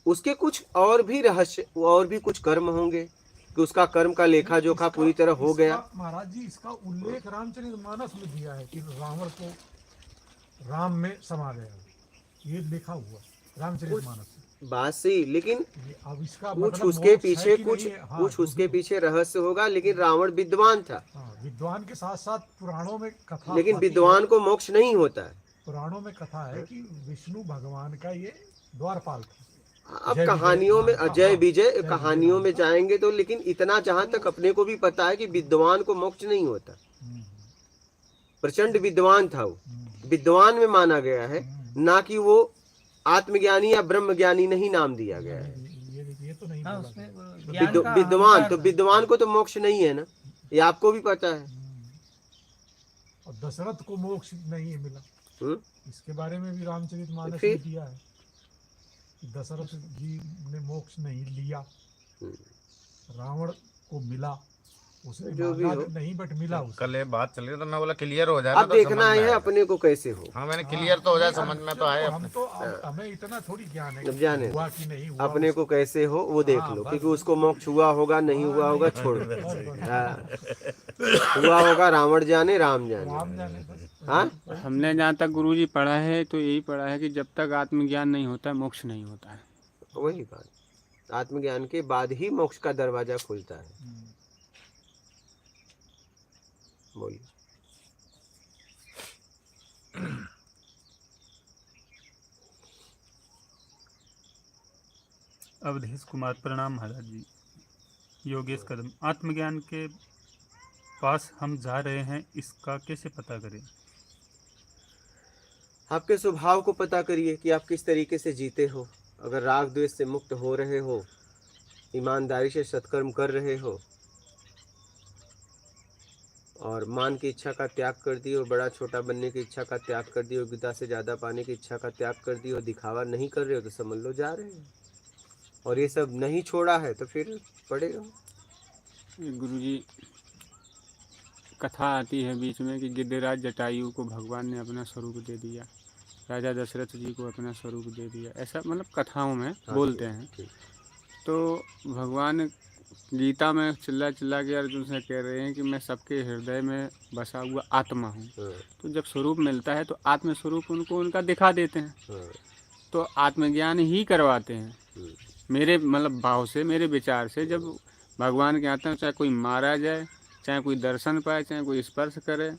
B: उसके कुछ और भी रहस्य और भी कुछ कर्म होंगे कि उसका कर्म का लेखा जोखा पूरी तरह हो गया।
C: महाराज जी, इसका उल्लेख रामचरितमानस में दिया है कि रावण को राम में समा गया, ये लिखा हुआ रामचरितमानस में।
B: बात सही, लेकिन
C: अब इसका
B: कुछ
C: मतलब
B: उसके
C: मोक्ष
B: पीछे
C: है कि
B: कुछ
C: नहीं है? हाँ,
B: कुछ
C: जो
B: उसके
C: भी
B: पीछे रहस्य होगा। लेकिन रावण विद्वान था,
C: हाँ, विद्वान के साथ साथ पुराणों में कथा
B: लेकिन
C: आती है।
B: विद्वान को मोक्ष नहीं होता है।
C: पुराणों में कथा है कि विष्णु भगवान का ये द्वारपाल था।
B: अब
C: जय
B: कहानियों में
C: विजय,
B: अजय
C: हाँ,
B: विजय
C: जय
B: कहानियों
C: विजय
B: में जाएंगे तो, लेकिन इतना जहां तक अपने को भी पता है कि विद्वान को मोक्ष नहीं होता। प्रचंड विद्वान था वो, विद्वान में माना गया है, ना कि वो आत्मज्ञानी या ब्रह्मज्ञानी नहीं नाम दिया गया है।
C: ये तो नहीं
H: हाँ,
C: बोला
H: उसमें
C: गया।
H: ज्ञान का
B: विद्वान
H: अहंकार
B: तो
H: था।
B: विद्वान को तो मोक्ष नहीं है ना, ये आपको भी पता है।
C: और दशरथ को मोक्ष नहीं मिला,
B: हम्म?
C: इसके बारे में भी रामचरितमानस
B: फिर?
C: में दिया है कि दशरथ जी ने मोक्ष नहीं लिया, रावण को मिला, उसने
B: जो भी
C: मांगा
B: हो।
C: नहीं बट मिला उसे।
D: कल ये बात चल रही तो मैं बोला क्लियर हो जाए
B: अब
D: तो
B: देखना
D: समझ में
B: है
D: आएगा।
B: अपने को कैसे हो।
D: हाँ, मैंने क्लियर तो हो जाए, समझ में तो आए
C: हम तो हमें इतना थोड़ी ज्ञान है
B: अब
C: कि
B: जाने
C: हुआ कि नहीं हुआ।
B: अपने को कैसे हो वो देख
C: हाँ,
B: लो,
C: बस,
B: क्योंकि
C: बस।
B: उसको मोक्ष हुआ होगा नहीं हुआ होगा, छोड़ दो।
C: बस,
B: हाँ। हुआ होगा रावण जाने, राम जाने।
C: राम जाने बस।
B: हाँ,
A: हमने जहाँ तक गुरुजी पढ़ा है तो यही पढ़ा है कि जब तक आत्मज्ञान नहीं होता है मोक्ष नहीं होता है।
B: वही बात, आत्मज्ञान के बाद ही मोक्ष का दरवाजा खुलता है। बोलिए।
F: अवधेश कुमार, प्रणाम महाराज जी। योगेश कदम, आत्मज्ञान के पास हम जा रहे हैं, इसका कैसे पता करें?
B: आपके स्वभाव को पता करिए कि आप किस तरीके से जीते हो। अगर राग द्वेष से मुक्त हो रहे हो, ईमानदारी से सत्कर्म कर रहे हो, और मान की इच्छा का त्याग कर दिए, और बड़ा छोटा बनने की इच्छा का त्याग कर दिए, योग्यता से ज़्यादा पाने की इच्छा का त्याग कर दिए, और दिखावा नहीं कर रहे हो, तो समझ लो जा रहे हो। और ये सब नहीं छोड़ा है तो फिर पड़े रहो।
A: गुरुजी कथा आती है बीच में कि गिद्धराज जटायु को भगवान ने अपना स्वरूप दे दिया, राजा दशरथ जी को अपना स्वरूप दे दिया, ऐसा मतलब कथाओं में बोलते हैं।
B: ठीक।
A: तो भगवान गीता में चिल्ला चिल्ला के अर्जुन से कह रहे हैं कि मैं सबके हृदय में बसा हुआ आत्मा हूँ। तो जब स्वरूप मिलता है तो आत्म स्वरूप उनको उनका दिखा देते हैं, तो आत्मज्ञान ही करवाते हैं। मेरे मतलब भाव से, मेरे विचार से, जब भगवान के आते हैं, चाहे कोई मारा जाए, चाहे कोई दर्शन पाए, चाहे कोई स्पर्श करे,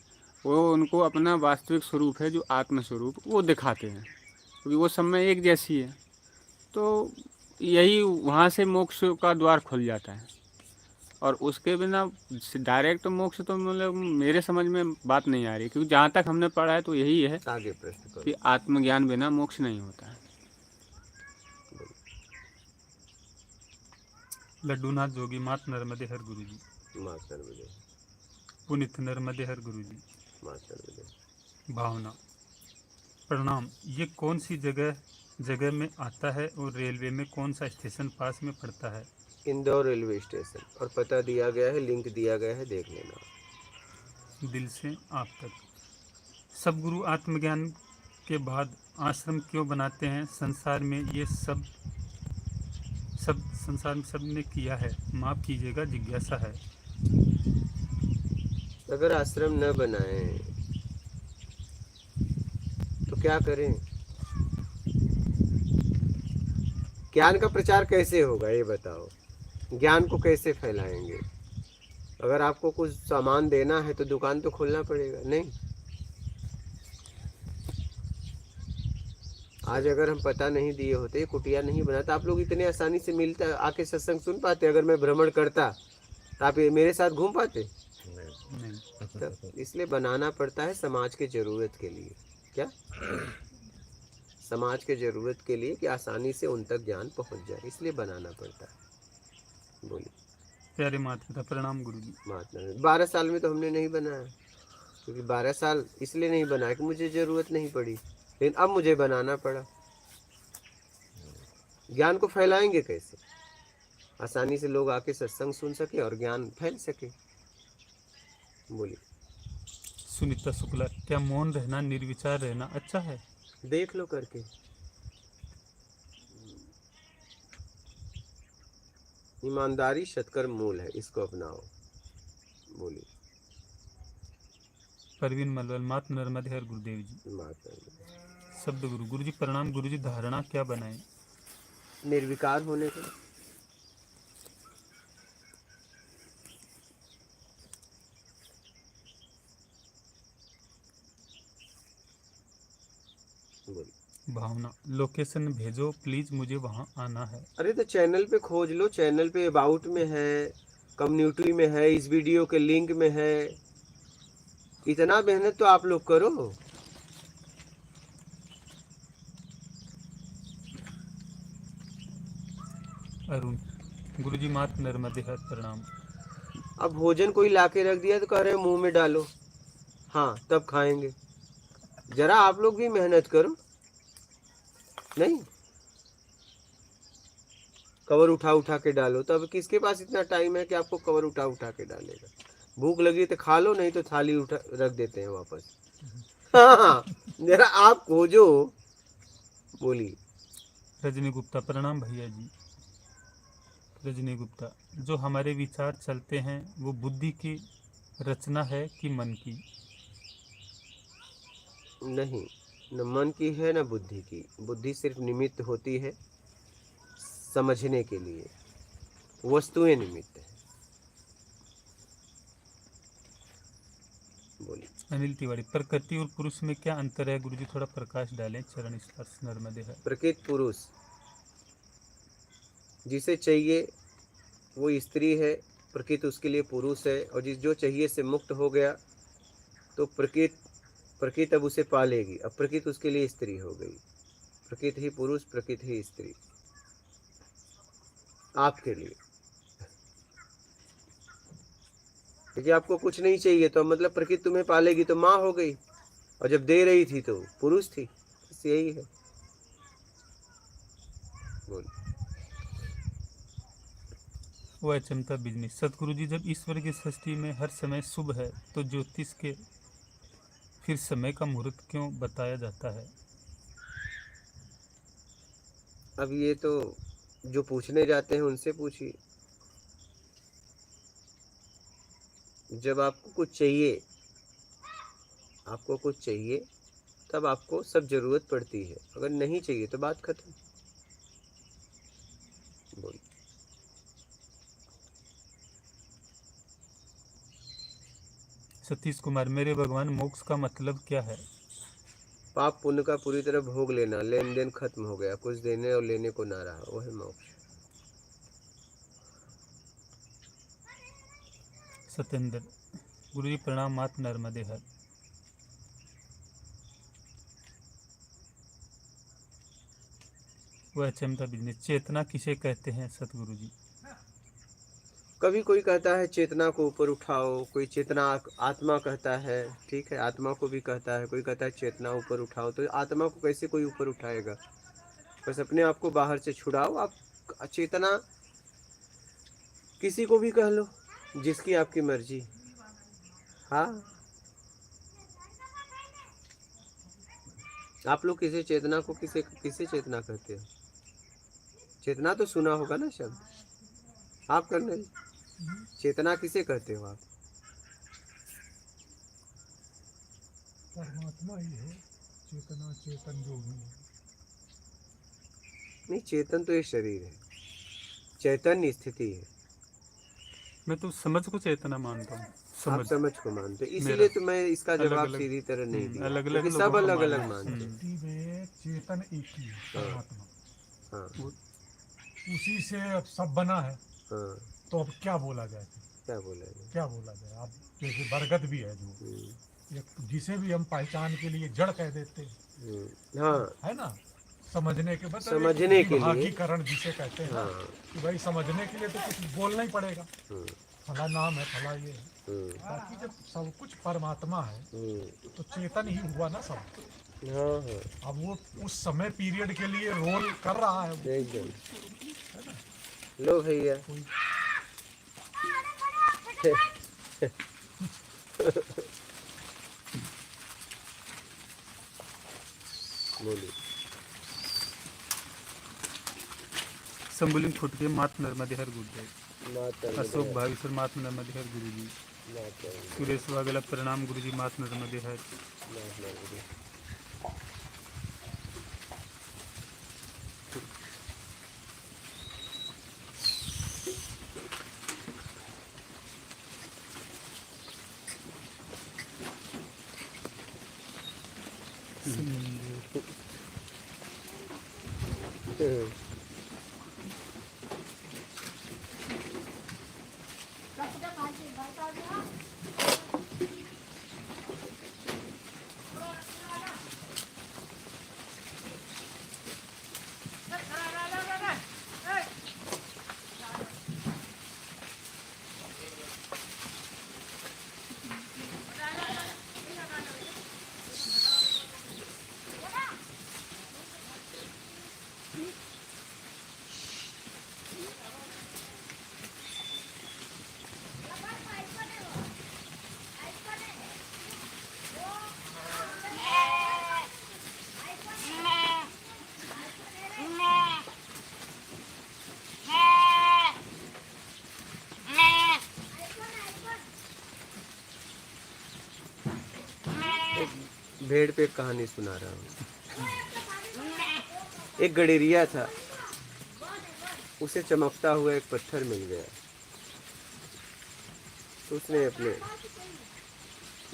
A: वो उनको अपना वास्तविक स्वरूप है जो आत्म स्वरूप, वो दिखाते हैं, क्योंकि वो सब में एक जैसी है। तो यही वहाँ से मोक्ष का द्वार खुल जाता है। और उसके बिना डायरेक्ट मोक्ष तो मतलब मेरे समझ में बात नहीं आ रही, क्योंकि जहाँ तक हमने पढ़ा है तो यही है
B: आगे प्रश्न करो।
A: कि आत्मज्ञान बिना मोक्ष नहीं होता है।
F: लड्डूनाथ जोगी मात नर्मदे हर गुरु जी।
B: मात नर्मदे,
F: पुनित नर्मदे हर गुरु जी।
B: मात नर्मदे।
F: भावना। प्रणाम। ये कौन सी जगह में आता है और रेलवे में कौन सा स्टेशन पास में पड़ता है?
B: इंदौर रेलवे स्टेशन, और पता दिया गया है, लिंक दिया गया है, देख लेना।
F: दिल से आप तक। सब गुरु आत्मज्ञान के बाद आश्रम क्यों बनाते हैं? संसार में ये सब संसार में सब ने किया है, माफ कीजिएगा, जिज्ञासा है।
B: अगर आश्रम न बनाए तो क्या करें? ज्ञान का प्रचार कैसे होगा ये बताओ? ज्ञान को कैसे फैलाएंगे? अगर आपको कुछ सामान देना है तो दुकान तो खोलना पड़ेगा, नहीं? आज अगर हम पता नहीं दिए होते, कुटिया नहीं बनाता, आप लोग इतने आसानी से मिलता आके सत्संग सुन पाते? अगर मैं भ्रमण करता तो आप मेरे साथ घूम पाते?
F: नहीं।
B: तो इसलिए बनाना पड़ता है समाज के जरूरत के लिए। क्या? समाज के जरूरत के लिए कि आसानी से उन तक ज्ञान पहुंच जाए, इसलिए बनाना पड़ता है। बोलिए।
F: प्यारे माता पिता प्रणाम गुरु जी।
B: महात्मा 12 साल में तो हमने नहीं बनाया, क्योंकि 12 साल इसलिए नहीं बनाया कि मुझे जरूरत नहीं पड़ी, लेकिन अब मुझे बनाना पड़ा। ज्ञान को फैलाएंगे कैसे? आसानी से लोग आके सत्संग सुन सके और ज्ञान फैल सके। बोलिए।
F: सुनीता शुक्ला। क्या मौन रहना, निर्विचार रहना अच्छा है?
B: देख लो करके। ईमानदारी शतकर्म मूल है, इसको अपनाओ। बोलिए।
F: परवीन मलवल। मात नर्मदे हर गुरुदेव जी।
B: माता
F: शब्द गुरु जी प्रणाम गुरु जी। धारणा क्या बनाए?
B: निर्विकार होने को। बोलिए।
F: भावना। लोकेशन भेजो प्लीज, मुझे वहां आना है।
B: अरे तो चैनल पे खोज लो, चैनल पे अबाउट में है, कम्युनिटी में है, इस वीडियो के लिंक में है। इतना मेहनत तो आप लोग करो।
F: अरुण। गुरुजी मात नर्मदे हर प्रणाम।
B: अब भोजन कोई लाके रख दिया तो कह रहे मुंह में डालो, हाँ तब खाएंगे। जरा आप लोग भी मेहनत करो। नहीं, कवर उठा उठा के डालो, तो अब किसके पास इतना टाइम है कि आपको कवर उठा उठा के डालेगा? भूख लगी तो खा लो, नहीं तो थाली उठा रख देते हैं वापस। हाँ, जरा आप खोजो। बोलिए।
F: रजनी गुप्ता। प्रणाम भैया जी। रजनी गुप्ता। जो हमारे विचार चलते हैं वो बुद्धि की रचना है कि मन की?
B: नहीं, न मन की है न बुद्धि की। बुद्धि सिर्फ निमित्त होती है समझने के लिए, वस्तुएं निमित्त है। बोलिए।
F: अनिल तिवारी। प्रकृति और पुरुष में क्या अंतर है गुरुजी, थोड़ा प्रकाश डालें। चरण स्पर्श नर्मदे है।
B: प्रकृत पुरुष जिसे चाहिए वो स्त्री है, प्रकृत उसके लिए पुरुष है। और जो चाहिए से मुक्त हो गया तो प्रकृत अब उसे पालेगी। अब प्रकृत उसके लिए स्त्री हो गई। प्रकृत ही पुरुष, प्रकृत ही स्त्री आपके लिए। क्योंकि आपको कुछ नहीं चाहिए तो मतलब प्रकृति तुम्हें पालेगी, तो माँ हो गई, और जब दे रही थी तो पुरुष थी। बस यही है। बोल।
F: वह चमता बिजनेस। सतगुरु जी, जब ईश्वर की सृष्टि में हर समय शुभ है तो ज्योतिष के फिर समय का मुहूर्त क्यों बताया जाता है?
B: अब ये तो जो पूछने जाते हैं उनसे पूछिए। जब आपको कुछ चाहिए तब आपको सब जरूरत पड़ती है, अगर नहीं चाहिए तो बात खत्म। बोल।
F: सतीश कुमार। मेरे भगवान, मोक्ष का मतलब क्या है?
B: पाप पुण्य का पूरी तरह भोग लेना, लेन देन खत्म हो गया, कुछ देने और लेने को ना रहा, वो है मोक्ष।
F: सत्येंद्र। गुरुजी प्रणाम, मात नर्मदे हर। वह चमता बिजनेस। चेतना किसे कहते हैं सतगुरु जी?
B: कभी कोई कहता है चेतना को ऊपर उठाओ, कोई चेतना आत्मा कहता है, ठीक है, आत्मा को भी कहता है, कोई कहता है चेतना ऊपर उठाओ। तो आत्मा को कैसे कोई ऊपर उठाएगा? बस अपने आप को बाहर से छुड़ाओ। आप चेतना किसी को भी कह लो, जिसकी आपकी मर्जी। हाँ, आप लोग किसे चेतना को किसे चेतना कहते हो? चेतना तो सुना होगा ना शब्द। आप करने चेतना किसे कहते हो आप?
C: परमात्मा ही है चेतना, चेतन जो भी है।
B: नहीं, चेतन तो ये शरीर है, चैतन्य स्थिति है।
F: मैं तो समझ को चेतना मानता हूँ।
B: आप समझ को मानते हैं, इसीलिए
F: मेरा
B: तो मैं इसका जवाब
F: अलग-अलग
B: सीधी तरह नहीं दिया,
F: अलग-अलग
B: क्योंकि
F: लोगों
B: सब
F: का
B: अलग
F: मानना
B: अलग
F: है।
B: मानते हैं।
C: व्यक्ति में चेतन एक ही है, परमात्मा।
B: हाँ
C: उसी से अब सब बना है,
B: हाँ,
C: तो अब क्या बोला जाए?
B: क्या बोला जाए?
C: क्या बोला जाए? अब जैसे बरगद भी है जो जिसे भी हम पहचान के लिए जड़ कह देते हैं,
B: हाँ,
C: है ना? समझने के बाद
B: समझने के लिए।
C: विभागीकरण जिसे कहते हैं ना,
B: हाँ,
C: कि भाई समझने के लिए तो कुछ बोलना ही पड़ेगा। फला नाम है, फला ये है। बाकी जब सब कुछ परमात्मा है तो चेतन ही हुआ ना सब।
B: हाँ हाँ,
C: अब वो उस समय पीरियड के लिए रोल कर रहा है वो।
B: एकदम। लो भैया, बोलिए।
F: संबुलिंग फुटके मात नर्मदे हर गुरुदेव।
B: माता
F: अशोक भागेश्वर मात नर्मदे हर गुरु जी।
B: माता
F: सुरेश वागला प्रणाम गुरु जी, मात नर्मदे हर।
B: भेड़ पे एक कहानी सुना रहा हूँ। एक गडेरिया था, उसे चमकता हुआ एक पत्थर मिल गया, तो उसने अपने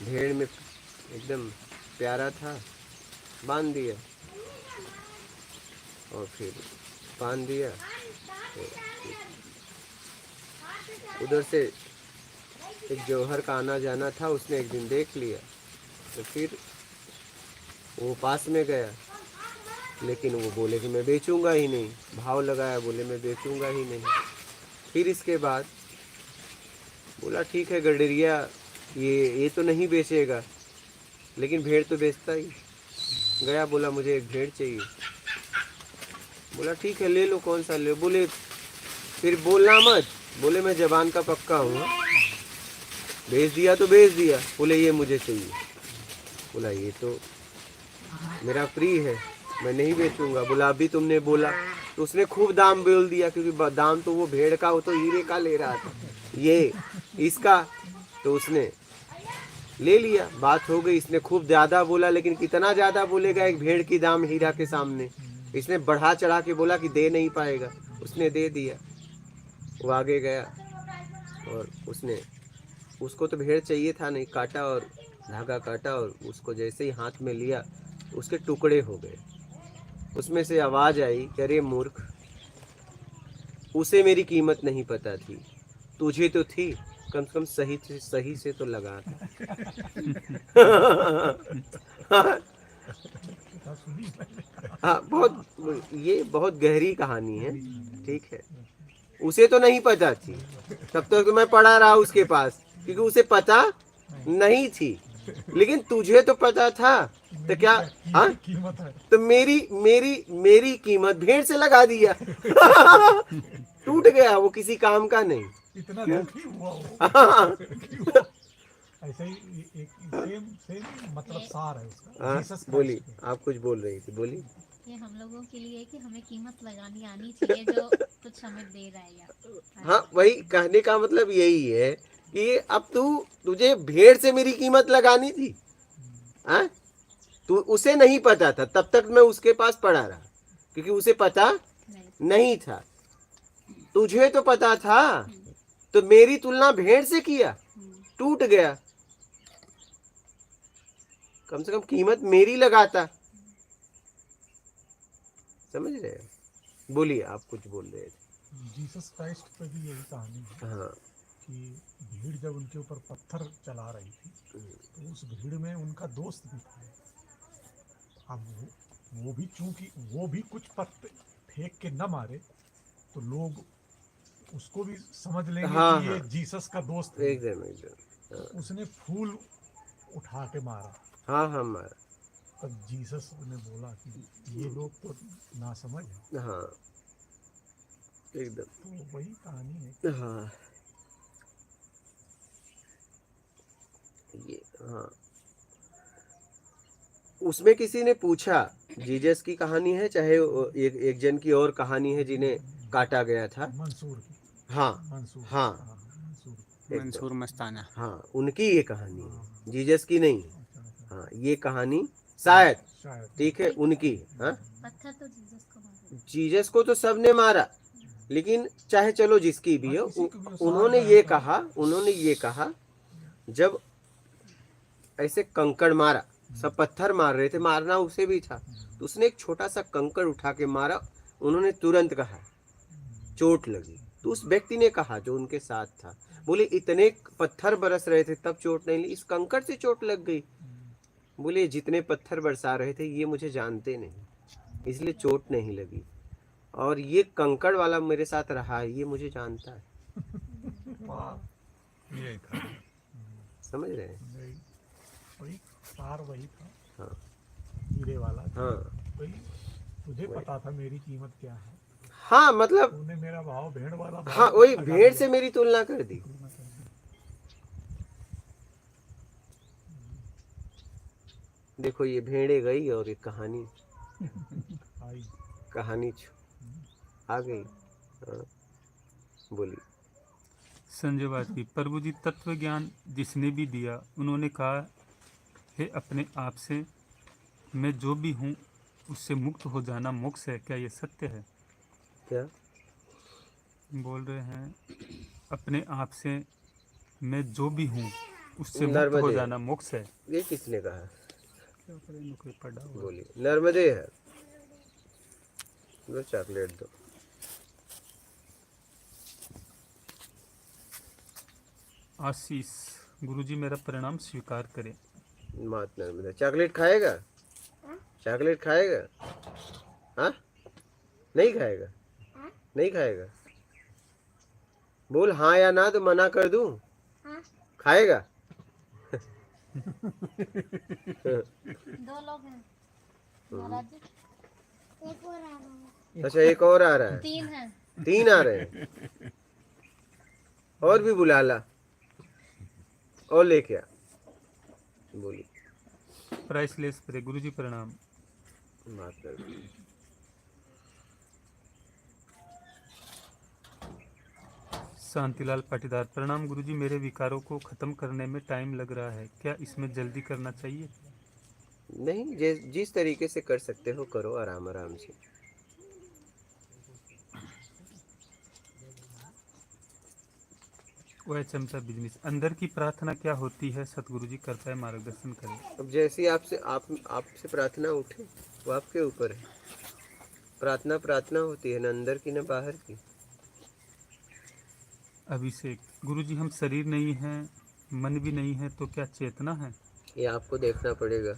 B: भेड़ में एकदम प्यारा था, बांध दिया और फिर बांध दिया। तो उधर से एक जौहर का आना जाना था, उसने एक दिन देख लिया, तो फिर वो पास में गया, लेकिन वो बोले कि मैं बेचूंगा ही नहीं, भाव लगाया, बोले मैं बेचूंगा ही नहीं। फिर इसके बाद बोला ठीक है गडेरिया, ये तो नहीं बेचेगा, लेकिन भेड़ तो बेचता ही। गया, बोला मुझे एक भेड़ चाहिए। बोला ठीक है ले लो, कौन सा ले? बोले फिर बोलना मत, बोले मैं जबान का पक्का हूँ, बेच दिया तो बेच दिया। बोले ये मुझे चाहिए। बोला ये तो मेरा प्रिय है, मैं नहीं बेचूंगा। बोला अभी तुमने बोला, तो उसने खूब दाम बोल दिया, क्योंकि दाम तो वो भेड़ का, वो तो हीरे का ले रहा था, ये इसका, तो उसने ले लिया। बात हो गई, इसने खूब ज्यादा बोला, लेकिन कितना ज्यादा बोलेगा एक भेड़ की दाम हीरा के सामने। इसने बढ़ा चढ़ा के बोला कि दे नहीं पाएगा, उसने दे दिया। वो आगे गया और उसको तो भेड़ चाहिए था नहीं, काटा और धागा काटा, और उसको जैसे ही हाथ में लिया उसके टुकड़े हो गए। उसमें से आवाज आई कि अरे मूर्ख, उसे मेरी कीमत नहीं पता थी, तुझे तो थी, कम से कम सही से तो लगा था। हाँ, ये बहुत गहरी कहानी है, ठीक है। उसे तो नहीं पता थी, तब तक तो मैं पढ़ा रहा उसके पास, क्योंकि उसे पता नहीं थी, लेकिन तुझे तो पता था। तो क्या, हाँ,
C: कीमत है।
B: तो मेरी कीमत भेड़ से लगा दिया। टूट गया, वो किसी काम का नहीं।
C: इतना दुखी हुआ वो
B: हाँ,
C: कि वो ऐसे ही एक सेम मतलब सार है उसका।
B: हाँ,
C: जीसस
B: बोली,
C: क्राइस्ट के।
B: आप कुछ बोल रही थी, बोली।
G: ये हम लोगों के लिए है कि हमें कीमत लगानी आनी चाहिए जो कुछ हमें दे रहा है या
B: हाँ, वही कहने का मतलब यही है कि अब तुझे भेड़ से मेरी कीमत लगानी थी, हाँ? तू, उसे नहीं पता था, तब तक मैं उसके पास पड़ा रहा, क्योंकि उसे पता
G: नहीं।
B: नहीं था। तुझे तो पता था, तो मेरी तुलना भेड़ से किया, टूट गया। कम से कम कीमत मेरी लगाता। समझ रहे हो? बोलिए, आप कुछ बोल रहे थे।
C: जीसस क्राइस्ट पे भी यही कहानी है
B: हाँ,
C: कि भीड़ जब उनके ऊपर पत्थर चला रही थी तो उस भीड़ में उनका दोस्त भी था। अब वो भी, चूंकि वो भी कुछ पत्थर फेंक के न मारे तो लोग उसको भी समझ लेंगे
B: हाँ,
C: कि ये
B: हाँ।
C: जीसस का दोस्त है।
B: एकदम।
C: तो उसने फूल उठा के मारा।
B: हाँ, हाँ, मारा।
C: तब जीसस ने बोला कि ये लोग तो ना समझ है।
B: हाँ, एकदम।
C: तो वही कहानी है।
B: हाँ, ये, हाँ, उसमें किसी ने पूछा, जीसस की कहानी है, चाहे एक जन की और कहानी है जिन्हें काटा गया था।
C: मंसूर की।
B: हाँ,
C: मंसूर।
B: हाँ,
C: मंसूर की।
B: एकदम।
A: मंसूर मस्ताना।
B: हाँ, उनकी ये कहानी है, जीसस की नहीं।
C: अच्छा, अच्छा।
B: हाँ, ये कहानी शायद,
C: शायद।
B: ठीक है, उनकी। हाँ,
G: पत्थर तो जीसस को मारा।
B: जीसस को तो सबने मारा, लेकिन चाहे चलो जिसकी भी हो,
C: हाँ, किसी को भी सार
B: उन्होंने ये कहा, जब ऐसे कंकड़ मारा, सब पत्थर मार रहे थे, मारना उसे भी था, तो उसने एक छोटा सा कंकड़ उठा के मारा। उन्होंने तुरंत कहा चोट लगी। तो उस व्यक्ति ने कहा जो उनके साथ था, बोले इतने पत्थर बरस रहे थे तब चोट नहीं लगी, इस कंकड़ से चोट लग गई। बोले जितने पत्थर बरसा रहे थे ये मुझे जानते नहीं, इसलिए चोट नहीं लगी, और ये कंकड़ वाला मेरे साथ रहा है, ये मुझे जानता है।
E: यही था।
B: समझ रहे हैं?
C: वही सार वही था।
B: हाँ,
C: हीरे वाला।
B: हाँ,
C: वही तुझे पता था मेरी कीमत क्या है।
B: हाँ, मतलब,
C: तूने मेरा भाव भेड़ वाला भाव
B: हाँ, वही
C: लगा
B: भेड़
C: दिया।
B: से मेरी तुलना कर दी। देखो, ये भेड़े गई और ये कहानी
C: आई।
B: आ गई। हाँ, बोली।
F: संजय वाजपेयी। प्रभु जी, तत्व ज्ञान जिसने भी दिया उन्होंने कहा है अपने आप से मैं जो भी हूँ उससे मुक्त हो जाना मोक्ष है। क्या ये सत्य है?
B: क्या
F: बोल रहे हैं अपने आप से मैं जो भी हूँ उससे मुक्त हो
B: नर्मदे।
F: जाना मोक्ष है।
B: ये किसने कहा?
F: क्या करें, नुकरे पड़ा हुआ।
B: बोली। नर्मदे है। लो चॉकलेट दो।
F: आशीष। गुरुजी मेरा प्रणाम स्वीकार करें।
B: मात नर्मदा। चॉकलेट खाएगा? चॉकलेट खाएगा? हाँ, नहीं खाएगा? नहीं खाएगा? बोल हाँ या ना तो मना कर दूं। खाएगा?
G: दो लोग हैं महाराज जी। एक और आ रहा है।
B: अच्छा, एक और आ रहा है।
G: 3 हैं।
B: 3 आ रहे हैं। और भी बुला ला, और लेके आ। बोली।
F: Priceless pray. गुरुजी प्रणाम।
B: बात कर।
F: शांतिलाल पाटीदार। प्रणाम गुरुजी, मेरे विकारों को खत्म करने में टाइम लग रहा है, क्या इसमें जल्दी करना चाहिए?
B: नहीं, जिस तरीके से कर सकते हो करो, आराम आराम से।
F: वह चमचा बिजनेस। अंदर की प्रार्थना क्या होती है सतगुरु जी, कृपया मार्गदर्शन करें।
B: अब जैसी आपसे प्रार्थना उठे वो आपके ऊपर है। प्रार्थना होती है, न अंदर की न बाहर की।
F: अभिषेक गुरुजी, हम शरीर नहीं है, मन भी नहीं है, तो क्या चेतना है?
B: ये आपको देखना पड़ेगा।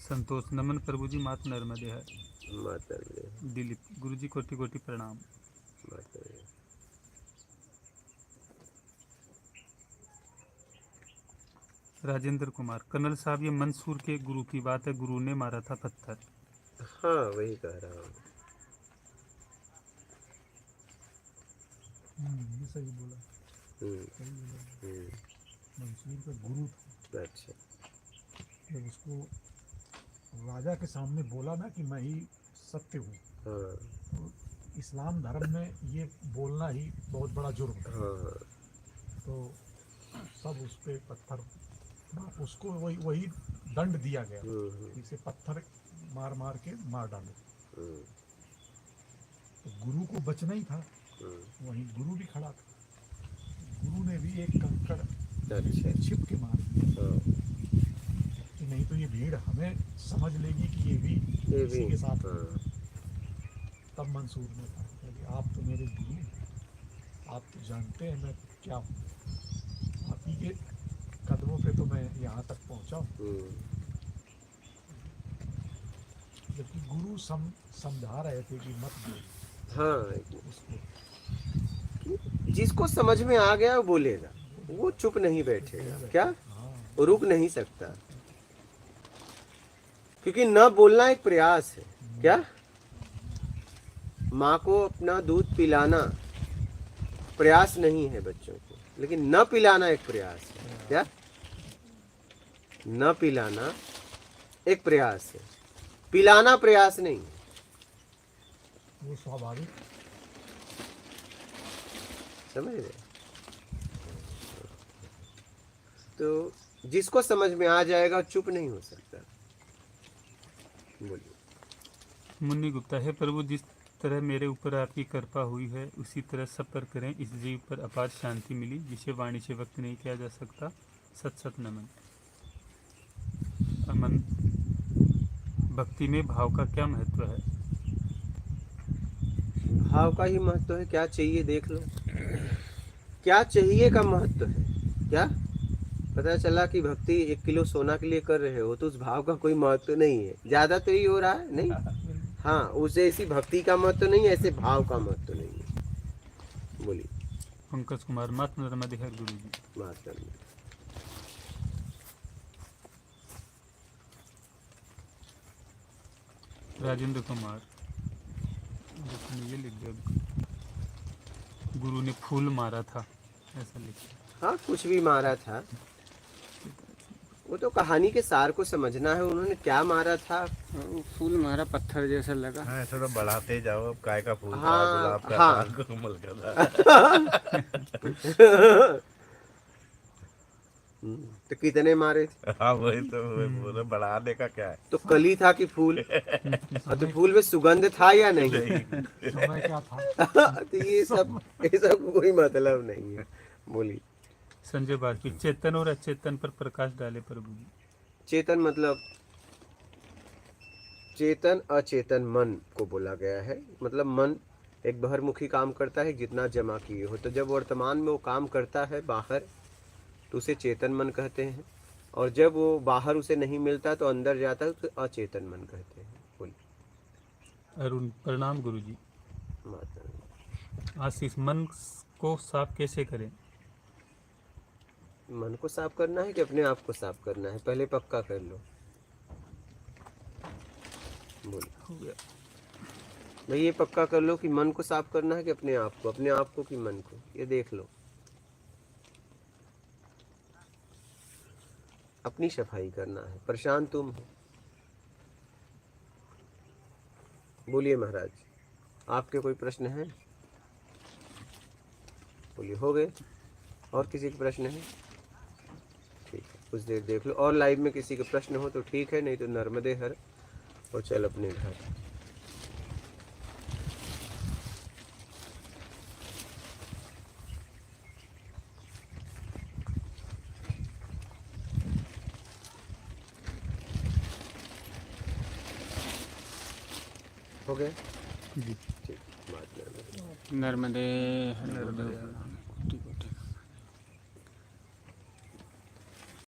F: संतोष, नमन प्रभु जी, मात नर्मदे है।
B: माता रे,
F: दिलीप गुरुजी, कोटि कोटि प्रणाम।
B: माता रे।
F: राजेंद्र कुमार, कर्नल साहब, ये मंसूर के गुरु की बात है, गुरु ने मारा था पत्थर।
B: हाँ, वही कह रहा हूँ।
C: ये सही बोला,
B: हम्म,
C: सही बोला।
B: हम्म,
C: मंसूर का गुरु था,
B: अच्छा।
C: जब उसको राजा के सामने बोला ना कि मैं ही सत्य हूँ,
B: हाँ,
C: तो इस्लाम धर्म में ये बोलना ही बहुत बड़ा जुर्म है।
B: हाँ,
C: तो सब उस पे पत्थर, उसको वही दंड दिया गया, इसे पत्थर मार मार के मार डालो। तो गुरु को बचना ही था, वहीं गुरु भी खड़ा था, गुरु ने भी एक कंकड़
B: अच्छा,
C: छिप के मार दिया
B: हाँ,
C: कि नहीं तो ये भीड़ हमें समझ लेगी कि ये भी
B: ये
C: इसी
B: भी,
C: के साथ।
B: हाँ,
C: तब मंसूर ने कहा कि आप तो मेरे गुरु हैं, आप तो जानते हैं मैं क्या हूँ, आप ही के कदमों पे तो मैं यहाँ तक पहुँचा हूँ। जबकि गुरु समझा रहे थे कि मत बोल
B: हाँ।
C: उसको।
B: जिसको समझ में आ गया वो बोलेगा, वो चुप नहीं बैठेगा, क्या वो रुक नहीं सकता, क्योंकि न बोलना एक प्रयास है। क्या माँ को अपना दूध पिलाना प्रयास नहीं है बच्चों को, लेकिन न पिलाना एक प्रयास है। क्या न पिलाना एक प्रयास है, पिलाना प्रयास नहीं है।
C: वो स्वाभाविक,
B: समझ रहे? तो जिसको समझ में आ जाएगा चुप नहीं हो सकता। बोलिए।
F: मुन्नी गुप्ता, है प्रभु, जिस तरह मेरे ऊपर आपकी कृपा हुई है उसी तरह सब पर करें, इस जीव पर अपार शांति मिली जिसे वाणी से व्यक्त नहीं किया जा सकता। सत सत नमन। अमन, भक्ति में भाव का क्या महत्व है?
B: भाव का ही महत्व है। क्या चाहिए देख लो, क्या चाहिए का महत्व है। क्या पता चला कि भक्ति 1 किलो सोना के लिए कर रहे हो तो उस भाव का कोई महत्व नहीं है, ज्यादा तो ही हो रहा है नहीं। हाँ, उसे ऐसी भक्ति का महत्व नहीं है, ऐसे भाव का महत्व नहीं है। बोलिए।
F: पंकज कुमार, मात नर्मदे हर गुरु जी।
B: बात करनी।
F: राजेंद्र कुमार, ये लिख दिया, गुरु ने फूल मारा था, ऐसा लिखा।
B: हाँ, कुछ भी मारा था, वो तो कहानी के सार को समझना है। उन्होंने क्या मारा था?
A: वो फूल मारा, पत्थर जैसा लगा।
D: हाँ, थोड़ा बढ़ाते जाओ। अब काय का फूल था,
B: हाँ,
D: गुलाब का
B: हाँ।
D: था, कमल का था।
B: तो कितने मारे थे?
D: हाँ, वही तो बोले, बढ़ाने का क्या है।
B: तो कली था कि फूल? और तो फूल में सुगंध था या नहीं?
C: समय क्या था।
B: तो ये सब कोई मतलब नहीं है। बोलिए।
F: संजय बाकी, चेतन और अचेतन पर प्रकाश डाले प्रभु जी।
B: चेतन मतलब चेतन अचेतन मन को बोला गया है। मतलब मन एक बहिर्मुखी काम करता है जितना जमा किए हो, तो जब वर्तमान में वो काम करता है बाहर तो उसे चेतन मन कहते हैं, और जब वो बाहर उसे नहीं मिलता तो अंदर जाता है तो अचेतन मन कहते हैं। बोलिए।
F: अरुण, प्रणाम गुरु जी।
B: माता।
F: आशीष, मन को साफ कैसे करें?
B: मन को साफ करना है कि अपने आप को साफ करना है? पहले पक्का कर लो। बोलिए।
F: हो गया।
B: भाई ये पक्का कर लो कि मन को साफ करना है कि अपने आप को, अपने आप को कि मन को, ये देख लो। अपनी सफाई करना है, परेशान तुम हो। बोलिए महाराज, आपके कोई प्रश्न है? बोलिए। हो गए? और किसी के प्रश्न है? ठीक है, कुछ देर देख लो। और लाइव में किसी के प्रश्न हो तो ठीक है, नहीं तो नर्मदे हर और चल अपने घर। हो गए?
F: जी।
B: ठीक। मात नर्मदे।
A: नर्मदे हर गुरुदेव।